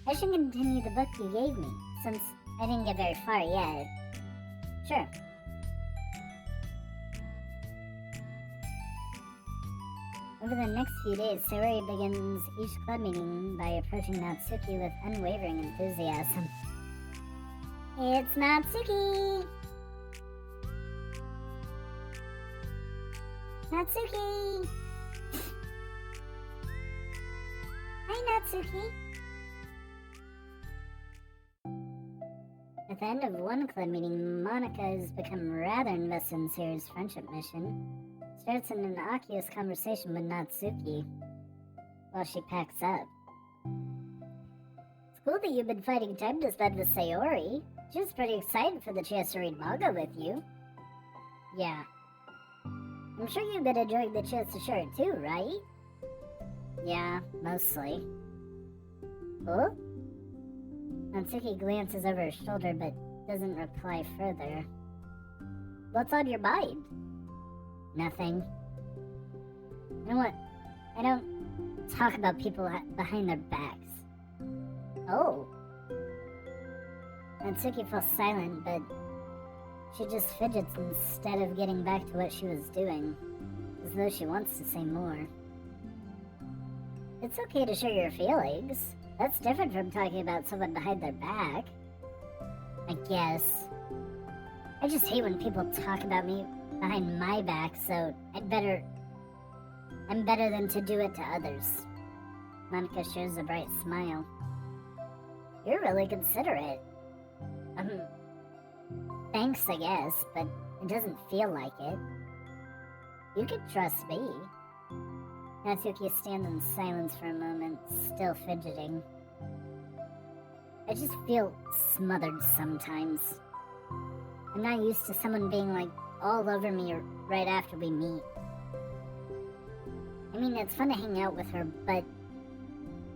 I should continue the book you gave me, since I didn't get very far yet. Sure. Over the next few days, Sayori begins each club meeting by approaching Natsuki with unwavering enthusiasm. It's Natsuki! Natsuki! Hi, Natsuki! At the end of one club meeting, Monika has become rather invested in Sayori's friendship mission. Starts in an innocuous conversation with Natsuki while she packs up. It's cool that you've been finding time to spend with Sayori. She was pretty excited for the chance to read manga with you. Yeah. I'm sure you've been enjoying the chance to share it too, right? Yeah, mostly. Oh? Natsuki glances over her shoulder but doesn't reply further. What's on your mind? Nothing. You know what? I don't talk about people behind their backs. Oh. Natsuki falls silent, but she just fidgets instead of getting back to what she was doing, as though she wants to say more. It's okay to share your feelings. That's different from talking about someone behind their back. I guess. I just hate when people talk about me behind my back, so I'm better than to do it to others. Monika shares a bright smile. You're really considerate. Thanks, I guess, but it doesn't feel like it. You can trust me. Natsuki stands in silence for a moment, still fidgeting. I just feel smothered sometimes. I'm not used to someone being like all over me right after we meet. I mean, it's fun to hang out with her, but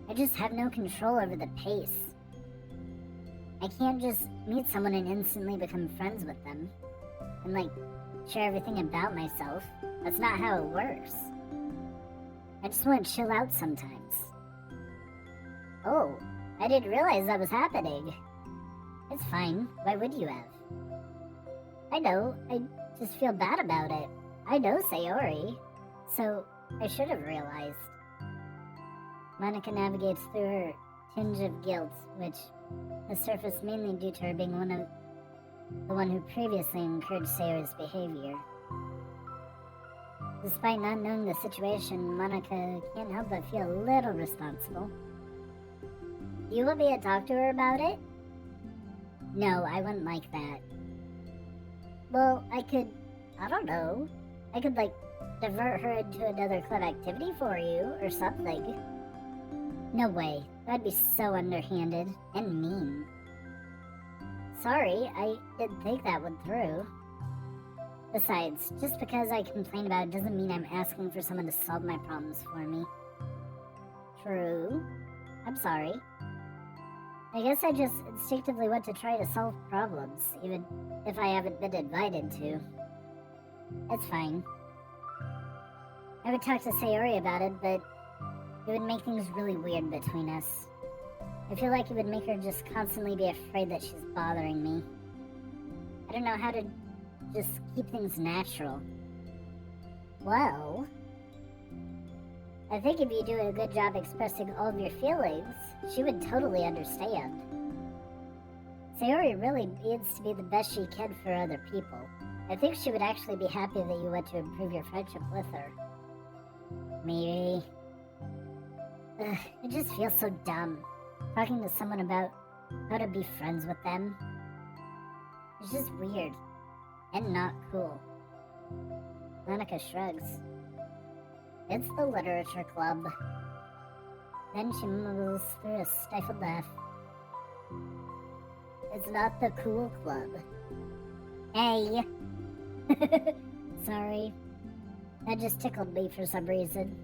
I just have no control over the pace. I can't just meet someone and instantly become friends with them and like share everything about myself. That's not how it works. I just want to chill out sometimes. Oh, I didn't realize that was happening. It's fine. Why would you have? I know. I just feel bad about it. I know Sayori, so I should have realized. Monika navigates through her tinge of guilt, which has surfaced mainly due to her being the one who previously encouraged Sayori's behavior. Despite not knowing the situation, Monika can't help but feel a little responsible. Do you want me to talk to her about it? No, I wouldn't like that. Well, I don't know. I could, divert her into another club activity for you, or something. No way. That'd be so underhanded and mean. Sorry, I didn't think that one through. Besides, just because I complain about it doesn't mean I'm asking for someone to solve my problems for me. True. I'm sorry. I guess I just instinctively want to try to solve problems, even if I haven't been invited to. It's fine. I would talk to Sayori about it, but it would make things really weird between us. I feel like it would make her just constantly be afraid that she's bothering me. I don't know how to just keep things natural. Well, I think if you do a good job expressing all of your feelings, she would totally understand. Sayori really needs to be the best she can for other people. I think she would actually be happy that you want to improve your friendship with her. Maybe. Ugh, it just feels so dumb. Talking to someone about how to be friends with them. It's just weird. And not cool. Monika shrugs. It's the literature club. Then she mumbles through a stifled laugh. It's not the cool club. Hey! Sorry. That just tickled me for some reason.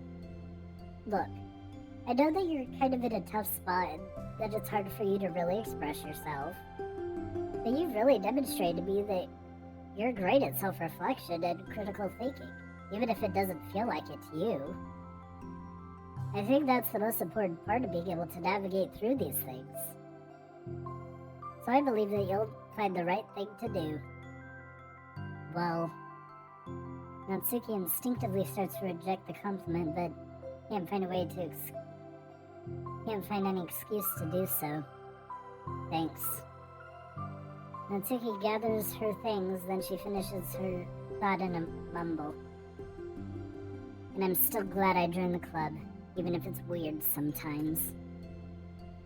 Look, I know that you're kind of in a tough spot and that it's hard for you to really express yourself. But you've really demonstrated to me that you're great at self-reflection and critical thinking, even if it doesn't feel like it to you. I think that's the most important part of being able to navigate through these things. So I believe that you'll find the right thing to do. Well, Natsuki instinctively starts to reject the compliment, but can't find any excuse to do so. Thanks. Natsuki gathers her things, then she finishes her thought in a mumble. And I'm still glad I joined the club, even if it's weird sometimes.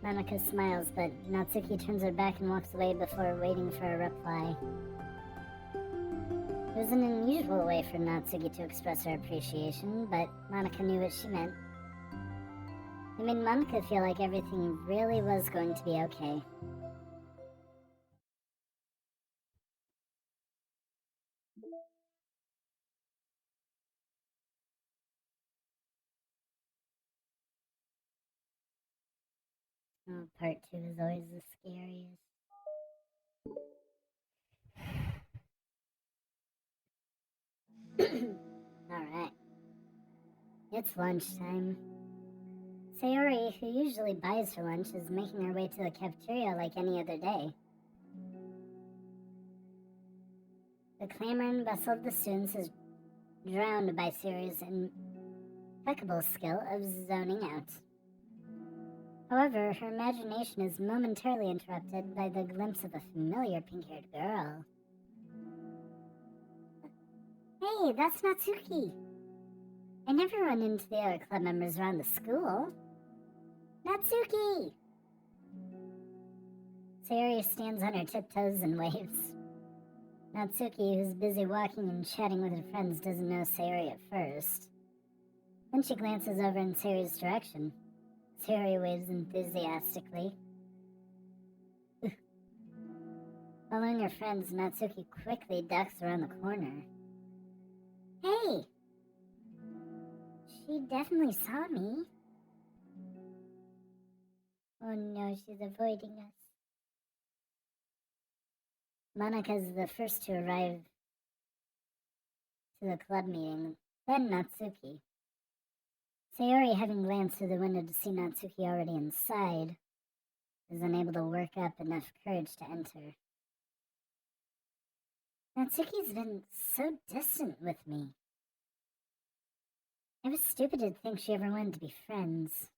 Monika smiles, but Natsuki turns her back and walks away before waiting for a reply. It was an unusual way for Natsuki to express her appreciation, but Monika knew what she meant. It made Monika feel like everything really was going to be okay. Oh, part 2 is always the scariest. Alright. It's lunchtime. Sayori, who usually buys her lunch, is making her way to the cafeteria like any other day. The clamor and bustle of the students is drowned by Sayori's impeccable skill of zoning out. However, her imagination is momentarily interrupted by the glimpse of a familiar pink-haired girl. Hey, that's Natsuki. I never run into the other club members around the school. Natsuki! Sayori stands on her tiptoes and waves. Natsuki, who's busy walking and chatting with her friends, doesn't know Sayori at first. Then she glances over in Sayori's direction. Sayori waves enthusiastically. Following her friends, Natsuki quickly ducks around the corner. Hey! She definitely saw me. Oh no, she's avoiding us. Monika's the first to arrive to the club meeting, then Natsuki. Sayori, having glanced through the window to see Natsuki already inside, is unable to work up enough courage to enter. Natsuki's been so distant with me. It was stupid to think she ever wanted to be friends.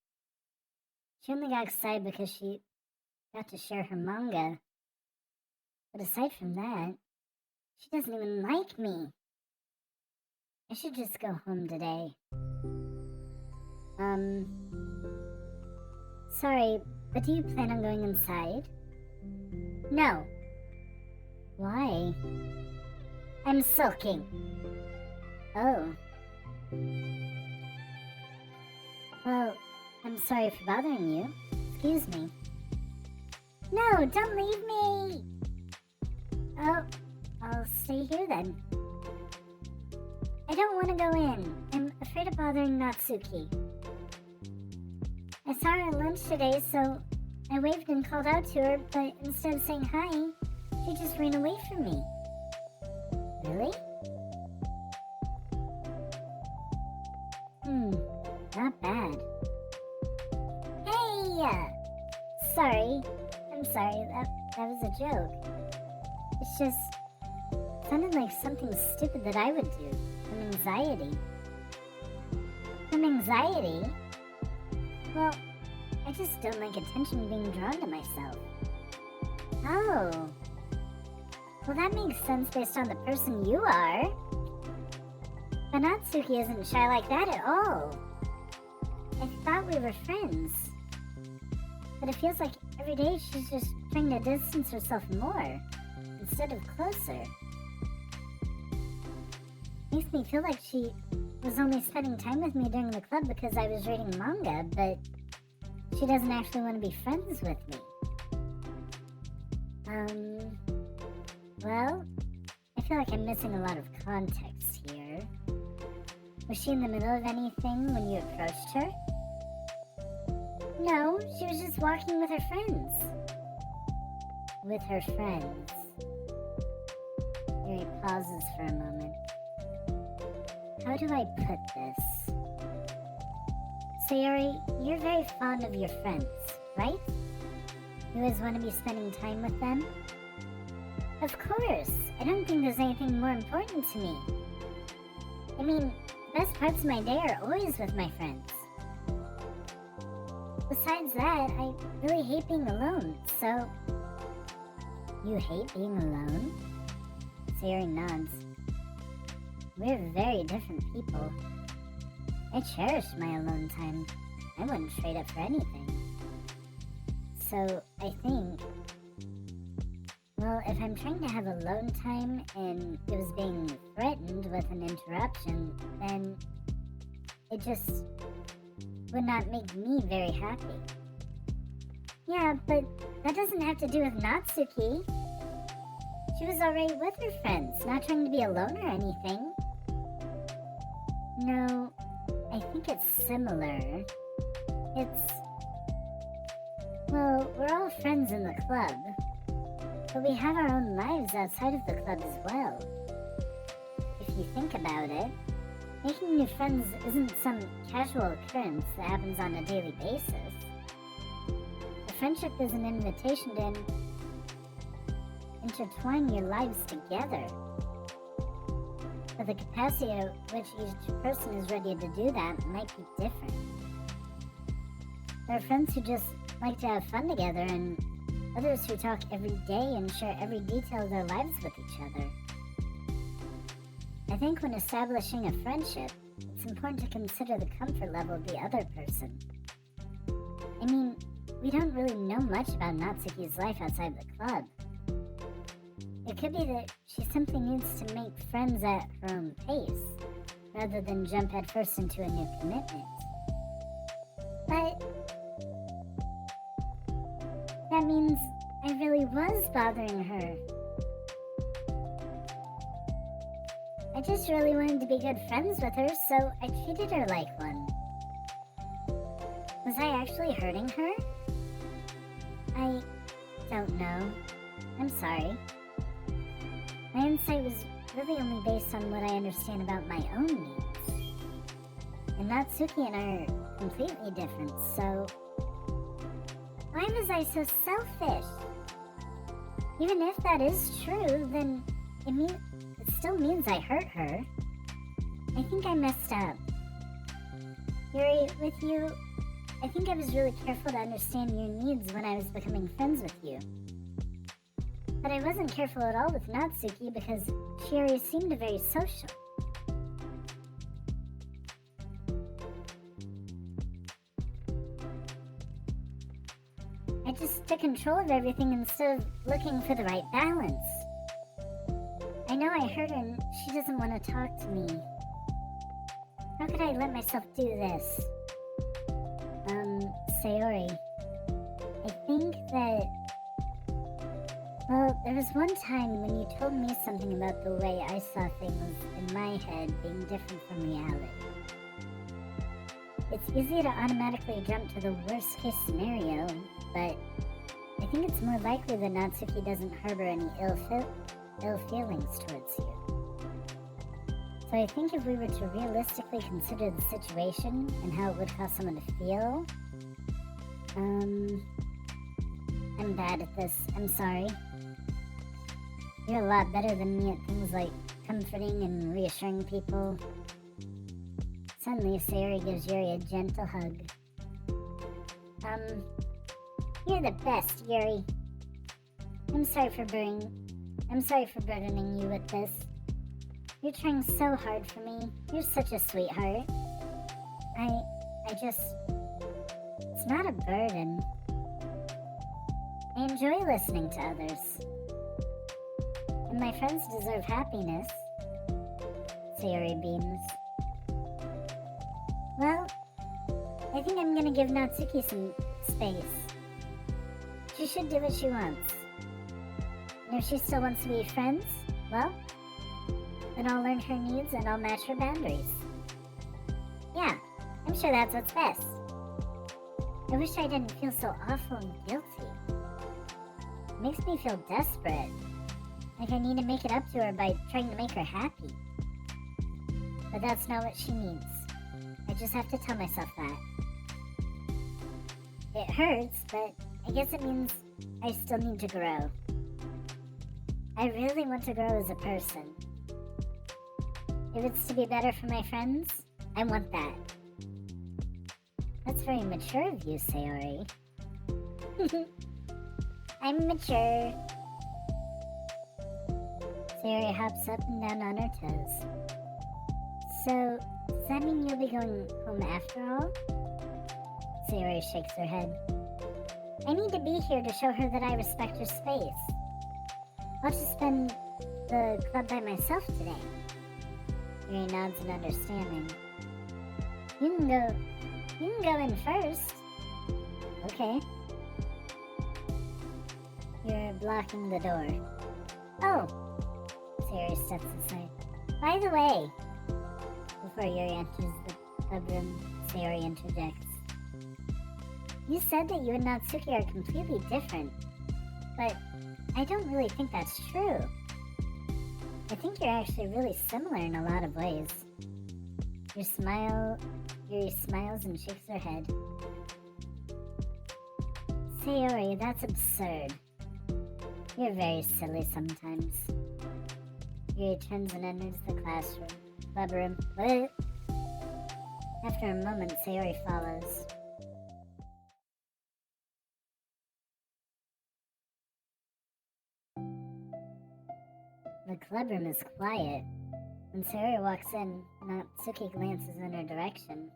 She only got excited because she got to share her manga. But aside from that, she doesn't even like me. I should just go home today. Sorry, but do you plan on going inside? No. Why? I'm sulking. Oh. Well, I'm sorry for bothering you. Excuse me. No, don't leave me! Oh, I'll stay here then. I don't want to go in. I'm afraid of bothering Natsuki. I saw her at lunch today, so I waved and called out to her, but instead of saying hi, she just ran away from me. Really? Not bad. Hey! Sorry. I'm sorry, that was a joke. It's just sounded like something stupid that I would do. From anxiety. From anxiety? Well, I just don't like attention being drawn to myself. Oh. Well, that makes sense based on the person you are. But Natsuki isn't shy like that at all. I thought we were friends. But it feels like every day she's just trying to distance herself more, instead of closer. Makes me feel like she was only spending time with me during the club because I was reading manga, but she doesn't actually want to be friends with me. Well, I feel like I'm missing a lot of context here. Was she in the middle of anything when you approached her? No, she was just walking with her friends. With her friends. Yuri pauses for a moment. How do I put this? Sayori, you're very fond of your friends, right? You always want to be spending time with them? Of course! I don't think there's anything more important to me. I mean, the best parts of my day are always with my friends. Besides that, I really hate being alone, so... You hate being alone? Sayori nods. We're very different people. I cherish my alone time. I wouldn't trade it for anything. So, I think... Well, if I'm trying to have alone time and it was being threatened with an interruption, then it just would not make me very happy. Yeah, but that doesn't have to do with Natsuki. She was already with her friends, not trying to be alone or anything. No, I think it's similar. Well, we're all friends in the club. But we have our own lives outside of the club as well. If you think about it, making new friends isn't some casual occurrence that happens on a daily basis. A friendship is an invitation to intertwine your lives together. But the capacity at which each person is ready to do that might be different. There are friends who just like to have fun together, and others who talk every day and share every detail of their lives with each other. I think when establishing a friendship, it's important to consider the comfort level of the other person. I mean, we don't really know much about Natsuki's life outside the club. It could be that she simply needs to make friends at her own pace, rather than jump headfirst into a new commitment. But that means I really was bothering her. I just really wanted to be good friends with her, so I treated her like one. Was I actually hurting her? I don't know. I'm sorry. My insight was really only based on what I understand about my own needs. And Natsuki and I are completely different, so why was I so selfish? Even if that is true, then it still means I hurt her. I think I messed up. Yuri, with you, I think I was really careful to understand your needs when I was becoming friends with you. But I wasn't careful at all with Natsuki because she already seemed very social. I just took control of everything instead of looking for the right balance. I know I hurt her and she doesn't want to talk to me. How could I let myself do this? Sayori, I think that... Well, there was one time when you told me something about the way I saw things in my head being different from reality. It's easy to automatically jump to the worst case scenario, but I think it's more likely that Natsuki doesn't harbor any ill feelings towards you. So I think if we were to realistically consider the situation and how it would cause someone to feel, I'm bad at this. I'm sorry. You're a lot better than me at things like comforting and reassuring people. Suddenly, Sayori gives Yuri a gentle hug. You're the best, Yuri. I'm sorry for burdening you with this. You're trying so hard for me. You're such a sweetheart. It's not a burden. I enjoy listening to others. And my friends deserve happiness. Sayori beams. Well, I think I'm gonna give Natsuki some space. She should do what she wants. And if she still wants to be friends, well, then I'll learn her needs and I'll match her boundaries. Yeah, I'm sure that's what's best. I wish I didn't feel so awful and guilty. It makes me feel desperate. Like I need to make it up to her by trying to make her happy. But that's not what she needs. I just have to tell myself that. It hurts, but I guess it means I still need to grow. I really want to grow as a person. If it's to be better for my friends, I want that. That's very mature of you, Sayori. I'm mature. Sayori hops up and down on her toes. So, does that mean you'll be going home after all? Sayori shakes her head. I need to be here to show her that I respect her space. I'll just spend the club by myself today. Yuri nods in understanding. You can go in first. Okay. You're blocking the door. Oh! Sayori steps aside. By the way, before Yuri enters the clubroom, Sayori interjects. You said that you and Natsuki are completely different, but I don't really think that's true. I think you're actually really similar in a lot of ways. Yuri smiles and shakes her head. Sayori, that's absurd. You're very silly sometimes. Yuri turns and enters the clubroom. What? After a moment, Sayori follows. The clubroom is quiet. When Sayori walks in, Natsuki glances in her direction.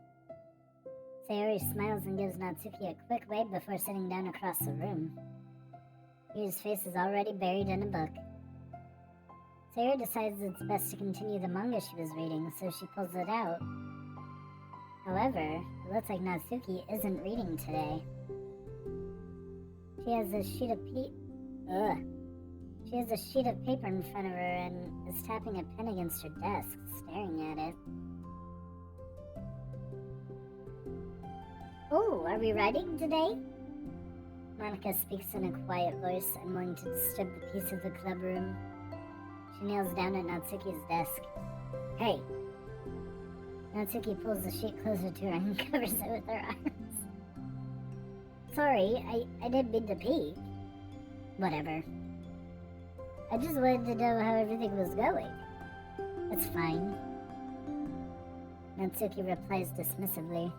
Sayori smiles and gives Natsuki a quick wave before sitting down across the room. Yuri's face is already buried in a book. Sayori decides it's best to continue the manga she was reading, so she pulls it out. However, it looks like Natsuki isn't reading today. She has a sheet of paper in front of her and is tapping a pen against her desk, staring at it. Oh, are we writing today? Monika speaks in a quiet voice, unwilling to disturb the peace of the clubroom. She kneels down at Natsuki's desk. Hey! Natsuki pulls the sheet closer to her and covers it with her arms. Sorry, I didn't mean to peek. Whatever. I just wanted to know how everything was going. It's fine. Natsuki replies dismissively.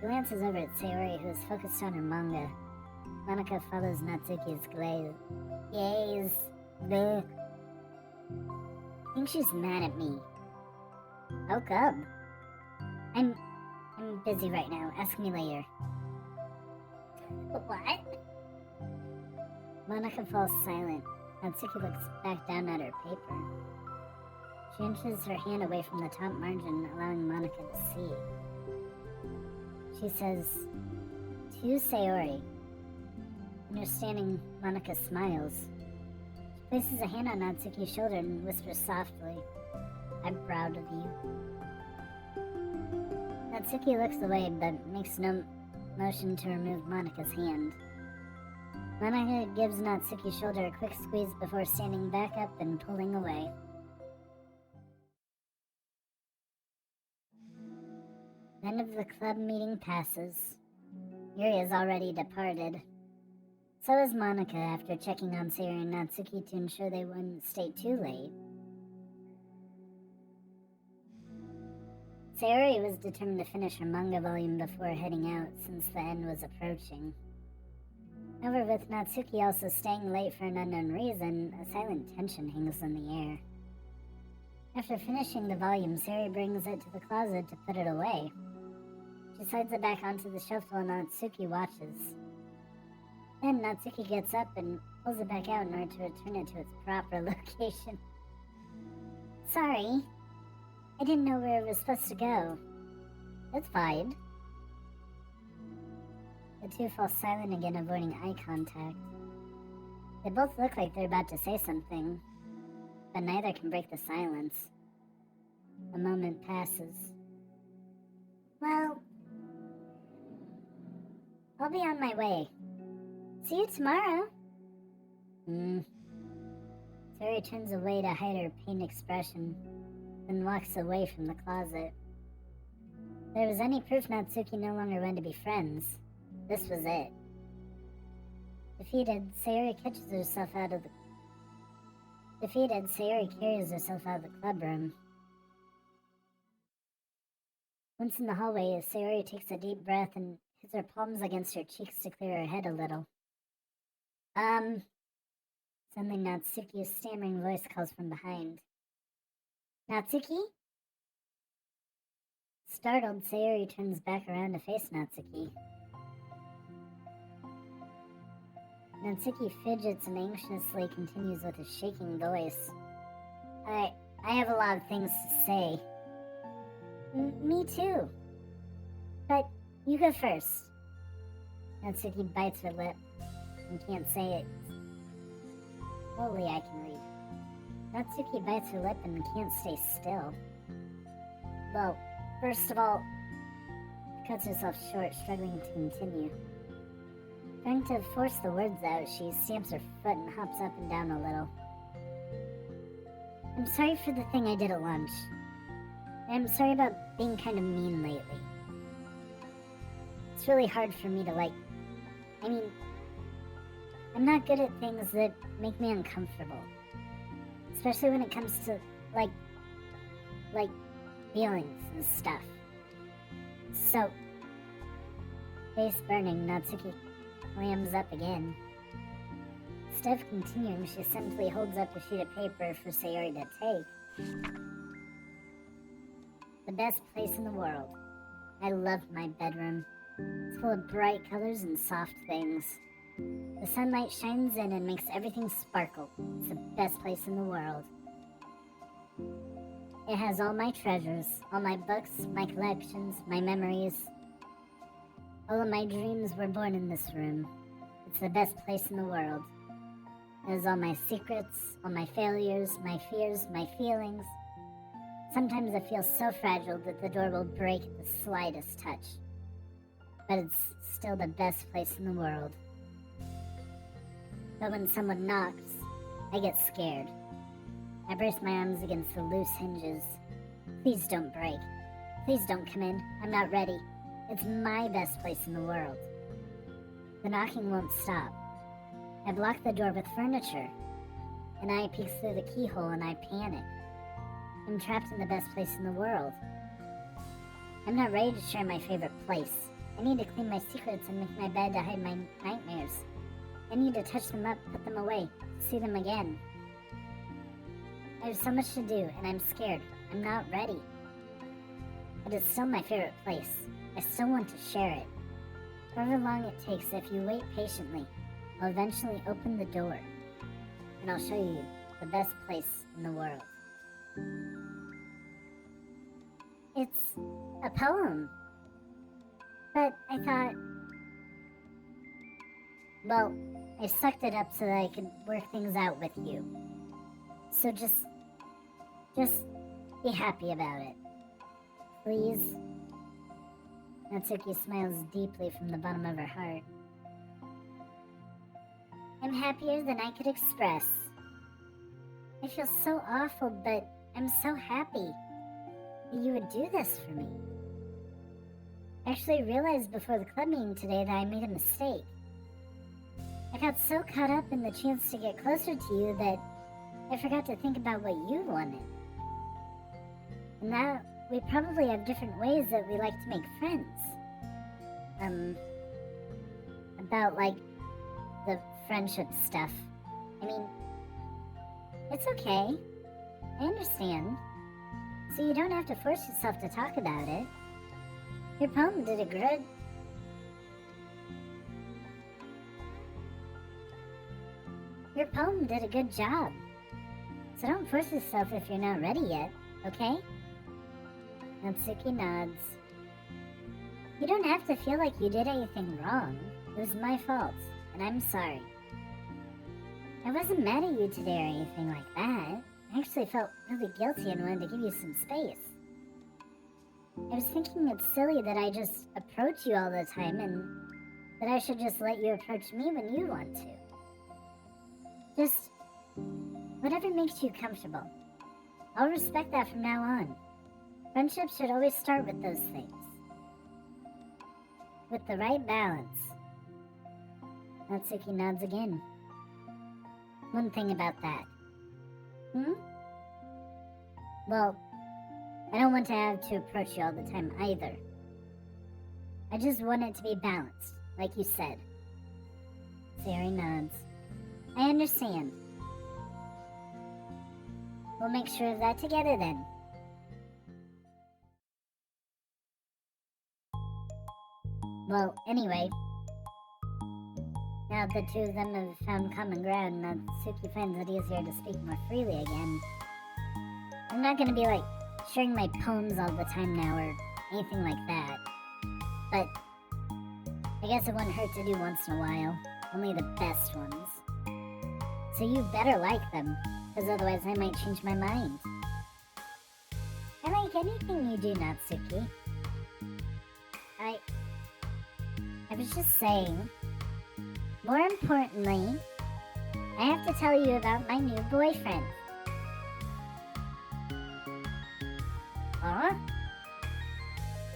She glances over at Sayori, who is focused on her manga. Monika follows Natsuki's gaze. Bleh. I think she's mad at me. How come? I'm busy right now. Ask me later. What? Monika falls silent. Natsuki looks back down at her paper. She inches her hand away from the top margin, allowing Monika to see. She says, "To Sayori." Understanding, Monika smiles. She places a hand on Natsuki's shoulder and whispers softly, "I'm proud of you." Natsuki looks away but makes no motion to remove Monika's hand. Monika gives Natsuki's shoulder a quick squeeze before standing back up and pulling away. The end of the club meeting passes. Yuri has already departed. So is Monika after checking on Sayori and Natsuki to ensure they wouldn't stay too late. Sayori was determined to finish her manga volume before heading out since the end was approaching. However, with Natsuki also staying late for an unknown reason, a silent tension hangs in the air. After finishing the volume, Sayori brings it to the closet to put it away. She slides it back onto the shelf while Natsuki watches. Then Natsuki gets up and pulls it back out in order to return it to its proper location. Sorry, I didn't know where it was supposed to go. That's fine. The two fall silent again, avoiding eye contact. They both look like they're about to say something, but neither can break the silence. A moment passes. Well, I'll be on my way. See you tomorrow. Sayori turns away to hide her pained expression, then walks away from the closet. If there was any proof Natsuki no longer wanted to be friends, this was it. Defeated, Sayori carries herself out of the clubroom. Once in the hallway, Sayori takes a deep breath and hits her palms against her cheeks to clear her head a little. Suddenly Natsuki's stammering voice calls from behind. Natsuki? Startled, Sayori turns back around to face Natsuki. Natsuki fidgets and anxiously continues with a shaking voice. I have a lot of things to say. Me too. But you go first. Natsuki bites her lip and can't say it. Slowly I can read. Natsuki bites her lip and can't stay still. Well, first of all, she cuts herself short, struggling to continue. Trying to force the words out, she stamps her foot and hops up and down a little. I'm sorry for the thing I did at lunch. I'm sorry about being kind of mean lately. It's really hard for me to I'm not good at things that make me uncomfortable. Especially when it comes to, like feelings and stuff. So, face burning, Natsuki clams up again. Instead of continuing, she simply holds up a sheet of paper for Sayori to take. The best place in the world. I love my bedroom. It's full of bright colors and soft things. The sunlight shines in and makes everything sparkle. It's the best place in the world. It has all my treasures, all my books, my collections, my memories. All of my dreams were born in this room. It's the best place in the world. It has all my secrets, all my failures, my fears, my feelings. Sometimes I feel so fragile that the door will break at the slightest touch. But it's still the best place in the world. But when someone knocks, I get scared. I brace my arms against the loose hinges. Please don't break. Please don't come in. I'm not ready. It's my best place in the world. The knocking won't stop. I block the door with furniture. An eye peeks through the keyhole and I panic. I'm trapped in the best place in the world. I'm not ready to share my favorite place. I need to clean my secrets and make my bed to hide my nightmares. I need to touch them up, put them away, see them again. I have so much to do and I'm scared. I'm not ready. But it's still my favorite place. I still want to share it. However long it takes, if you wait patiently, I'll eventually open the door. And I'll show you the best place in the world. It's a poem. But I thought, well, I sucked it up so that I could work things out with you. So just be happy about it. Please? Natsuki smiles deeply from the bottom of her heart. I'm happier than I could express. I feel so awful, but I'm so happy that you would do this for me. I actually realized before the club meeting today that I made a mistake. I got so caught up in the chance to get closer to you that I forgot to think about what you wanted. And now we probably have different ways that we like to make friends. About like the friendship stuff. I mean, it's okay. I understand. So you don't have to force yourself to talk about it. Your poem did a good... Your poem did a good job. So don't force yourself if you're not ready yet, okay? Natsuki nods. You don't have to feel like you did anything wrong. It was my fault, and I'm sorry. I wasn't mad at you today or anything like that. I actually felt really guilty and wanted to give you some space. I was thinking it's silly that I just approach you all the time and that I should just let you approach me when you want to. Just whatever makes you comfortable. I'll respect that from now on. Friendship should always start with those things. With the right balance. Natsuki nods again. One thing about that. Well, I don't want to have to approach you all the time either. I just want it to be balanced, like you said. Sayori nods. I understand. We'll make sure of that together then. Well, anyway, now that the two of them have found common ground, Natsuki finds it easier to speak more freely again. I'm not gonna be like sharing my poems all the time now or anything like that. But I guess it wouldn't hurt to do once in a while. Only the best ones. So you better like them, because otherwise I might change my mind. I like anything you do, Natsuki. I was just saying, more importantly, I have to tell you about my new boyfriend. Huh?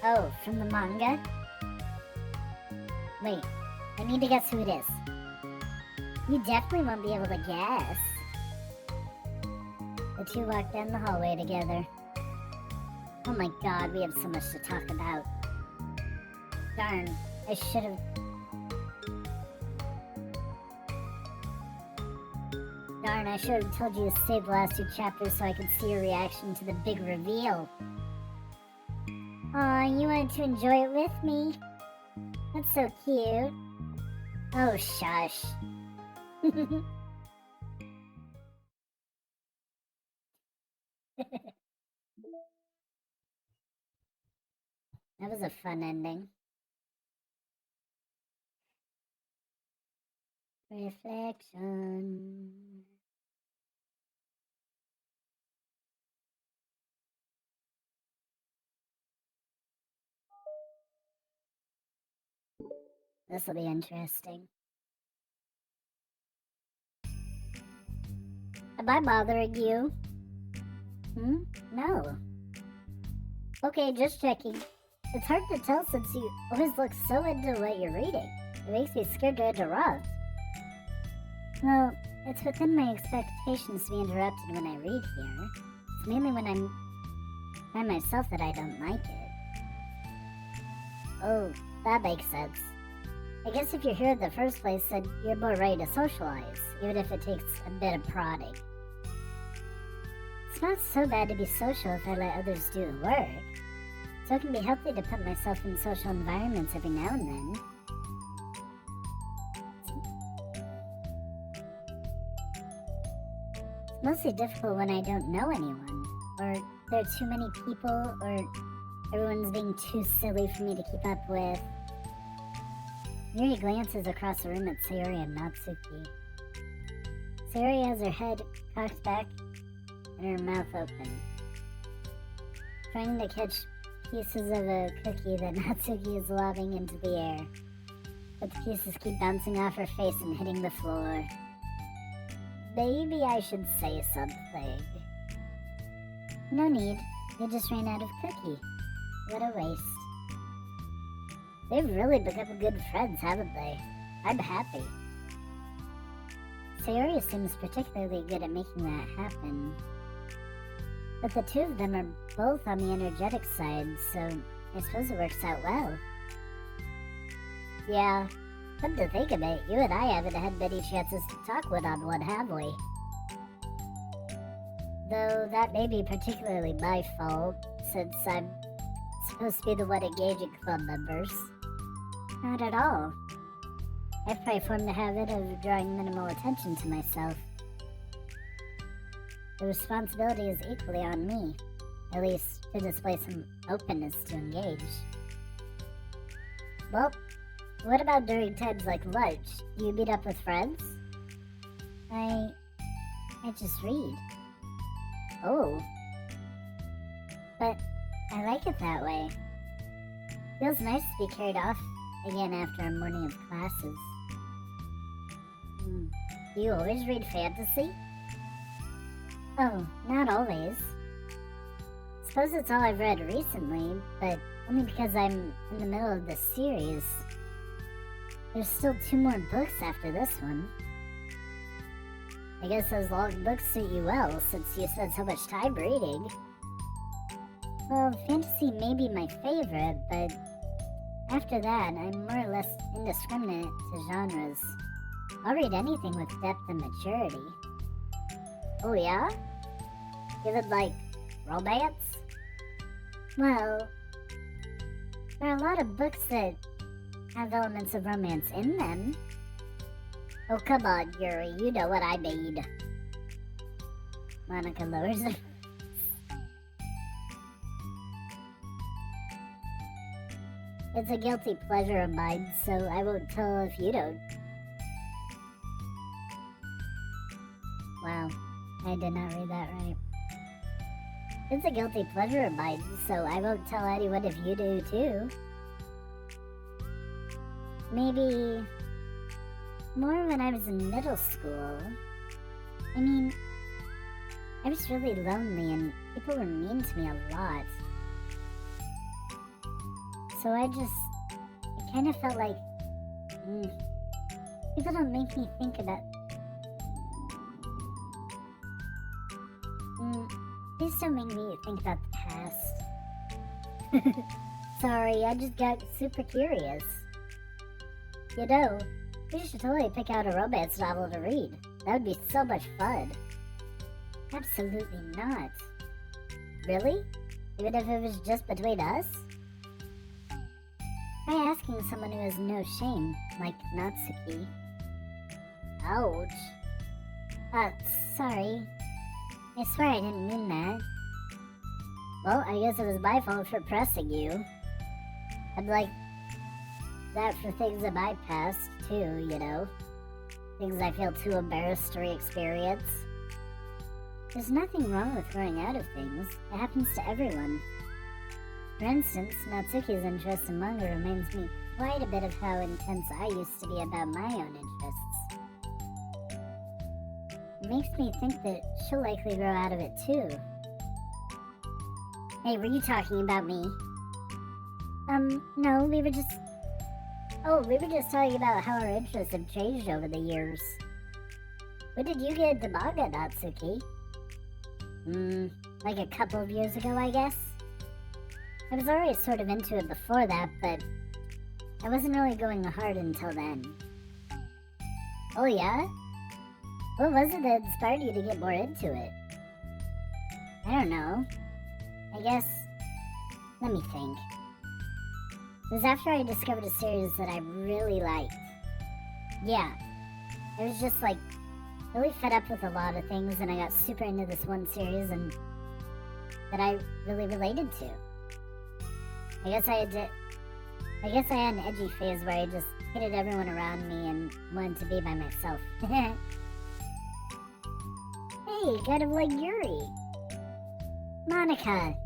Oh, from the manga? Wait, I need to guess who it is. You definitely won't be able to guess. The two walk down the hallway together. Oh my god, we have so much to talk about. Darn, I should have... Darn, I should have told you to save the last two chapters so I could see your reaction to the big reveal. Aw, you wanted to enjoy it with me? That's so cute. Oh, shush. That was a fun ending. Reflection. This'll be interesting. Am I bothering you? No. Okay, just checking. It's hard to tell since you always look so into what you're reading. It makes me scared to interrupt. Well, it's within my expectations to be interrupted when I read here. It's mainly when I'm by myself that I don't like it. Oh, that makes sense. I guess if you're here in the first place, then you're more ready to socialize, even if it takes a bit of prodding. It's not so bad to be social if I let others do the work, so it can be healthy to put myself in social environments every now and then. It's mostly difficult when I don't know anyone, or there are too many people, or everyone's being too silly for me to keep up with. Yuri glances across the room at Sayori and Natsuki. Sayori has her head cocked back and her mouth open, trying to catch pieces of a cookie that Natsuki is lobbing into the air, but the pieces keep bouncing off her face and hitting the floor. Maybe I should say something. No need, they just ran out of cookie. What a waste. They've really become good friends, haven't they? I'm happy. Sayori seems particularly good at making that happen. But the two of them are both on the energetic side, so I suppose it works out well. Yeah, come to think of it, you and I haven't had many chances to talk one-on-one, have we? Though that may be particularly my fault, since I'm supposed to be the one engaging club members. Not at all. I've probably formed the habit of drawing minimal attention to myself. The responsibility is equally on me, at least to display some openness to engage. Well, what about during times like lunch? Do you meet up with friends? I just read. Oh. But I like it that way. Feels nice to be carried off again after a morning of classes. Do you always read fantasy? Oh, not always. Suppose it's all I've read recently, but only because I'm in the middle of the series. There's still 2 more books after this one. I guess those long books suit you well, since you spend so much time reading. Well, fantasy may be my favorite, but after that, I'm more or less indiscriminate to genres. I'll read anything with depth and maturity. Oh yeah? Even like romance? Well, there are a lot of books that have elements of romance in them. Oh come on, Yuri, you know what I mean. Monika lowers her. It's a guilty pleasure of mine, so I won't tell if you don't. Wow, I did not read that right. It's a guilty pleasure of mine, so I won't tell anyone if you do too. Maybe more when I was in middle school. I mean, I was really lonely and people were mean to me a lot. So it kind of felt like, people don't make me think about, please don't make me think about the past. Sorry, I just got super curious. You know, we should totally pick out a romance novel to read. That would be so much fun. Absolutely not. Really? Even if it was just between us? Try asking someone who has no shame, like Natsuki. Ouch. Sorry. I swear I didn't mean that. Well, I guess it was my fault for pressing you. I'd like that for things that I passed, too, you know? Things I feel too embarrassed to re-experience. There's nothing wrong with growing out of things. It happens to everyone. For instance, Natsuki's interest in manga reminds me quite a bit of how intense I used to be about my own interests. It makes me think that she'll likely grow out of it too. Hey, were you talking about me? No, we were just talking about how our interests have changed over the years. When did you get into manga, Natsuki? Like a couple of years ago, I guess? I was already sort of into it before that, but I wasn't really going hard until then. Oh yeah? What was it that inspired you to get more into it? I don't know. I guess... let me think. It was after I discovered a series that I really liked. Yeah. I was just like, really fed up with a lot of things, and I got super into this one series and that I really related to. I guess I had an edgy phase where I just hated everyone around me and wanted to be by myself. Hey, kind of like Yuri. Monika.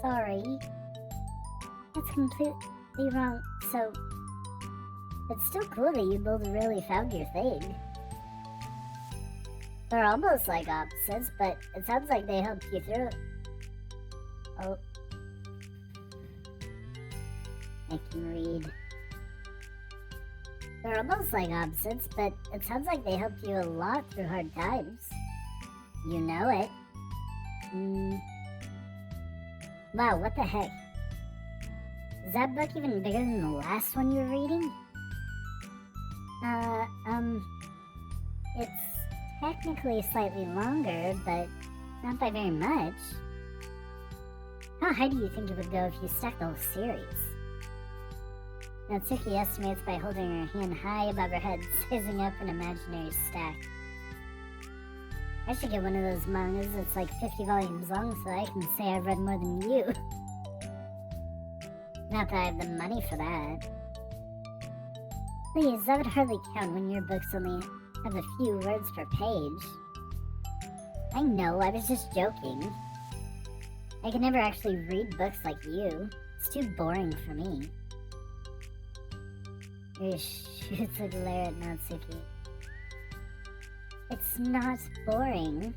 Sorry. That's completely wrong. So, it's still cool that you both really found your thing. They're almost like opposites, but it sounds like they helped you through it. Oh. I can read. They're almost like opposites, but it sounds like they helped you a lot through hard times. You know it. Wow, what the heck? Is that book even bigger than the last one you were reading? It's technically slightly longer, but not by very much. How high do you think it would go if you stacked the whole series? Natsuki estimates by holding her hand high above her head, sizing up an imaginary stack. I should get one of those mangas that's like 50 volumes long so I can say I've read more than you. Not that I have the money for that. Please, that would hardly count when your books only have a few words per page. I know, I was just joking. I can never actually read books like you. It's too boring for me. Yuri shoots a glare at Natsuki. It's not boring.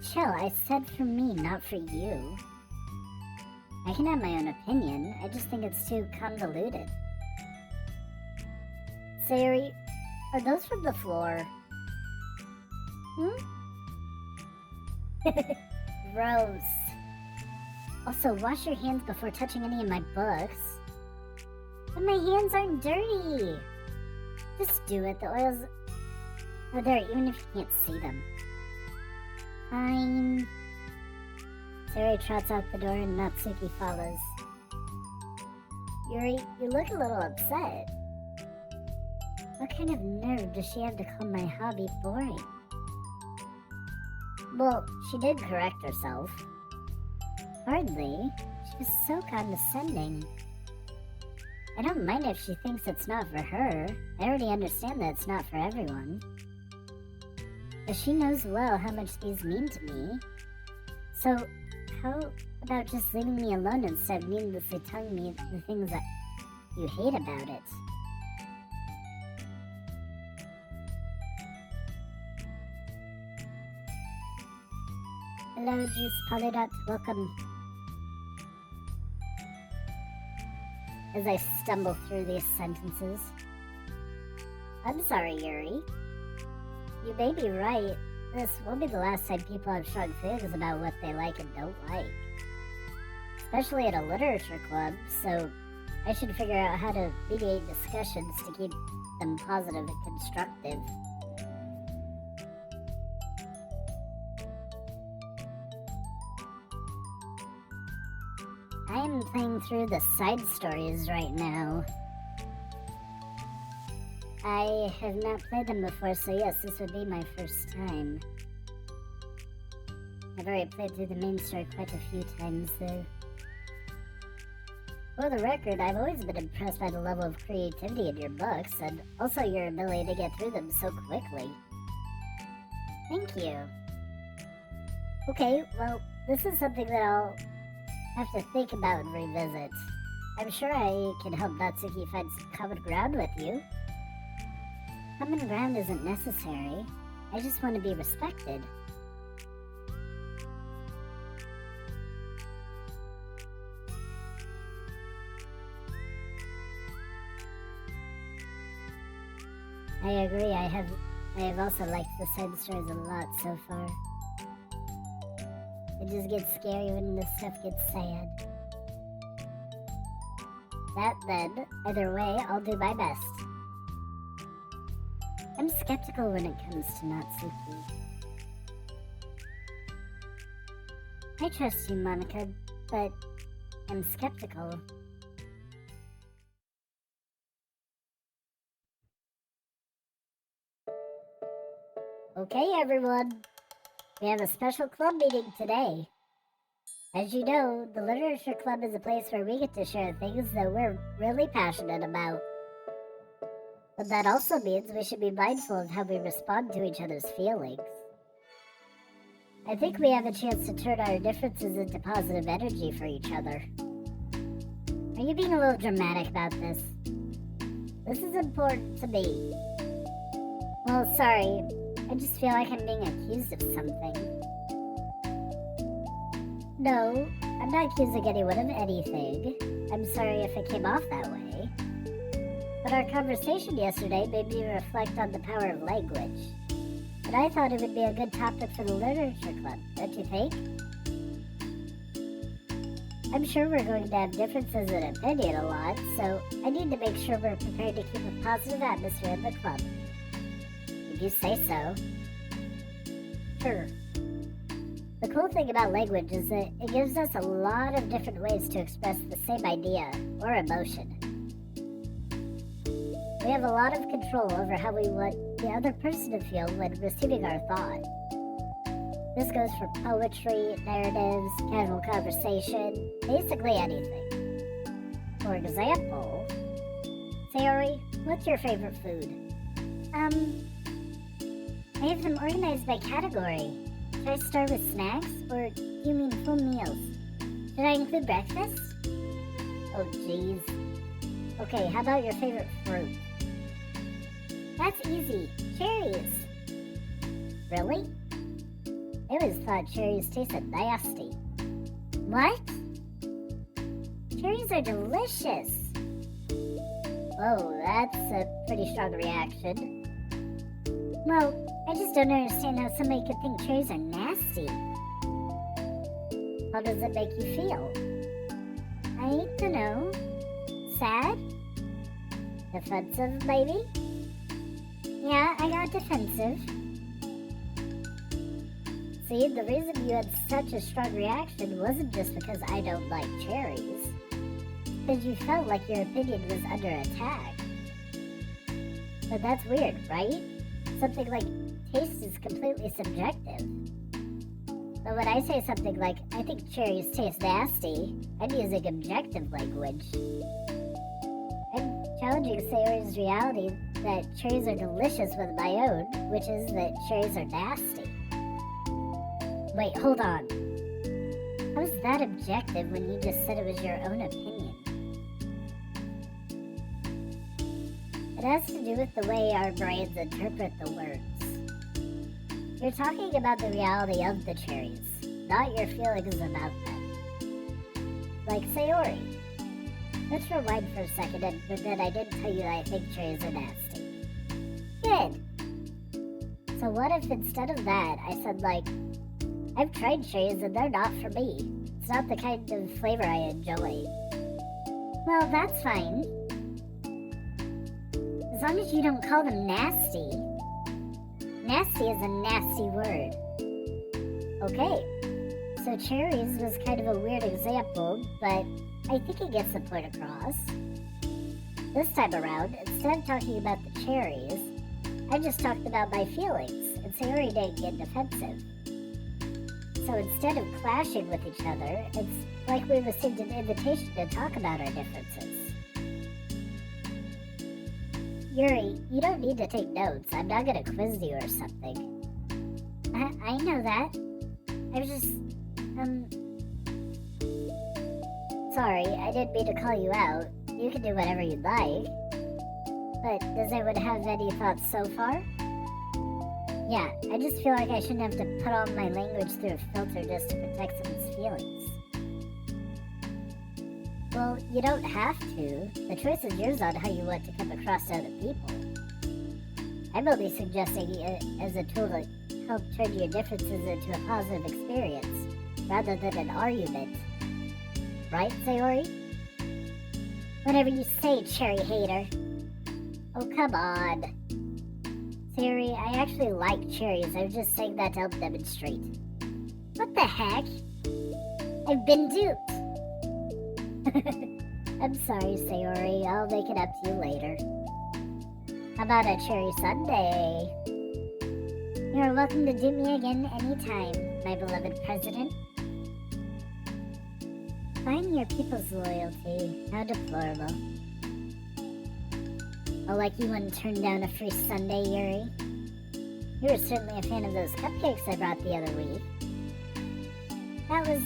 Chill, I said for me, not for you. I can have my own opinion, I just think it's too convoluted. Sayori, are those from the floor? Gross. Also, wash your hands before touching any of my books. But my hands aren't dirty! Just do it, the oils are there even if you can't see them. Fine. Sayori trots out the door and Natsuki follows. Yuri, you look a little upset. What kind of nerve does she have to call my hobby boring? Well, she did correct herself. Hardly. She was so condescending. I don't mind if she thinks it's not for her. I already understand that it's not for everyone. But she knows well how much these mean to me. So, how about just leaving me alone instead of needlessly telling me the things that you hate about it? Hello, Juice Polydot. Welcome. As I stumble through these sentences. I'm sorry, Yuri. You may be right. This won't be the last time people have strong feelings about what they like and don't like. Especially at a literature club, so I should figure out how to mediate discussions to keep them positive and constructive. I I'm playing through the side stories right now. I have not played them before, so yes, this would be my first time. I've already played through the main story quite a few times, though. For the record, I've always been impressed by the level of creativity in your books, and also your ability to get through them so quickly. Thank you. Okay, well, this is something that I'll have to think about and revisit. I'm sure I can help Natsuki find some common ground with you. Common ground isn't necessary. I just want to be respected. I agree, I have also liked the side stories a lot so far. It just gets scary when the stuff gets sad. That then, either way, I'll do my best. I'm skeptical when it comes to Natsuki. I trust you, Monika, but I'm skeptical. Okay, everyone. We have a special club meeting today. As you know, the Literature Club is a place where we get to share things that we're really passionate about. But that also means we should be mindful of how we respond to each other's feelings. I think we have a chance to turn our differences into positive energy for each other. Are you being a little dramatic about this? This is important to me. Well, sorry. I just feel like I'm being accused of something. No, I'm not accusing anyone of anything. I'm sorry if it came off that way. But our conversation yesterday made me reflect on the power of language. And I thought it would be a good topic for the Literature Club, don't you think? I'm sure we're going to have differences in opinion a lot, so I need to make sure we're prepared to keep a positive atmosphere in the club. If you say so. Sure. The cool thing about language is that it gives us a lot of different ways to express the same idea or emotion. We have a lot of control over how we want the other person to feel when receiving our thought. This goes for poetry, narratives, casual conversation, basically anything. For example, Sayori, what's your favorite food? I have them organized by category. Should I start with snacks, or do you mean full meals? Should I include breakfast? Oh jeez. Okay, how about your favorite fruit? That's easy. Cherries. Really? I always thought cherries tasted nasty. What? Cherries are delicious. Oh, that's a pretty strong reaction. Well, I just don't understand how somebody could think cherries are nasty. How does it make you feel? I don't know. Sad? Defensive, maybe? Yeah, I got defensive. See, the reason you had such a strong reaction wasn't just because I don't like cherries. Because you felt like your opinion was under attack. But that's weird, right? Something like taste is completely subjective. But when I say something like, I think cherries taste nasty, I'm using objective language. I'm challenging Sayori's reality that cherries are delicious with my own, which is that cherries are nasty. Wait, hold on. How is that objective when you just said it was your own opinion? It has to do with the way our brains interpret the words. You're talking about the reality of the cherries, not your feelings about them. Like Sayori. Let's rewind for a second and pretend I didn't tell you that I think cherries are nasty. Good. So what if instead of that, I said like, I've tried cherries and they're not for me. It's not the kind of flavor I enjoy. Well, that's fine. As long as you don't call them nasty. Nasty is a nasty word. Okay, so cherries was kind of a weird example, but I think it gets the point across. This time around, instead of talking about the cherries, I just talked about my feelings, and Sayori didn't get defensive. So instead of clashing with each other, it's like we received an invitation to talk about our differences. Yuri, you don't need to take notes. I'm not gonna quiz you or something. I know that. I was just, sorry, I didn't mean to call you out. You can do whatever you'd like. But does anyone have any thoughts so far? Yeah, I just feel like I shouldn't have to put all my language through a filter just to protect someone's feelings. Well, you don't have to. The choice is yours on how you want to come across to other people. I'm only suggesting it as a tool to help turn your differences into a positive experience, rather than an argument. Right, Sayori? Whatever you say, cherry hater. Oh, come on. Sayori, I actually like cherries. I was just saying that to help demonstrate. What the heck? I've been duped. I'm sorry, Sayori. I'll make it up to you later. How about a cherry sundae? You're welcome to dupe me again anytime, my beloved president. Find your people's loyalty. How deplorable. Oh, like you wouldn't turn down a free sundae, Yuri? You were certainly a fan of those cupcakes I brought the other week. That was...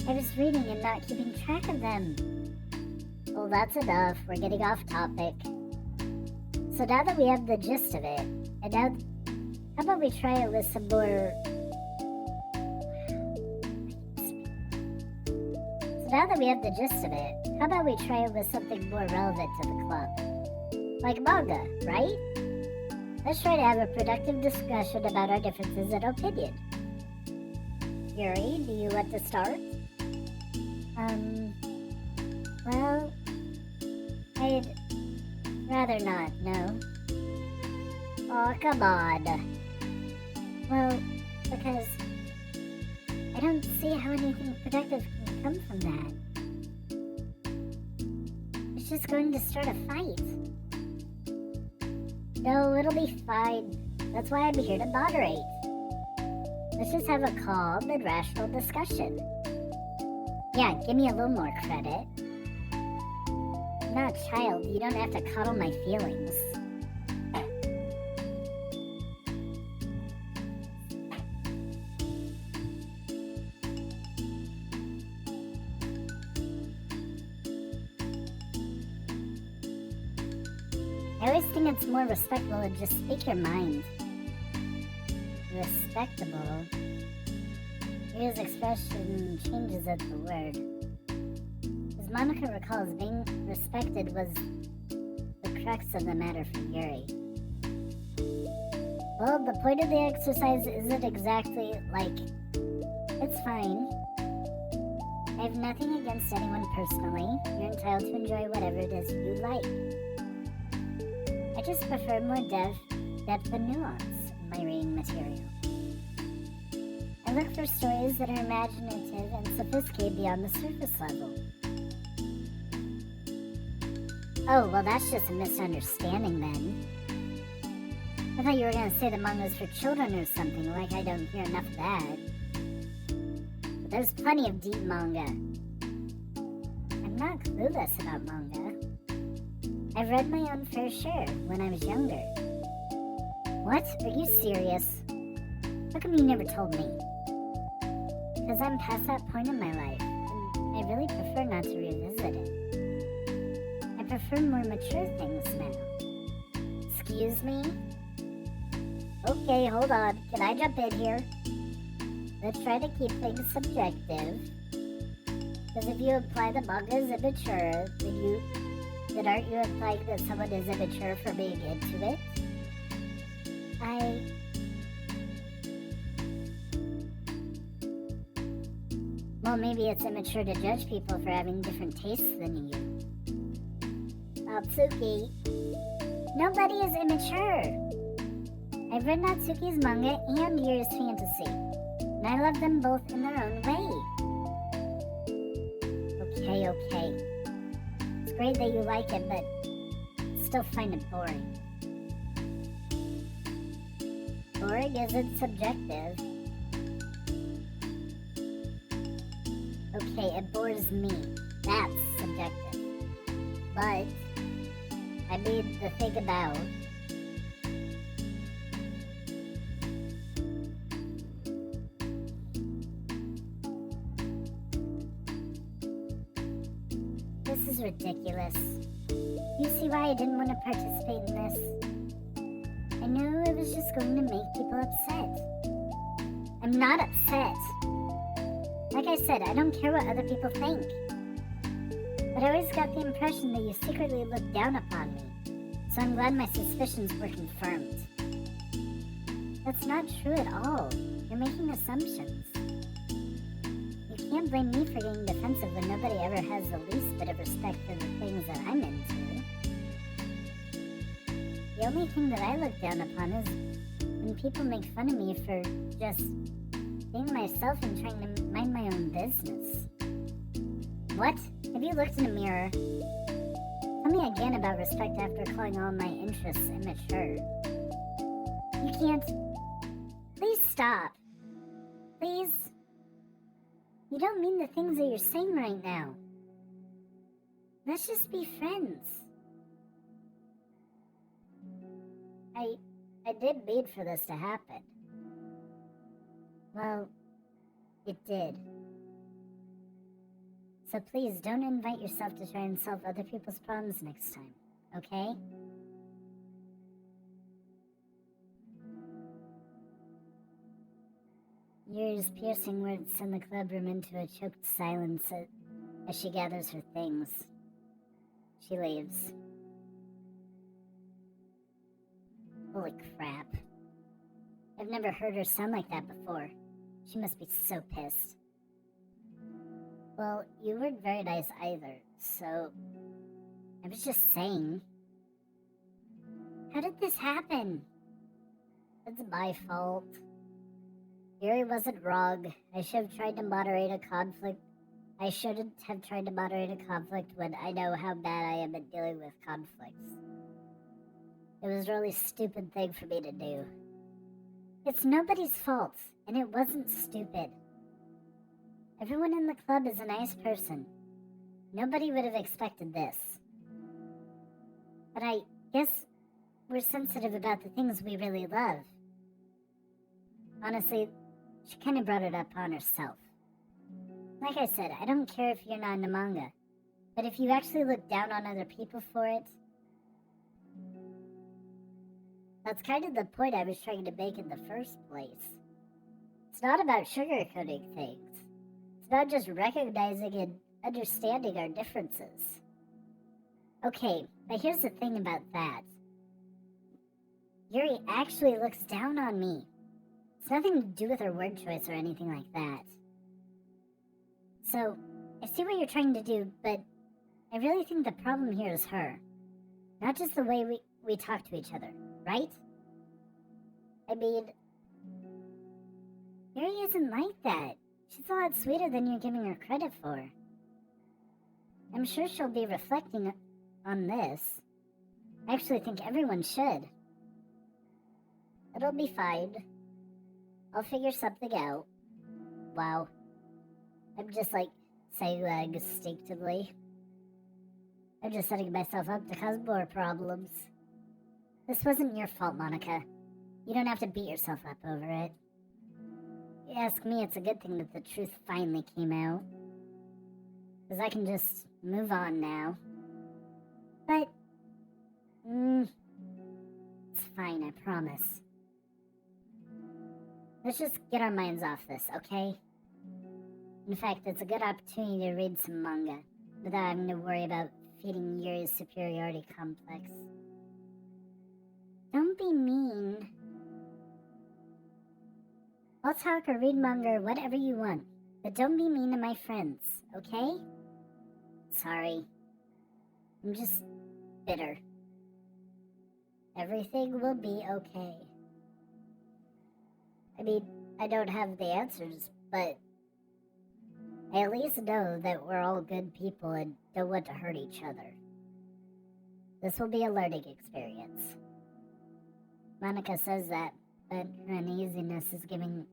I was reading and not keeping track of them. Well, that's enough. We're getting off topic. So now that we have the gist of it, and now... How about we try it with some more... Now that we have the gist of it, how about we try it with something more relevant to the club? Like manga, right? Let's try to have a productive discussion about our differences in opinion. Yuri, do you want to start? Well, I'd rather not, no. Oh, come on. Well, because I don't see how anything productive can come from that. It's just going to start a fight. No, it'll be fine. That's why I'm here to moderate. Let's just have a calm and rational discussion. Yeah, give me a little more credit. I'm not a child. You don't have to coddle my feelings. I always think it's more respectable to just speak your mind. Respectable. Here's expression changes at the word. As Monika recalls, being respected was the crux of the matter for Yuri. Well, the point of the exercise isn't exactly like, it's fine. I have nothing against anyone personally. You're entitled to enjoy whatever it is you like. I just prefer more depth and nuance in my reading material. I look for stories that are imaginative and sophisticated beyond the surface level. Oh, well that's just a misunderstanding then. I thought you were going to say the manga's for children or something, like I don't hear enough of that. But there's plenty of deep manga. I'm not clueless about manga. I've read my own fair share when I was younger. What? Are you serious? How come you never told me? Because I'm past that point in my life, and I really prefer not to revisit it. I prefer more mature things now. Excuse me? Okay, hold on. Can I jump in here? Let's try to keep things subjective. Because if you imply the manga is immature, then aren't you implying that someone is immature for being into it? Well, maybe it's immature to judge people for having different tastes than you. Natsuki. Nobody is immature. I've read Natsuki's manga and Yuri's fantasy, and I love them both in their own way. Okay. It's great that you like it, but I still find it boring. Boring isn't subjective. Okay, it bores me. That's subjective. But, I mean, the thing about... This is ridiculous. You see why I didn't want to participate in this? I knew it was just going to make people upset. I'm not upset. Like I said, I don't care what other people think. But I always got the impression that you secretly looked down upon me, so I'm glad my suspicions were confirmed. That's not true at all. You're making assumptions. You can't blame me for getting defensive when nobody ever has the least bit of respect for the things that I'm into. The only thing that I look down upon is when people make fun of me for just being myself and trying to mind my own business. What? Have you looked in a mirror? Tell me again about respect after calling all my interests immature. You can't... Please stop. Please. You don't mean the things that you're saying right now. Let's just be friends. I did mean for this to happen. Well, it did. So please don't invite yourself to try and solve other people's problems next time, okay? Yuri's piercing words send the clubroom into a choked silence as she gathers her things. She leaves. Holy crap. I've never heard her sound like that before. She must be so pissed. Well, you weren't very nice either, so... I was just saying. How did this happen? It's my fault. Yuri wasn't wrong. I should have tried to moderate a conflict. I shouldn't have tried to moderate a conflict when I know how bad I am at dealing with conflicts. It was a really stupid thing for me to do. It's nobody's fault, and it wasn't stupid. Everyone in the club is a nice person. Nobody would have expected this. But I guess we're sensitive about the things we really love. Honestly, she kind of brought it up on herself. Like I said, I don't care if you're not into manga, but if you actually look down on other people for it, that's kind of the point I was trying to make in the first place. It's not about sugarcoating things. It's about just recognizing and understanding our differences. Okay, but here's the thing about that. Yuri actually looks down on me. It's nothing to do with her word choice or anything like that. So, I see what you're trying to do, but I really think the problem here is her. Not just the way we talk to each other, right? I mean, Yuri isn't like that. She's a lot sweeter than you're giving her credit for. I'm sure she'll be reflecting on this. I actually think everyone should. It'll be fine. I'll figure something out. Wow. I'm just like saying that instinctively. I'm just setting myself up to cause more problems. This wasn't your fault, Monika. You don't have to beat yourself up over it. You ask me, it's a good thing that the truth finally came out. Because I can just move on now. But... it's fine, I promise. Let's just get our minds off this, okay? In fact, it's a good opportunity to read some manga, without having to worry about feeding Yuri's superiority complex. Don't be mean. I'll talk or read manga or whatever you want, but don't be mean to my friends, okay? Sorry. I'm just bitter. Everything will be okay. I mean, I don't have the answers, but I at least know that we're all good people and don't want to hurt each other. This will be a learning experience. Monika says that, but her uneasiness is giving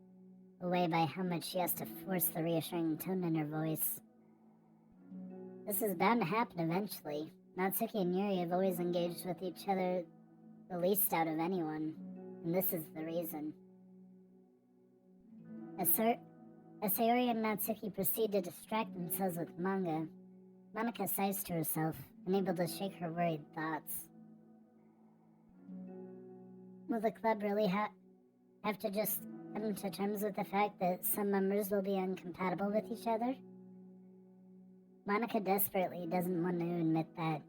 away by how much she has to force the reassuring tone in her voice. This is bound to happen eventually. Natsuki and Yuri have always engaged with each other the least out of anyone, and this is the reason. As Sayori and Natsuki proceed to distract themselves with manga, Monika sighs to herself, unable to shake her worried thoughts. Will the club really have to just come to terms with the fact that some members will be incompatible with each other? Monika desperately doesn't want to admit that,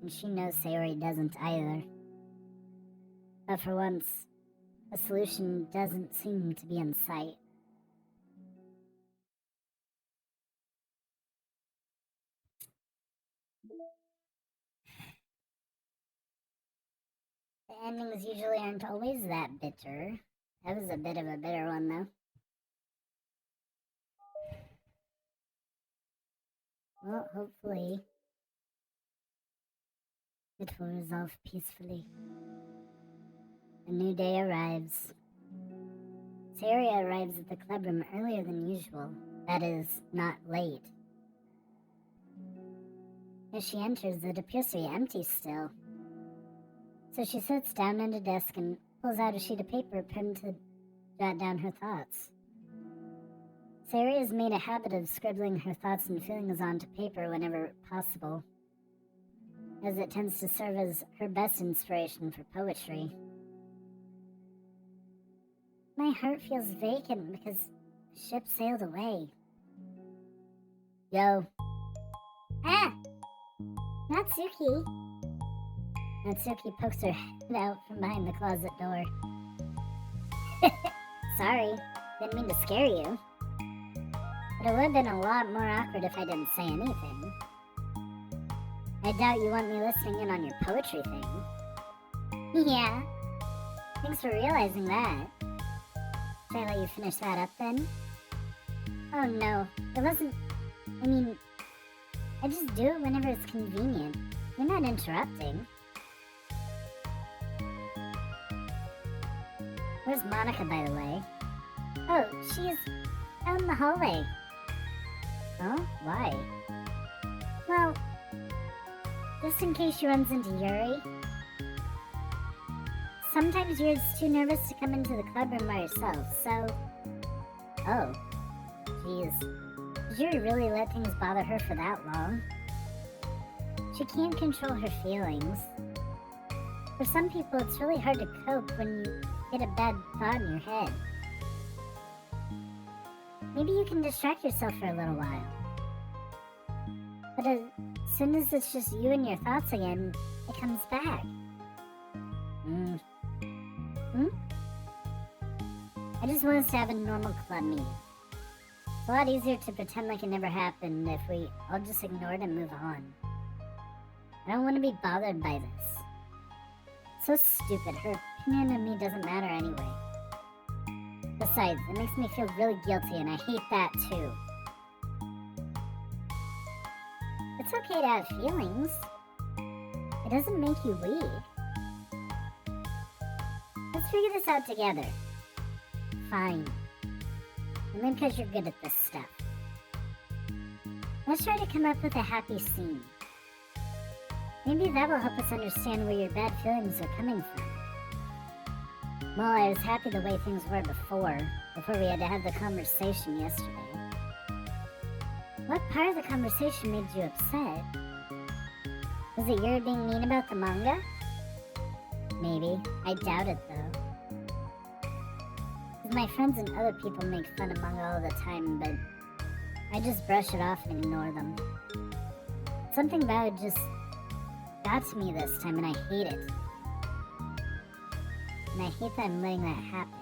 and she knows Sayori doesn't either. But for once, a solution doesn't seem to be in sight. The endings usually aren't always that bitter. That was a bit of a bitter one, though. Well, hopefully it will resolve peacefully. A new day arrives. Sayori arrives at the clubroom earlier than usual. That is, not late. As she enters, it appears to be empty still. So she sits down at a desk and pulls out a sheet of paper penned to jot down her thoughts. Sayori has made a habit of scribbling her thoughts and feelings onto paper whenever possible, as it tends to serve as her best inspiration for poetry. My heart feels vacant because the ship sailed away. Yo. Ah! Natsuki! Natsuki pokes her head out from behind the closet door. Sorry, didn't mean to scare you. But it would have been a lot more awkward if I didn't say anything. I doubt you want me listening in on your poetry thing. Yeah. Thanks for realizing that. Should I let you finish that up then? Oh no, it wasn't... I just do it whenever it's convenient. You're not interrupting. Where's Monika, by the way? Oh, she's out in the hallway. Huh? Why? Well, just in case she runs into Yuri. Sometimes Yuri's too nervous to come into the clubroom by herself, so... Oh. Jeez. Did Yuri really let things bother her for that long? She can't control her feelings. For some people, it's really hard to cope when you get a bad thought in your head. Maybe you can distract yourself for a little while. But as soon as it's just you and your thoughts again, it comes back. I just want us to have a normal club meeting. It's a lot easier to pretend like it never happened if we all just ignore it and move on. I don't want to be bothered by this. So stupid. Her opinion of me doesn't matter anyway. Besides, it makes me feel really guilty, and I hate that too. It's okay to have feelings. It doesn't make you weak. Let's figure this out together. Fine. Only because you're good at this stuff. Let's try to come up with a happy scene. Maybe that will help us understand where your bad feelings are coming from. Well, I was happy the way things were before we had to have the conversation yesterday. What part of the conversation made you upset? Was it Yuri being mean about the manga? Maybe. I doubt it, though. My friends and other people make fun of manga all the time, but I just brush it off and ignore them. Something about it just got to me this time, and I hate it. And I hate that I'm letting that happen.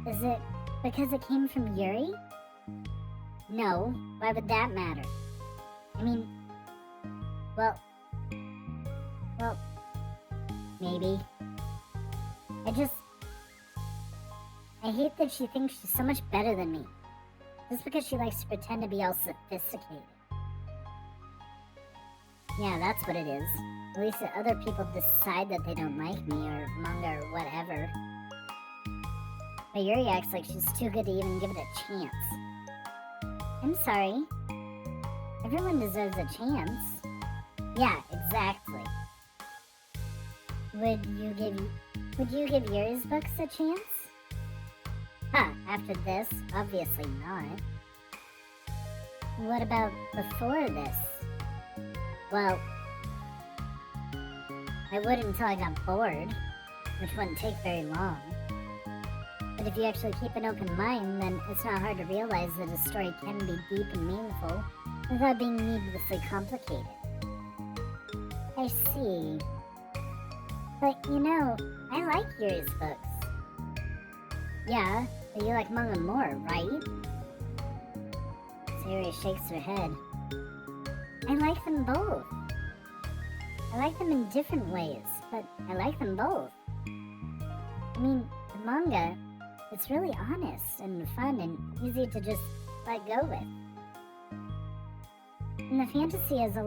Is it because it came from Yuri? No, why would that matter? Well, maybe. I hate that she thinks she's so much better than me. Just because she likes to pretend to be all sophisticated. Yeah, that's what it is. At least that other people decide that they don't like me or manga or whatever. But Yuri acts like she's too good to even give it a chance. I'm sorry. Everyone deserves a chance. Yeah, exactly. Would you give Yuri's books a chance? Huh, after this? Obviously not. What about before this? Well, I would until I got bored, which wouldn't take very long. But if you actually keep an open mind, then it's not hard to realize that a story can be deep and meaningful without being needlessly complicated. I see. But you know, I like Yuri's books. Yeah, but you like manga more, right? Sayori shakes her head. I like them both. I like them in different ways, but I like them both. I mean, the manga, it's really honest and fun and easy to just let go with. And the fantasy has a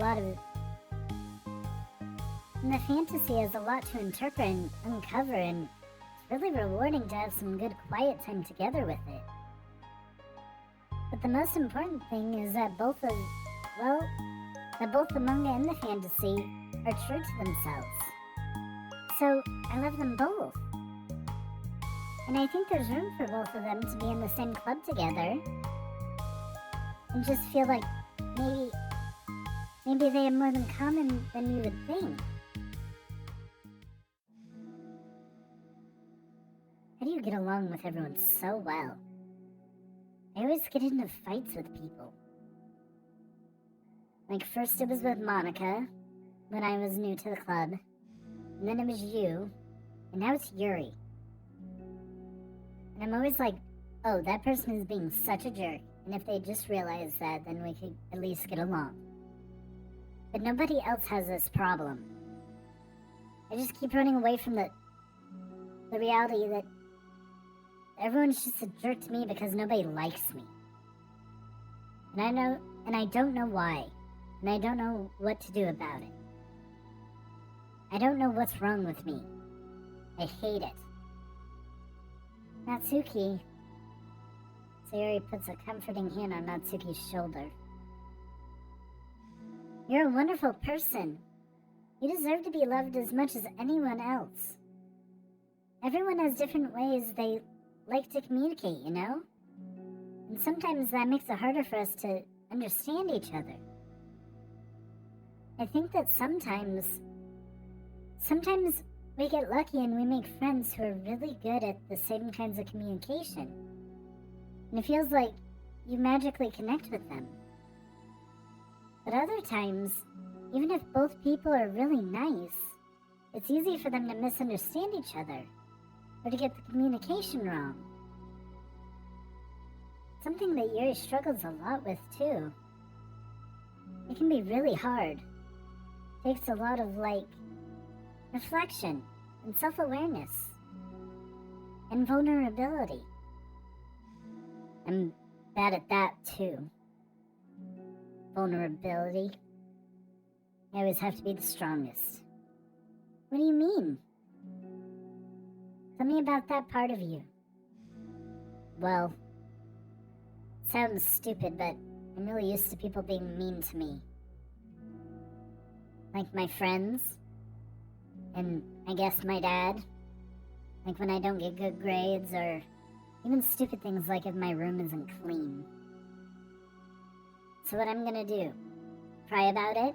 lot to interpret and uncover, and it's really rewarding to have some good quiet time together with it. But the most important thing is that both the manga and the fantasy are true to themselves. So I love them both. And I think there's room for both of them to be in the same club together. And just feel like maybe they have more in common than you would think. How do you get along with everyone so well? I always get into fights with people. Like first it was with Monika, when I was new to the club, and then it was you, and now it's Yuri. And I'm always like, oh, that person is being such a jerk, and if they just realized that, then we could at least get along. But nobody else has this problem. I just keep running away from the reality that everyone's just a jerk to me because nobody likes me. And I don't know why, and I don't know what to do about it. I don't know what's wrong with me. I hate it. Natsuki. Sayori puts a comforting hand on Natsuki's shoulder. You're a wonderful person. You deserve to be loved as much as anyone else. Everyone has different ways they like to communicate, you know? And sometimes that makes it harder for us to understand each other. I think that sometimes we get lucky and we make friends who are really good at the same kinds of communication. And it feels like you magically connect with them. But other times, even if both people are really nice, it's easy for them to misunderstand each other or to get the communication wrong. Something that Yuri struggles a lot with too. It can be really hard. It takes a lot of reflection and self-awareness and vulnerability. I'm bad at that too. Vulnerability. I always have to be the strongest. What do you mean? Tell me about that part of you. Well, sounds stupid, but I'm really used to people being mean to me. Like my friends, and I guess my dad. Like when I don't get good grades, or even stupid things like if my room isn't clean. So what I'm gonna do? Cry about it?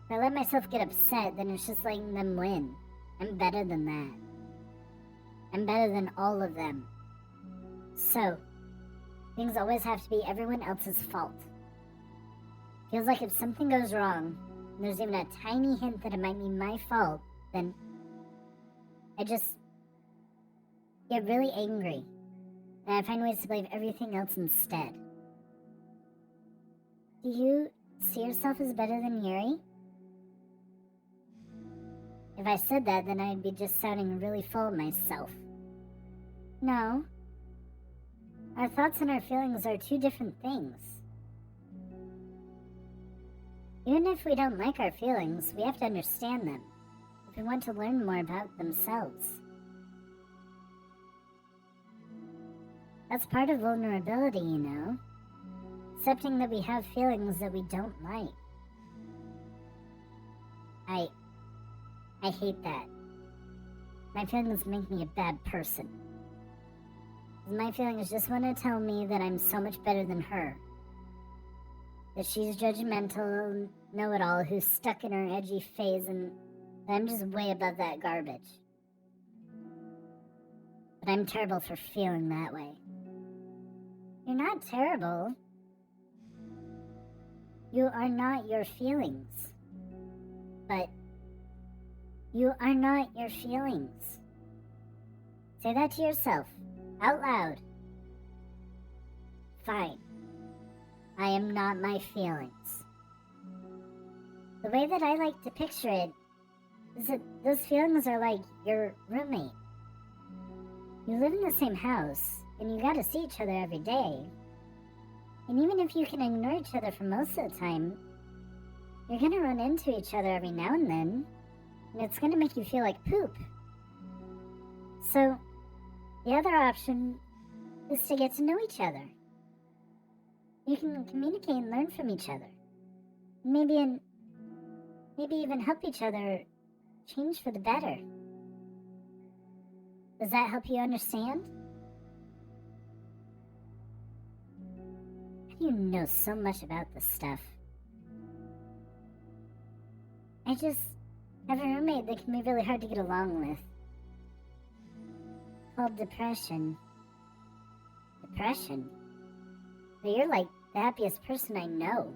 If I let myself get upset, then it's just letting them win. I'm better than that. I'm better than all of them. So, things always have to be everyone else's fault. Feels like if something goes wrong, and there's even a tiny hint that it might be my fault, then I just get really angry, and I find ways to blame everything else instead. Do you see yourself as better than Yuri? If I said that, then I'd be just sounding really full of myself. No. Our thoughts and our feelings are two different things. Even if we don't like our feelings, we have to understand them if we want to learn more about themselves. That's part of vulnerability, you know? Accepting that we have feelings that we don't like. I hate that. My feelings make me a bad person. My feelings just want to tell me that I'm so much better than her. That she's judgmental, know-it-all, who's stuck in her edgy phase, and that I'm just way above that garbage. But I'm terrible for feeling that way. You're not terrible. You are not your feelings. But you are not your feelings. Say that to yourself, out loud. Fine. I am not my feelings. The way that I like to picture it is that those feelings are like your roommate. You live in the same house, and you gotta see each other every day. And even if you can ignore each other for most of the time, you're gonna run into each other every now and then, and it's gonna make you feel like poop. So, the other option is to get to know each other. You can communicate and learn from each other. Maybe even help each other change for the better. Does that help you understand? How do you know so much about this stuff? I just have a roommate that can be really hard to get along with. Called depression. Depression? But you're like the happiest person I know.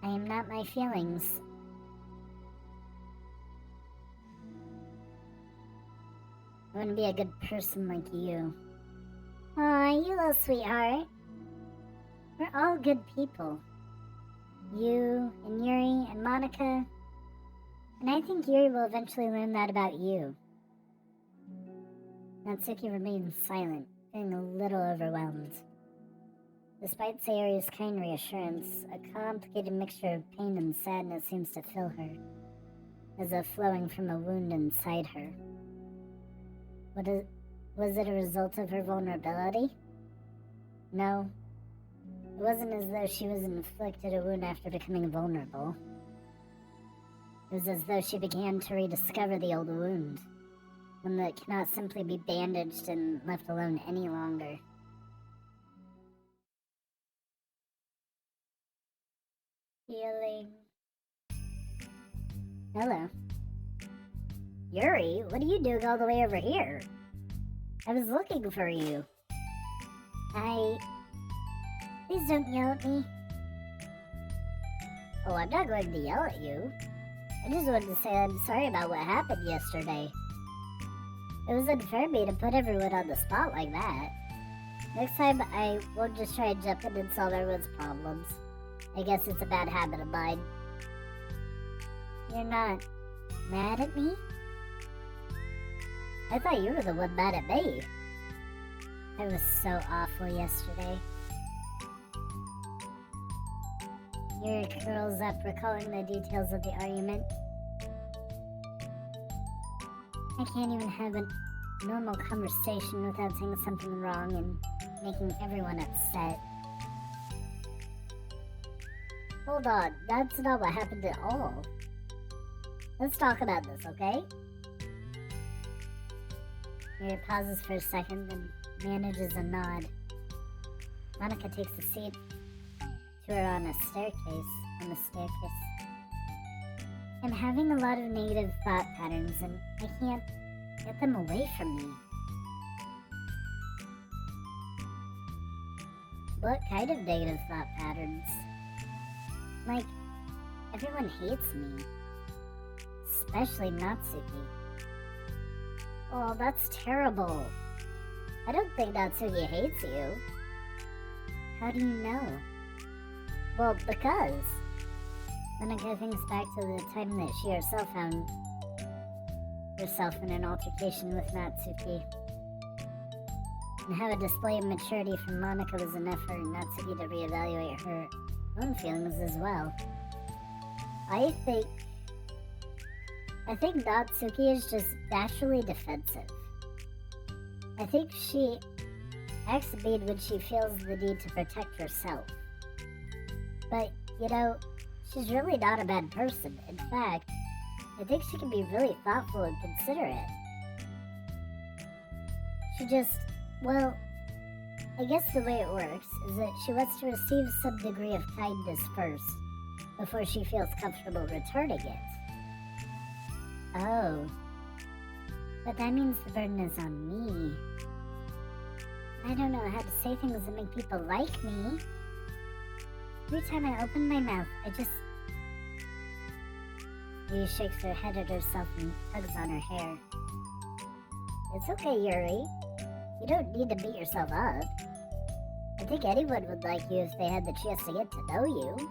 I am not my feelings. I want to be a good person like you. Aw, you little sweetheart. We're all good people. You and Yuri and Monika. And I think Yuri will eventually learn that about you. Natsuki remains silent, feeling a little overwhelmed. Despite Sayori's kind reassurance, a complicated mixture of pain and sadness seems to fill her, as if flowing from a wound inside her. Was it a result of her vulnerability? No. It wasn't as though she was inflicted a wound after becoming vulnerable. It was as though she began to rediscover the old wound, one that cannot simply be bandaged and left alone any longer. Healing. Hello. Yuri, what are you doing all the way over here? I was looking for you. Please don't yell at me. Oh, I'm not going to yell at you. I just wanted to say I'm sorry about what happened yesterday. It was unfair of me to put everyone on the spot like that. Next time, I won't just try and jump in and solve everyone's problems. I guess it's a bad habit of mine. You're not mad at me? I thought you were the one mad at me. I was so awful yesterday. Yuri curls up, recalling the details of the argument. I can't even have a normal conversation without saying something wrong and making everyone upset. Hold on, that's not what happened at all. Let's talk about this, okay? Yuri pauses for a second and manages a nod. Monika takes a seat to her on the staircase. I'm having a lot of negative thought patterns and I can't get them away from me. What kind of negative thought patterns? Like, everyone hates me. Especially Natsuki. Oh, that's terrible. I don't think Natsuki hates you. How do you know? Well, because Monika thinks back to the time that she herself found herself in an altercation with Natsuki. and how a display of maturity from Monika was enough for Natsuki to reevaluate her own feelings as well. I think Natsuki is just naturally defensive. I think she acts mean when she feels the need to protect herself. But, you know, she's really not a bad person. In fact, I think she can be really thoughtful and considerate. She just, well, I guess the way it works is that she wants to receive some degree of kindness first, before she feels comfortable returning it. Oh. But that means the burden is on me. I don't know how to say things that make people like me. Every time I open my mouth, I just... Yuri shakes her head at herself and tugs on her hair. It's okay, Yuri. You don't need to beat yourself up. I think anyone would like you if they had the chance to get to know you.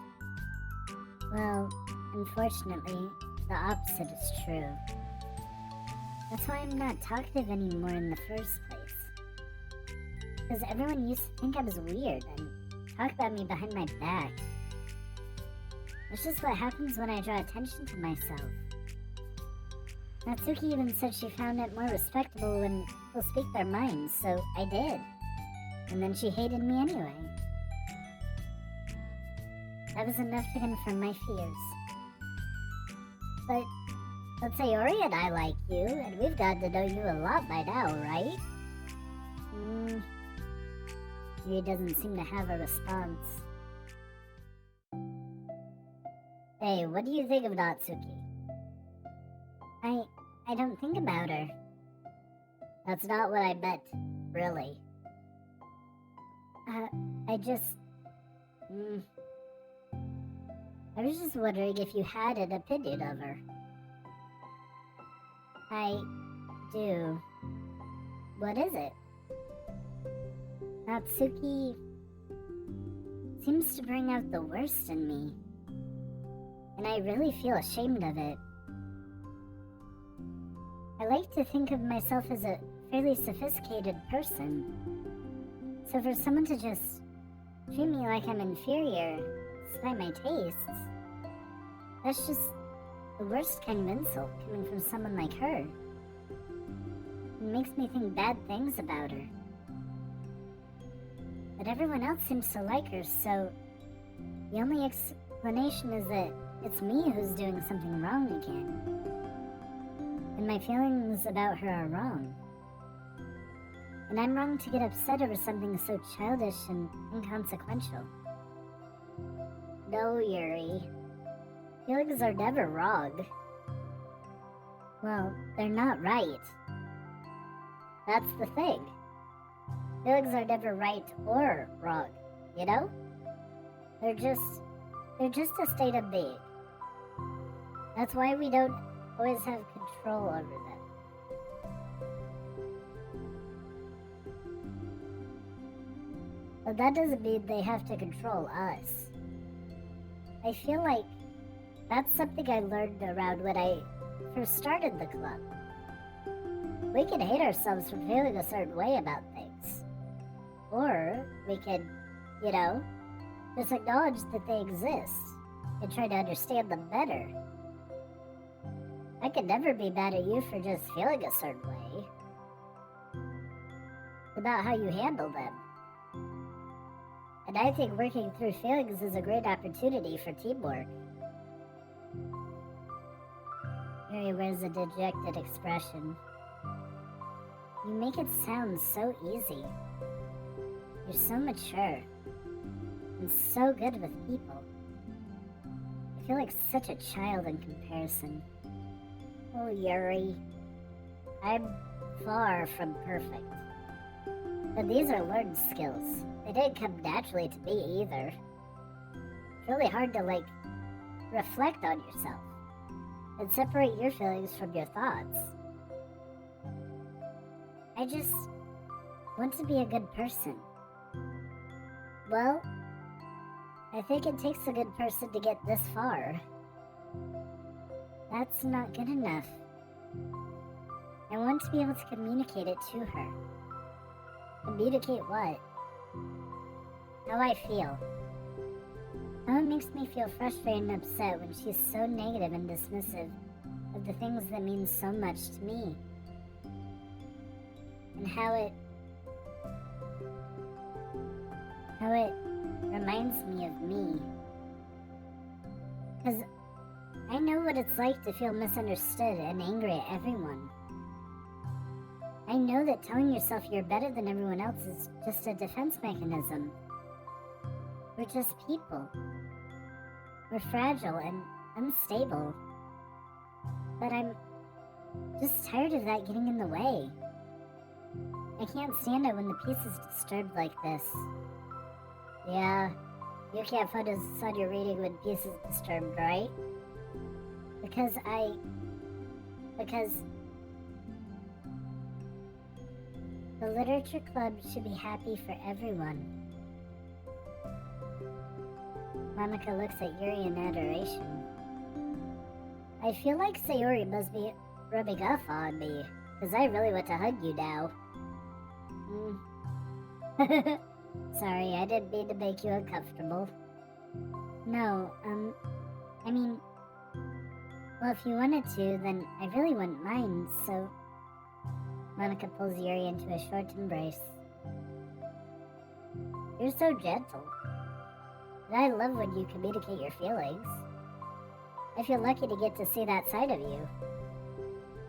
Well, unfortunately, the opposite is true. That's why I'm not talkative anymore in the first place. Because everyone used to think I was weird and talk about me behind my back. That's just what happens when I draw attention to myself. Natsuki even said she found it more respectable when people speak their minds, so I did. And then she hated me anyway. That was enough to confirm my fears. But Sayori and I like you, and we've gotten to know you a lot by now, right? Yuri doesn't seem to have a response. Hey, what do you think of Natsuki? I don't think about her. That's not what I meant, really. I was just wondering if you had an opinion of her. I do. What is it? Natsuki seems to bring out the worst in me, and I really feel ashamed of it. I like to think of myself as a fairly sophisticated person, so for someone to just treat me like I'm inferior despite my tastes, that's just the worst kind of insult coming from someone like her. It makes me think bad things about her. But everyone else seems to like her, so the only explanation is that it's me who's doing something wrong again. And my feelings about her are wrong. And I'm wrong to get upset over something so childish and inconsequential. No, Yuri. Feelings are never wrong. Well, they're not right. That's the thing. Feelings are never right or wrong, you know? They're just a state of being. That's why we don't always have control over them. But that doesn't mean they have to control us. I feel like that's something I learned around when I first started the club. We can hate ourselves for feeling a certain way about things. Or we can, you know, just acknowledge that they exist and try to understand them better. I could never be mad at you for just feeling a certain way. It's about how you handle them. And I think working through feelings is a great opportunity for teamwork. Yuri wears a dejected expression. You make it sound so easy. You're so mature. And so good with people. I feel like such a child in comparison. Oh, Yuri. I'm far from perfect. But these are learned skills. They didn't come naturally to me either. It's really hard to, reflect on yourself and separate your feelings from your thoughts. I just want to be a good person. Well, I think it takes a good person to get this far. That's not good enough. I want to be able to communicate it to her. Communicate what? How I feel. How it makes me feel frustrated and upset when she's so negative and dismissive of the things that mean so much to me. And how it reminds me of me. Because I know what it's like to feel misunderstood and angry at everyone. I know that telling yourself you're better than everyone else is just a defense mechanism. We're just people. We're fragile and unstable. But I'm just tired of that getting in the way. I can't stand it when the peace is disturbed like this. Yeah, you can't focus on your reading when peace is disturbed, right? Because the literature club should be happy for everyone. Monika looks at Yuri in adoration. I feel like Sayori must be rubbing off on me, because I really want to hug you now. Sorry, I didn't mean to make you uncomfortable. No, I mean, well, if you wanted to, then I really wouldn't mind, so... Monika pulls Yuri into a short embrace. You're so gentle. And I love when you communicate your feelings. I feel lucky to get to see that side of you.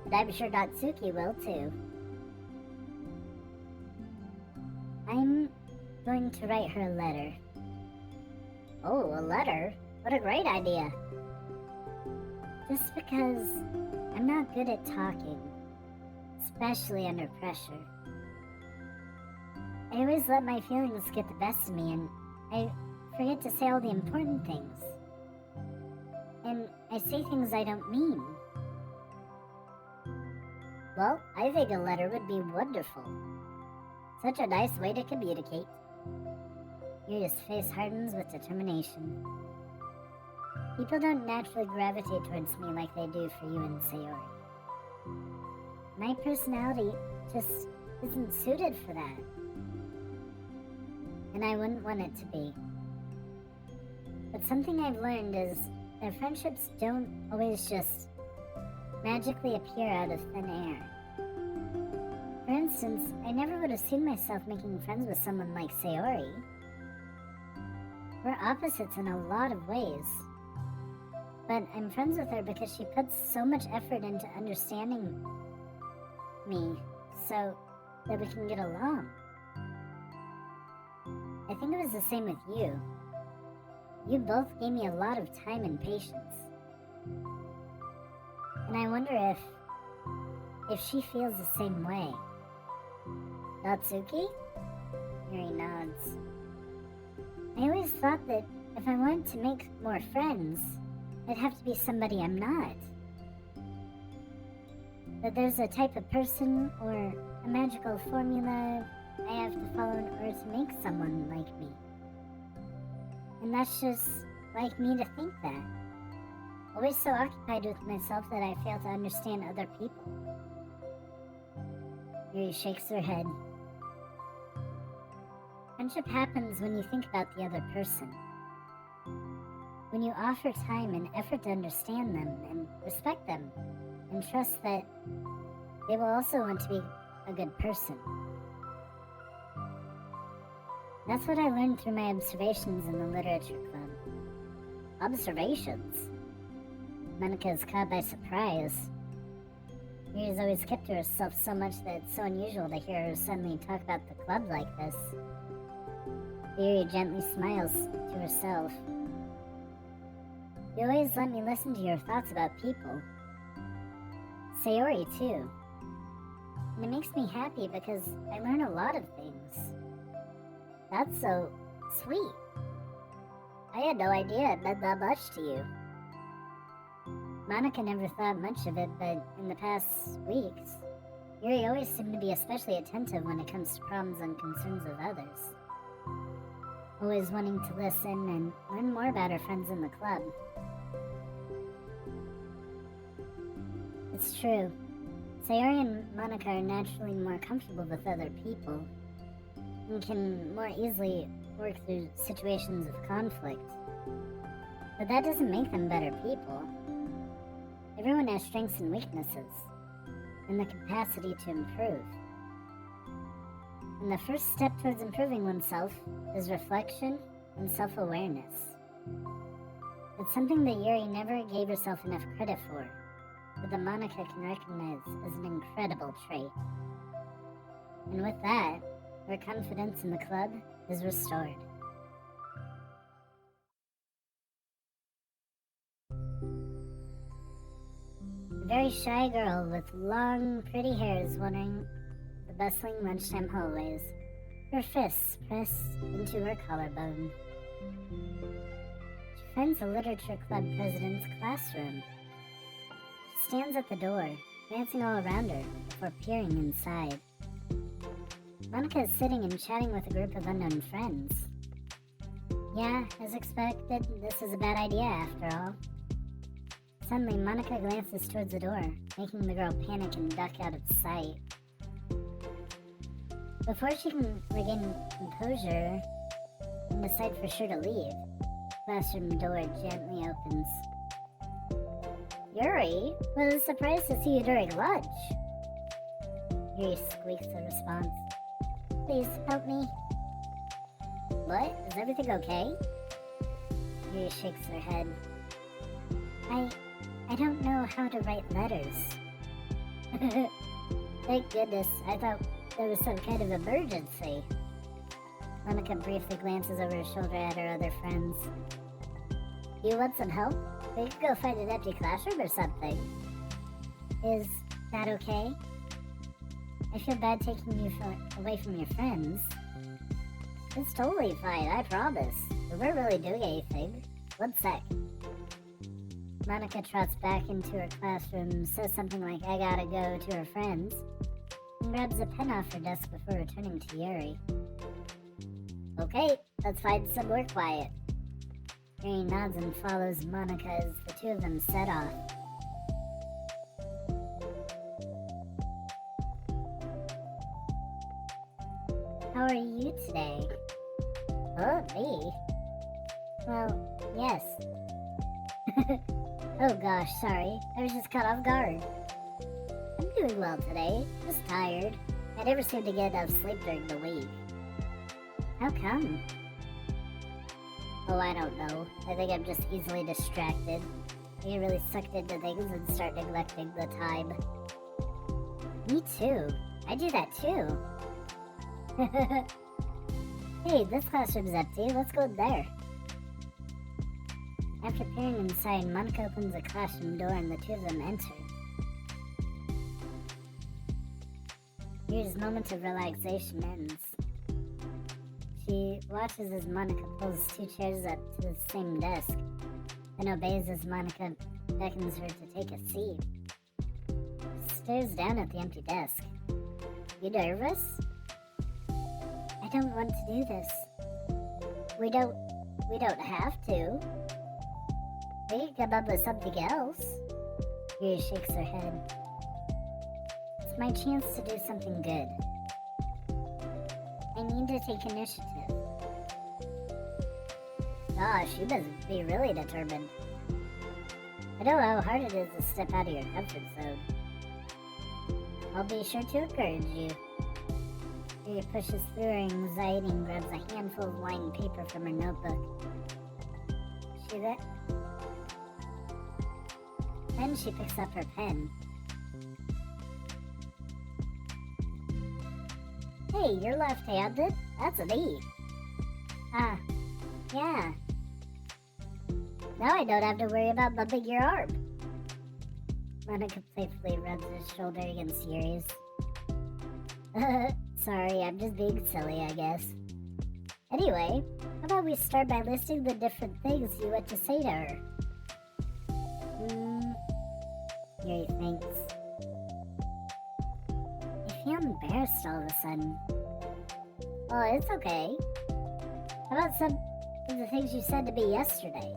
And I'm sure Natsuki will too. I'm going to write her a letter. Oh, a letter? What a great idea. Just because I'm not good at talking. Especially under pressure. I always let my feelings get the best of me and I forget to say all the important things. And I say things I don't mean. Well, I think a letter would be wonderful. Such a nice way to communicate. Yuri's face hardens with determination. People don't naturally gravitate towards me like they do for you and Sayori. My personality just isn't suited for that. And I wouldn't want it to be. But something I've learned is that friendships don't always just magically appear out of thin air. For instance, I never would have seen myself making friends with someone like Sayori. We're opposites in a lot of ways. But I'm friends with her because she puts so much effort into understanding me so that we can get along. I think it was the same with you. You both gave me a lot of time and patience. And I wonder if she feels the same way. Natsuki? Yuri nods. I always thought that if I wanted to make more friends, I'd have to be somebody I'm not. That there's a type of person or a magical formula I have to follow in order to make someone like me. And that's just like me to think that. Always so occupied with myself that I fail to understand other people. Yuri shakes her head. Friendship happens when you think about the other person. When you offer time and effort to understand them and respect them and trust that they will also want to be a good person. That's what I learned through my observations in the literature club. Observations? Monika is caught by surprise. Yuri's always kept to herself so much that it's so unusual to hear her suddenly talk about the club like this. Yuri gently smiles to herself. You always let me listen to your thoughts about people. Sayori, too. And it makes me happy because I learn a lot of things. That's so sweet. I had no idea it meant that much to you. Monika never thought much of it, but in the past weeks, Yuri always seemed to be especially attentive when it comes to problems and concerns of others. Always wanting to listen and learn more about her friends in the club. It's true. Sayori and Monika are naturally more comfortable with other people, and can more easily work through situations of conflict. But that doesn't make them better people. Everyone has strengths and weaknesses, and the capacity to improve. And the first step towards improving oneself is reflection and self-awareness. It's something that Yuri never gave herself enough credit for, but that Monika can recognize as an incredible trait. And with that, her confidence in the club is restored. A very shy girl with long, pretty hair is wandering the bustling lunchtime hallways, her fists pressed into her collarbone. She finds the literature club president's classroom. She stands at the door, glancing all around her before peering inside. Monika is sitting and chatting with a group of unknown friends. Yeah, as expected, this is a bad idea after all. Suddenly, Monika glances towards the door, making the girl panic and duck out of sight. Before she can regain composure and decide for sure to leave, the classroom door gently opens. Yuri, was surprised to see you during lunch. Yuri squeaks a response. Please, help me. What? Is everything okay? Yuri shakes her head. I don't know how to write letters. Thank goodness, I thought there was some kind of emergency. Monika briefly glances over her shoulder at her other friends. You want some help? We could go find an empty classroom or something. Is that okay? I feel bad taking you away from your friends. It's totally fine, I promise. We weren't really doing anything. One sec. Monika trots back into her classroom, says something like, I gotta go, to her friends, and grabs a pen off her desk before returning to Yuri. Okay, let's find somewhere quiet. Yuri nods and follows Monika as the two of them set off. How are you today? Oh, me? Well, yes. Oh gosh, sorry. I was just caught off guard. I'm doing well today. Just tired. I never seem to get enough sleep during the week. How come? Oh, I don't know. I think I'm just easily distracted. I get really sucked into things and start neglecting the time. Me too. I do that too. Hey, this classroom's empty. Let's go in there. After peering inside, Monika opens the classroom door and the two of them enter. Yuri's moment of relaxation ends. She watches as Monika pulls two chairs up to the same desk, then obeys as Monika beckons her to take a seat. She stares down at the empty desk. You nervous? I don't want to do this. We don't have to. We can come up with something else. Yuri shakes her head. It's my chance to do something good. I need to take initiative. Gosh, you must be really determined. I know how hard it is to step out of your comfort zone. I'll be sure to encourage you. Yuri pushes through her anxiety and grabs a handful of lined paper from her notebook. Then she picks up her pen. Hey, you're left-handed? That's an E. Ah, yeah. Now I don't have to worry about bumping your arm. Monika playfully rubs her shoulder against Yuri's. Sorry, I'm just being silly, I guess. Anyway, how about we start by listing the different things you want to say to her? Yuri thinks. I feel embarrassed all of a sudden. Well, it's okay. How about some of the things you said to me yesterday?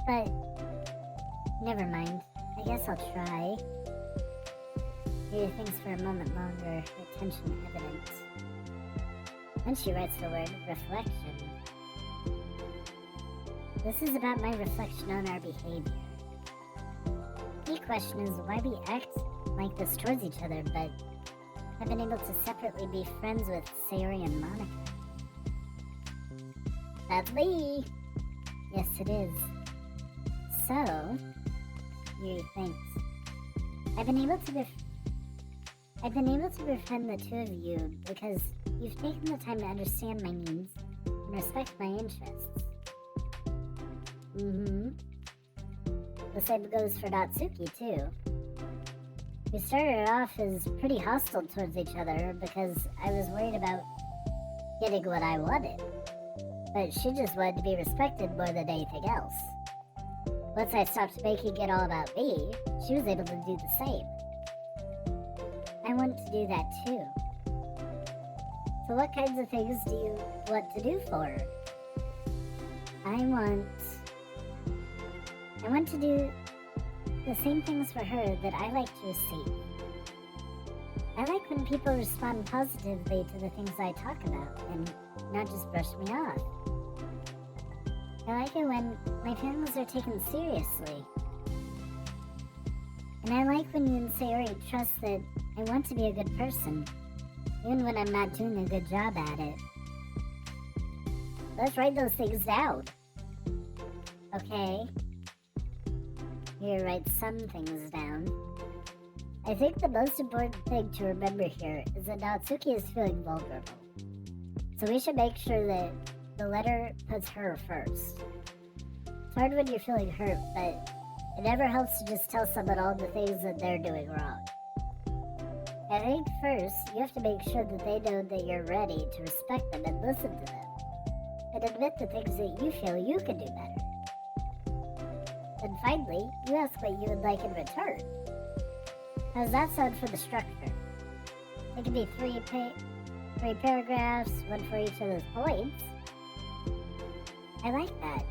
But, never mind. I guess I'll try. Yuri thinks for a moment longer, her tension evident. Then she writes the word reflection. This is about my reflection on our behavior. The key question is why we act like this towards each other, but have been able to separately be friends with Sayori and Monika. That's me! Yes, it is. So, Yuri thinks, I've been able to befriend the two of you because you've taken the time to understand my needs and respect my interests. The same goes for Natsuki, too. We started off as pretty hostile towards each other because I was worried about getting what I wanted. But she just wanted to be respected more than anything else. Once I stopped making it all about me, she was able to do the same. I want to do that too. So what kinds of things do you want to do for her? I want to do the same things for her that I like to receive. I like when people respond positively to the things I talk about and not just brush me off. I like it when my feelings are taken seriously. And I like when you and Sayori trust that I want to be a good person, even when I'm not doing a good job at it. Let's write those things down. Okay. Here, write some things down. I think the most important thing to remember here is that Natsuki is feeling vulnerable. So we should make sure that the letter puts her first. It's hard when you're feeling hurt, but it never helps to just tell someone all the things that they're doing wrong. I think first, you have to make sure that they know that you're ready to respect them and listen to them, and admit the things that you feel you can do better. Then finally, you ask what you would like in return. How does that sound for the structure? It could be three paragraphs, one for each of those points. I like that.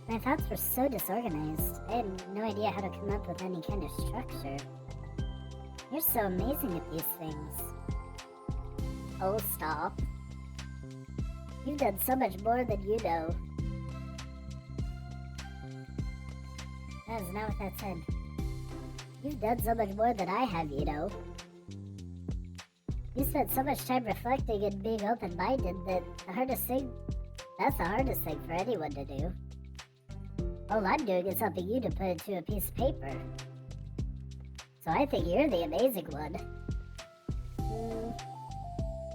My thoughts were so disorganized, I had no idea how to come up with any kind of structure. You're so amazing at these things. Oh, stop. You've done so much more than you know. That is not what that said. You've done so much more than I have, you know. You spent so much time reflecting and being open-minded that's the hardest thing for anyone to do. All I'm doing is helping you to put it to a piece of paper. So I think you're the amazing one.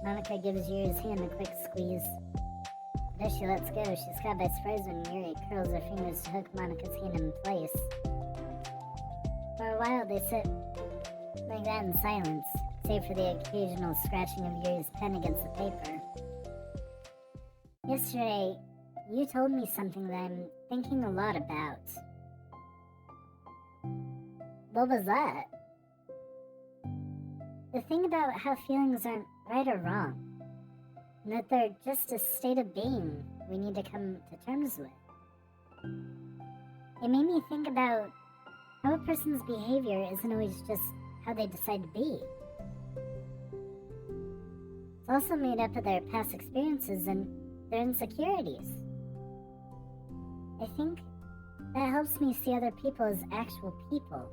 Monika gives Yuri's hand a quick squeeze. But as she lets go, she's caught by surprise when Yuri curls her fingers to hook Monika's hand in place. For a while, they sit like that in silence, save for the occasional scratching of Yuri's pen against the paper. Yesterday, you told me something that I'm thinking a lot about. What was that? The thing about how feelings aren't right or wrong, and that they're just a state of being we need to come to terms with. It made me think about how a person's behavior isn't always just how they decide to be. It's also made up of their past experiences and their insecurities. I think that helps me see other people as actual people,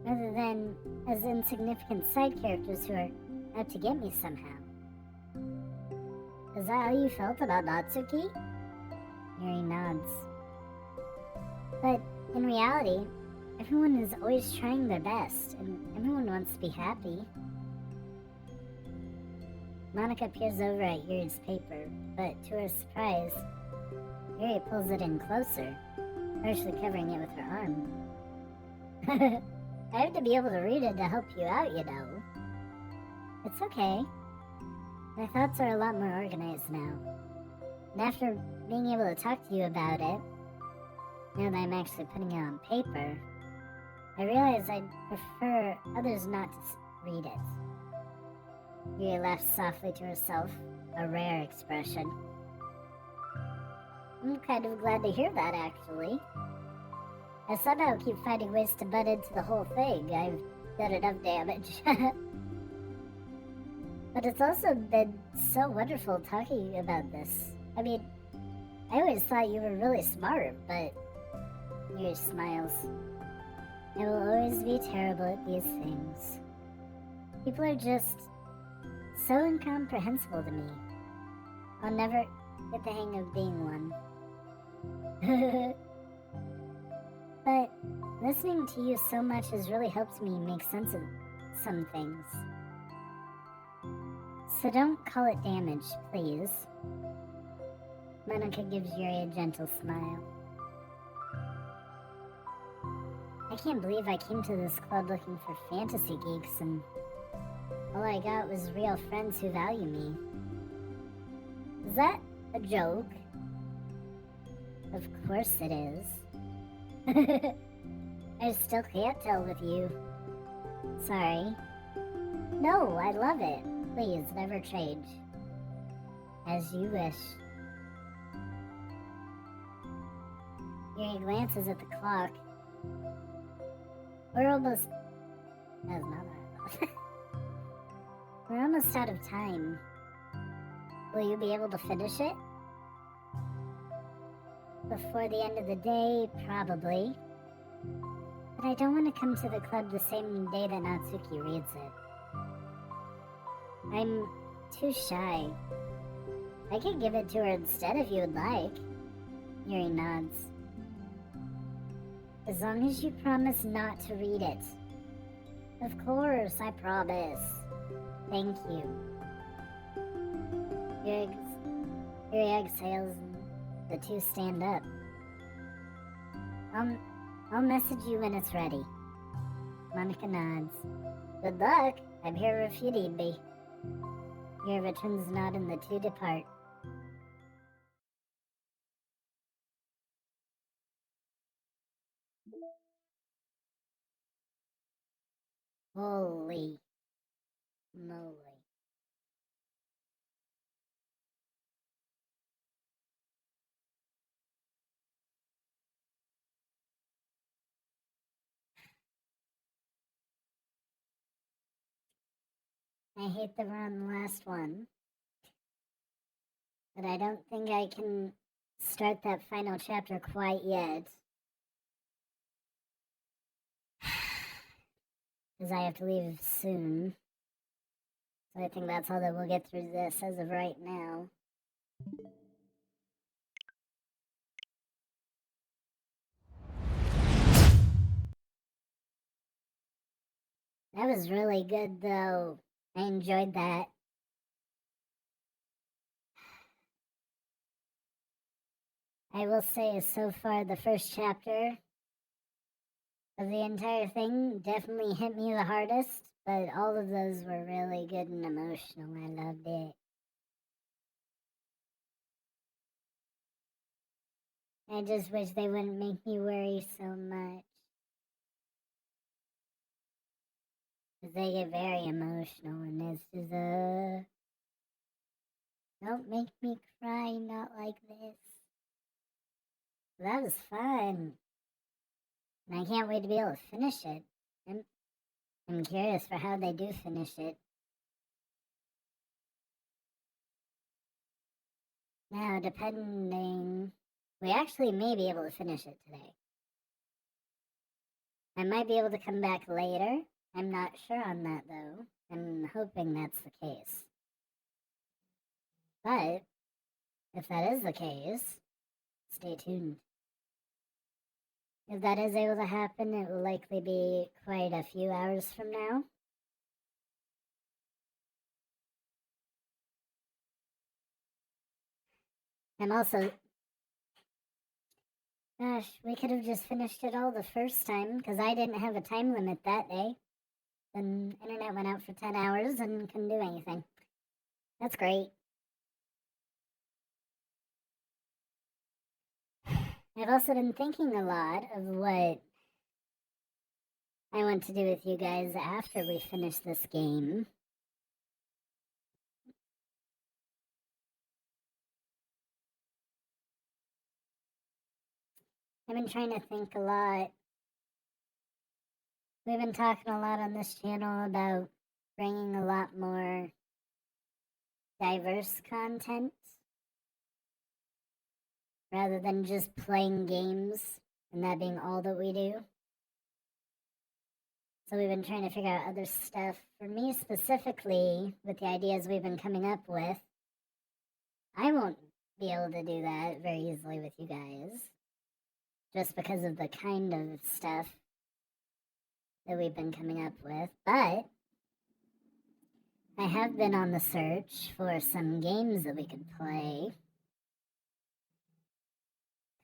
rather than as insignificant side characters who are out to get me somehow. Is that how you felt about Natsuki? Yuri nods. But in reality, everyone is always trying their best, and everyone wants to be happy. Monika peers over at Yuri's paper, but to her surprise, Yuri pulls it in closer, partially covering it with her arm. I have to be able to read it to help you out, you know. It's okay. My thoughts are a lot more organized now. And after being able to talk to you about it, now that I'm actually putting it on paper, I realize I'd prefer others not to read it. Yuri laughs softly to herself, a rare expression. I'm kind of glad to hear that, actually. I somehow keep finding ways to butt into the whole thing. I've done enough damage. But it's also been so wonderful talking about this. I mean, I always thought you were really smart, but your smiles. I will always be terrible at these things. People are just so incomprehensible to me. I'll never get the hang of being one. But listening to you so much has really helped me make sense of some things. So don't call it damage, please. Monika gives Yuri a gentle smile. I can't believe I came to this club looking for fantasy geeks and all I got was real friends who value me. Is that a joke? Of course it is. I still can't tell with you. Sorry. No, I love it. Please, never change. As you wish. Yuri glances at the clock. We're almost... That's not what I thought. We're almost out of time. Will you be able to finish it? Before the end of the day, probably. But I don't want to come to the club the same day that Natsuki reads it. I'm too shy. I could give it to her instead if you would like. Yuri nods. As long as you promise not to read it. Of course, I promise. Thank you. Yuri exhales and the two stand up. I'll message you when it's ready. Monika nods. Good luck. I'm here if you need me. Yuri returns the nod and the two depart. Holy moly. I hate that we're on the last one. But I don't think I can start that final chapter quite yet. Because I have to leave soon. So I think that's all that we'll get through this as of right now. That was really good though. I enjoyed that. I will say so far the first chapter of the entire thing definitely hit me the hardest, but all of those were really good and emotional. I loved it. I just wish they wouldn't make me worry so much. Because they get very emotional and it's just, don't make me cry, not like this. That was fun. And I can't wait to be able to finish it. I'm curious for how they do finish it. Now, depending... We actually may be able to finish it today. I might be able to come back later. I'm not sure on that, though. I'm hoping that's the case. But, if that is the case, stay tuned. If that is able to happen, it will likely be quite a few hours from now. I'm also... Gosh, we could have just finished it all the first time, because I didn't have a time limit that day. Then internet went out for 10 hours and couldn't do anything. That's great. I've also been thinking a lot of what I want to do with you guys after we finish this game. I've been trying to think a lot. We've been talking a lot on this channel about bringing a lot more diverse content rather than just playing games and that being all that we do. So we've been trying to figure out other stuff. For me specifically, with the ideas we've been coming up with, I won't be able to do that very easily with you guys, just because of the kind of stuff that we've been coming up with. But I have been on the search for some games that we could play.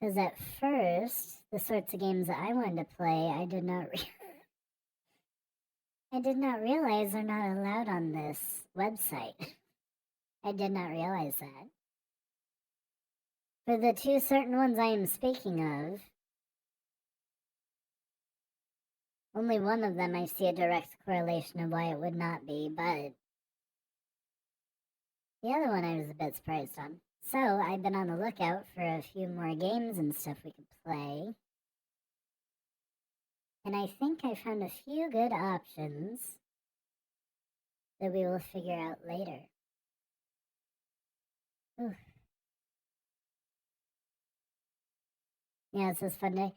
Because at first, the sorts of games that I wanted to play, I did not realize are not allowed on this website. I did not realize that. For the two certain ones I am speaking of, only one of them I see a direct correlation of why it would not be, but the other one I was a bit surprised on. So I've been on the lookout for a few more games and stuff we could play. And I think I found a few good options that we will figure out later. Ooh. Yeah, it's this fun day.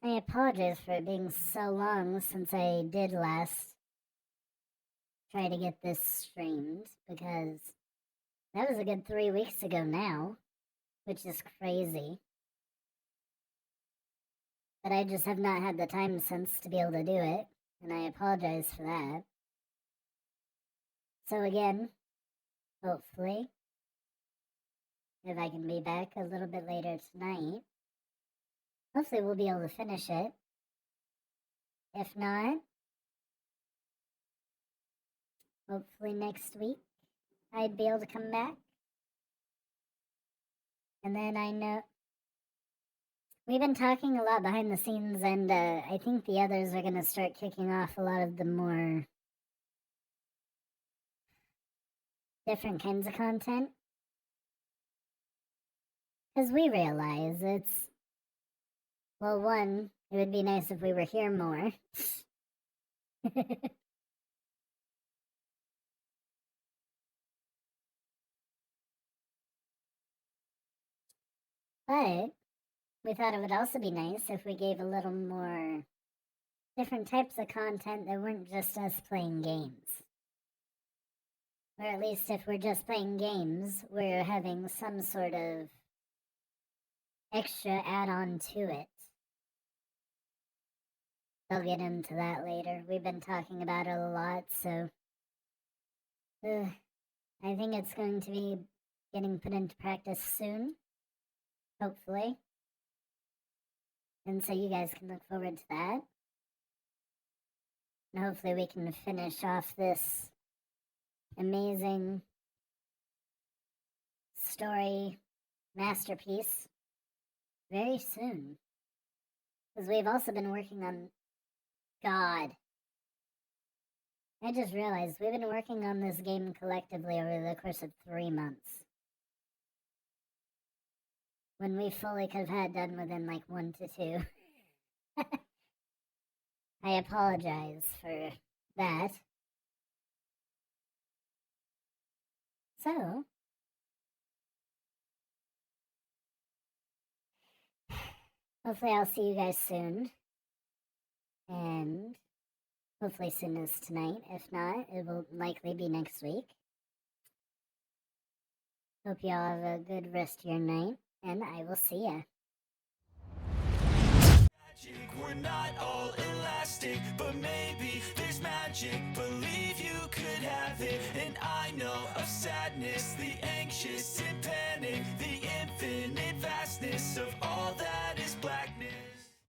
I apologize for it being so long since I did last try to get this streamed, because that was a good 3 weeks ago now, which is crazy. But I just have not had the time since to be able to do it, and I apologize for that. So again, hopefully, if I can be back a little bit later tonight, hopefully we'll be able to finish it. If not, hopefully next week I'd be able to come back. And then I know we've been talking a lot behind the scenes, and I think the others are going to start kicking off a lot of the more different kinds of content. Because we realize it's, well, one, it would be nice if we were here more. But we thought it would also be nice if we gave a little more different types of content that weren't just us playing games. Or at least if we're just playing games, we're having some sort of extra add-on to it. I'll get into that later. We've been talking about it a lot, so I think it's going to be getting put into practice soon, hopefully. And so you guys can look forward to that. And hopefully we can finish off this amazing story masterpiece very soon. Because we've also been working on... God. I just realized we've been working on this game collectively over the course of 3 months. When we fully could have had done within like 1 to 2. I apologize for that. So, hopefully I'll see you guys soon. And hopefully soon as tonight. If not, it will likely be next week. Hope you all have a good rest of your night, and I will see ya. We're not all elastic, but maybe there's magic. Believe you could have it, and I know of sadness, the anxious and panic, the infinite vastness of all that